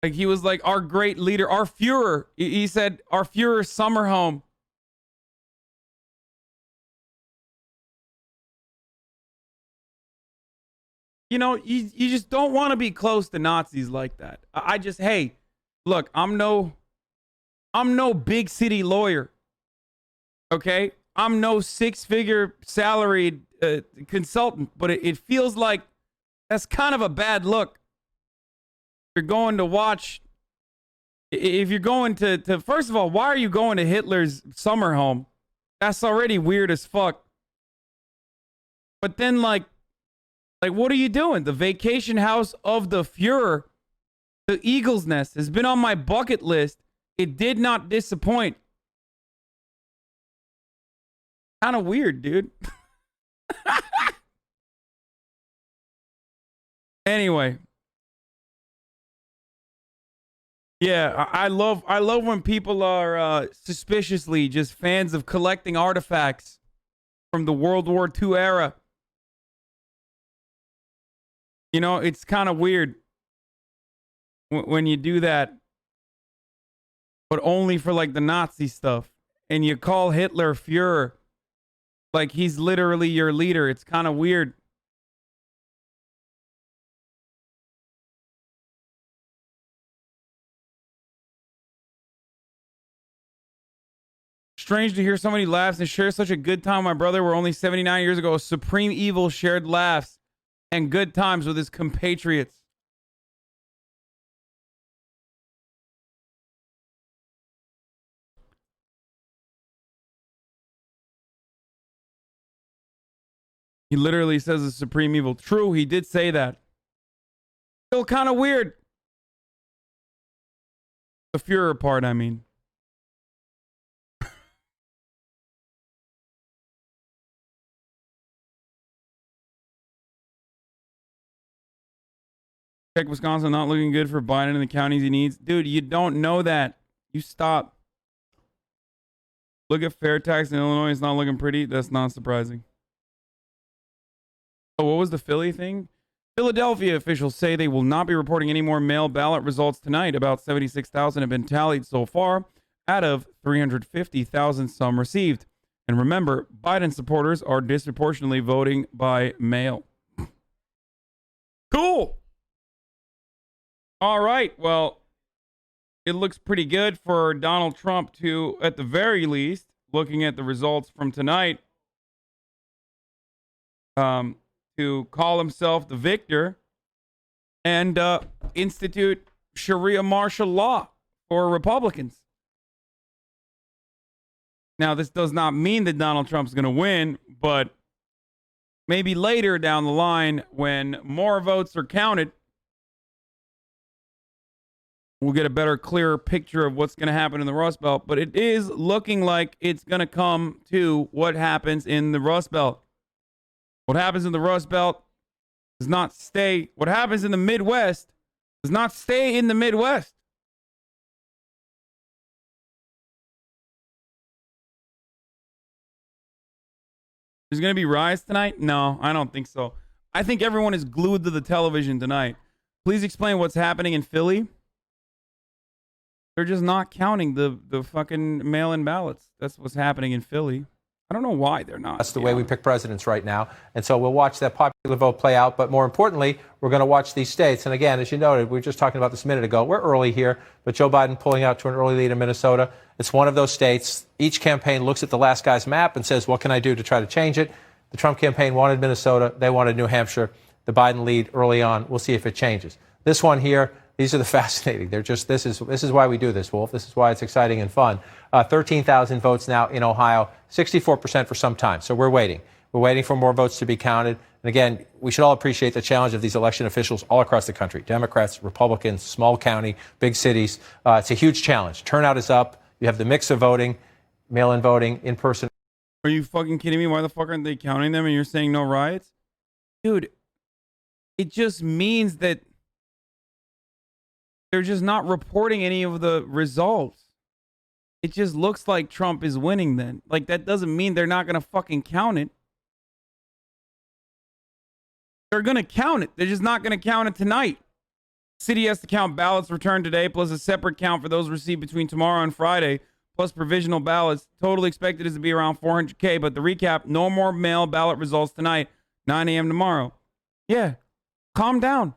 Like, he was like, our great leader, our Fuhrer. He said, our Fuhrer's summer home. You know, you just don't want to be close to Nazis like that. Hey, look, I'm no big city lawyer. Okay? I'm no six-figure salaried consultant, but it feels like that's kind of a bad look. You're going to watch, if you're going to first of all, why are you going to Hitler's summer home? That's already weird as fuck. But then like what are you doing? The vacation house of the Fuhrer, the Eagle's Nest, has been on my bucket list. It did not disappoint. Kind of weird, dude. Anyway. Yeah, I love when people are suspiciously just fans of collecting artifacts from the World War II era. You know, it's kind of weird when you do that, but only for like the Nazi stuff. And you call Hitler Führer like he's literally your leader. It's kind of weird. Strange to hear somebody laughs and share such a good time. My brother were only 79 years ago. Supreme evil shared laughs and good times with his compatriots. He literally says it's supreme evil. True, he did say that. Still kind of weird. The Führer part, I mean. Check Wisconsin not looking good for Biden in the counties he needs. Dude, you don't know that. You stop. Look at Fairfax in Illinois. It's not looking pretty. That's not surprising. Oh, what was the Philly thing? Philadelphia officials say they will not be reporting any more mail ballot results tonight. About 76,000 have been tallied so far out of 350,000 some received. And remember, Biden supporters are disproportionately voting by mail. Cool. All right. Well, it looks pretty good for Donald Trump to, at the very least, looking at the results from tonight, to call himself the victor and institute Sharia martial law for Republicans. Now, this does not mean that Donald Trump's going to win, but maybe later down the line, when more votes are counted, we'll get a better, clearer picture of what's going to happen in the Rust Belt. But it is looking like it's going to come to what happens in the Rust Belt. What happens in the Rust Belt does not stay. What happens in the Midwest does not stay in the Midwest. There's going to be riots tonight? No, I don't think so. I think everyone is glued to the television tonight. Please explain what's happening in Philly. They're just not counting the fucking mail-in ballots. That's what's happening in Philly. I don't know why they're not. That's the way we pick presidents right now. And so we'll watch that popular vote play out. But more importantly, we're going to watch these states. And again, as you noted, we were just talking about this a minute ago. We're early here, but Joe Biden pulling out to an early lead in Minnesota. It's one of those states. Each campaign looks at the last guy's map and says, what can I do to try to change it? The Trump campaign wanted Minnesota. They wanted New Hampshire. The Biden lead early on. We'll see if it changes. This one here, these are the fascinating. They're just, this is why we do this, Wolf. This is why it's exciting and fun. 13,000 votes now in Ohio, 64% for some time. So we're waiting. We're waiting for more votes to be counted. And again, we should all appreciate the challenge of these election officials all across the country. Democrats, Republicans, small county, big cities. It's a huge challenge. Turnout is up. You have the mix of voting, mail-in voting, in-person. Are you fucking kidding me? Why the fuck aren't they counting them and you're saying no riots? Dude, it just means that they're just not reporting any of the results. It just looks like Trump is winning then. Like, that doesn't mean they're not going to fucking count it. They're going to count it. They're just not going to count it tonight. City has to count ballots returned today, plus a separate count for those received between tomorrow and Friday, plus provisional ballots. Total expected is to be around 400K, but the recap, no more mail ballot results tonight, 9 a.m. tomorrow. Yeah, calm down.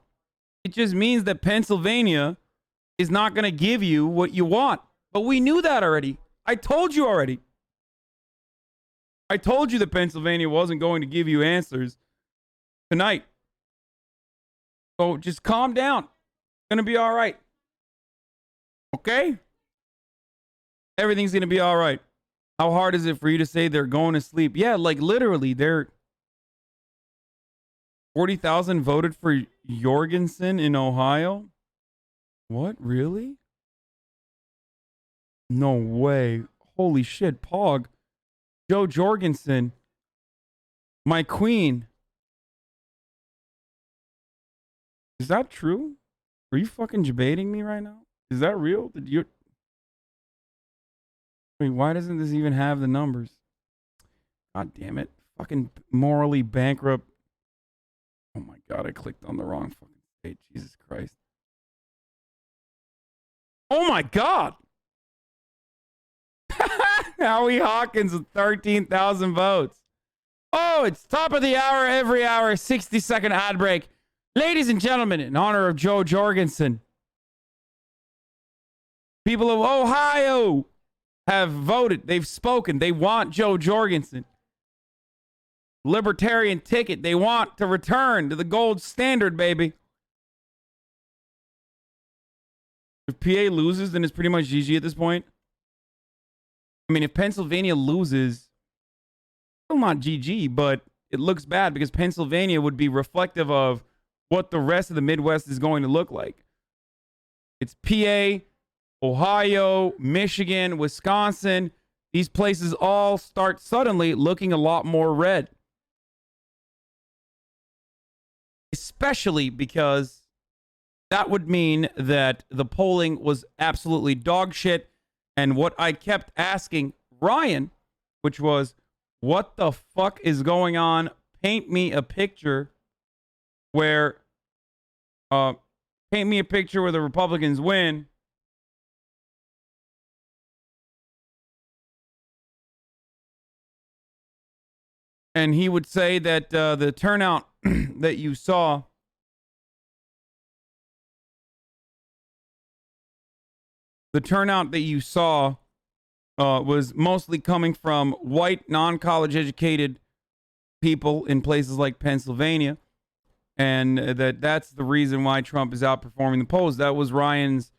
It just means that Pennsylvania is not going to give you what you want. But we knew that already. I told you already. I told you that Pennsylvania wasn't going to give you answers tonight. So just calm down. It's going to be all right. Okay? Everything's going to be all right. How hard is it for you to say they're going to sleep? Yeah, like literally, they're 40,000 voted for Jorgensen in Ohio. What? Really? No way. Holy shit, Pog. Joe Jorgensen. My queen. Is that true? Are you fucking debating me right now? Is that real? Did you... Wait, why doesn't this even have the numbers? God damn it. Fucking morally bankrupt. Oh my God, I clicked on the wrong fucking state. Jesus Christ. Oh my God. Howie Hawkins with 13,000 votes. Oh, it's top of the hour, every hour, 60-second ad break. Ladies and gentlemen, in honor of Joe Jorgensen, people of Ohio have voted. They've spoken. They want Joe Jorgensen. Libertarian ticket. They want to return to the gold standard, baby. If PA loses, then it's pretty much GG at this point. I mean, if Pennsylvania loses, still not GG, but it looks bad because Pennsylvania would be reflective of what the rest of the Midwest is going to look like. It's PA, Ohio, Michigan, Wisconsin. These places all start suddenly looking a lot more red. Especially because that would mean that the polling was absolutely dog shit. And what I kept asking Ryan, which was, what the fuck is going on? Paint me a picture where the Republicans win. And he would say that the turnout that you saw was mostly coming from white, non-college educated people in places like Pennsylvania. And that's the reason why Trump is outperforming the polls. That was Ryan's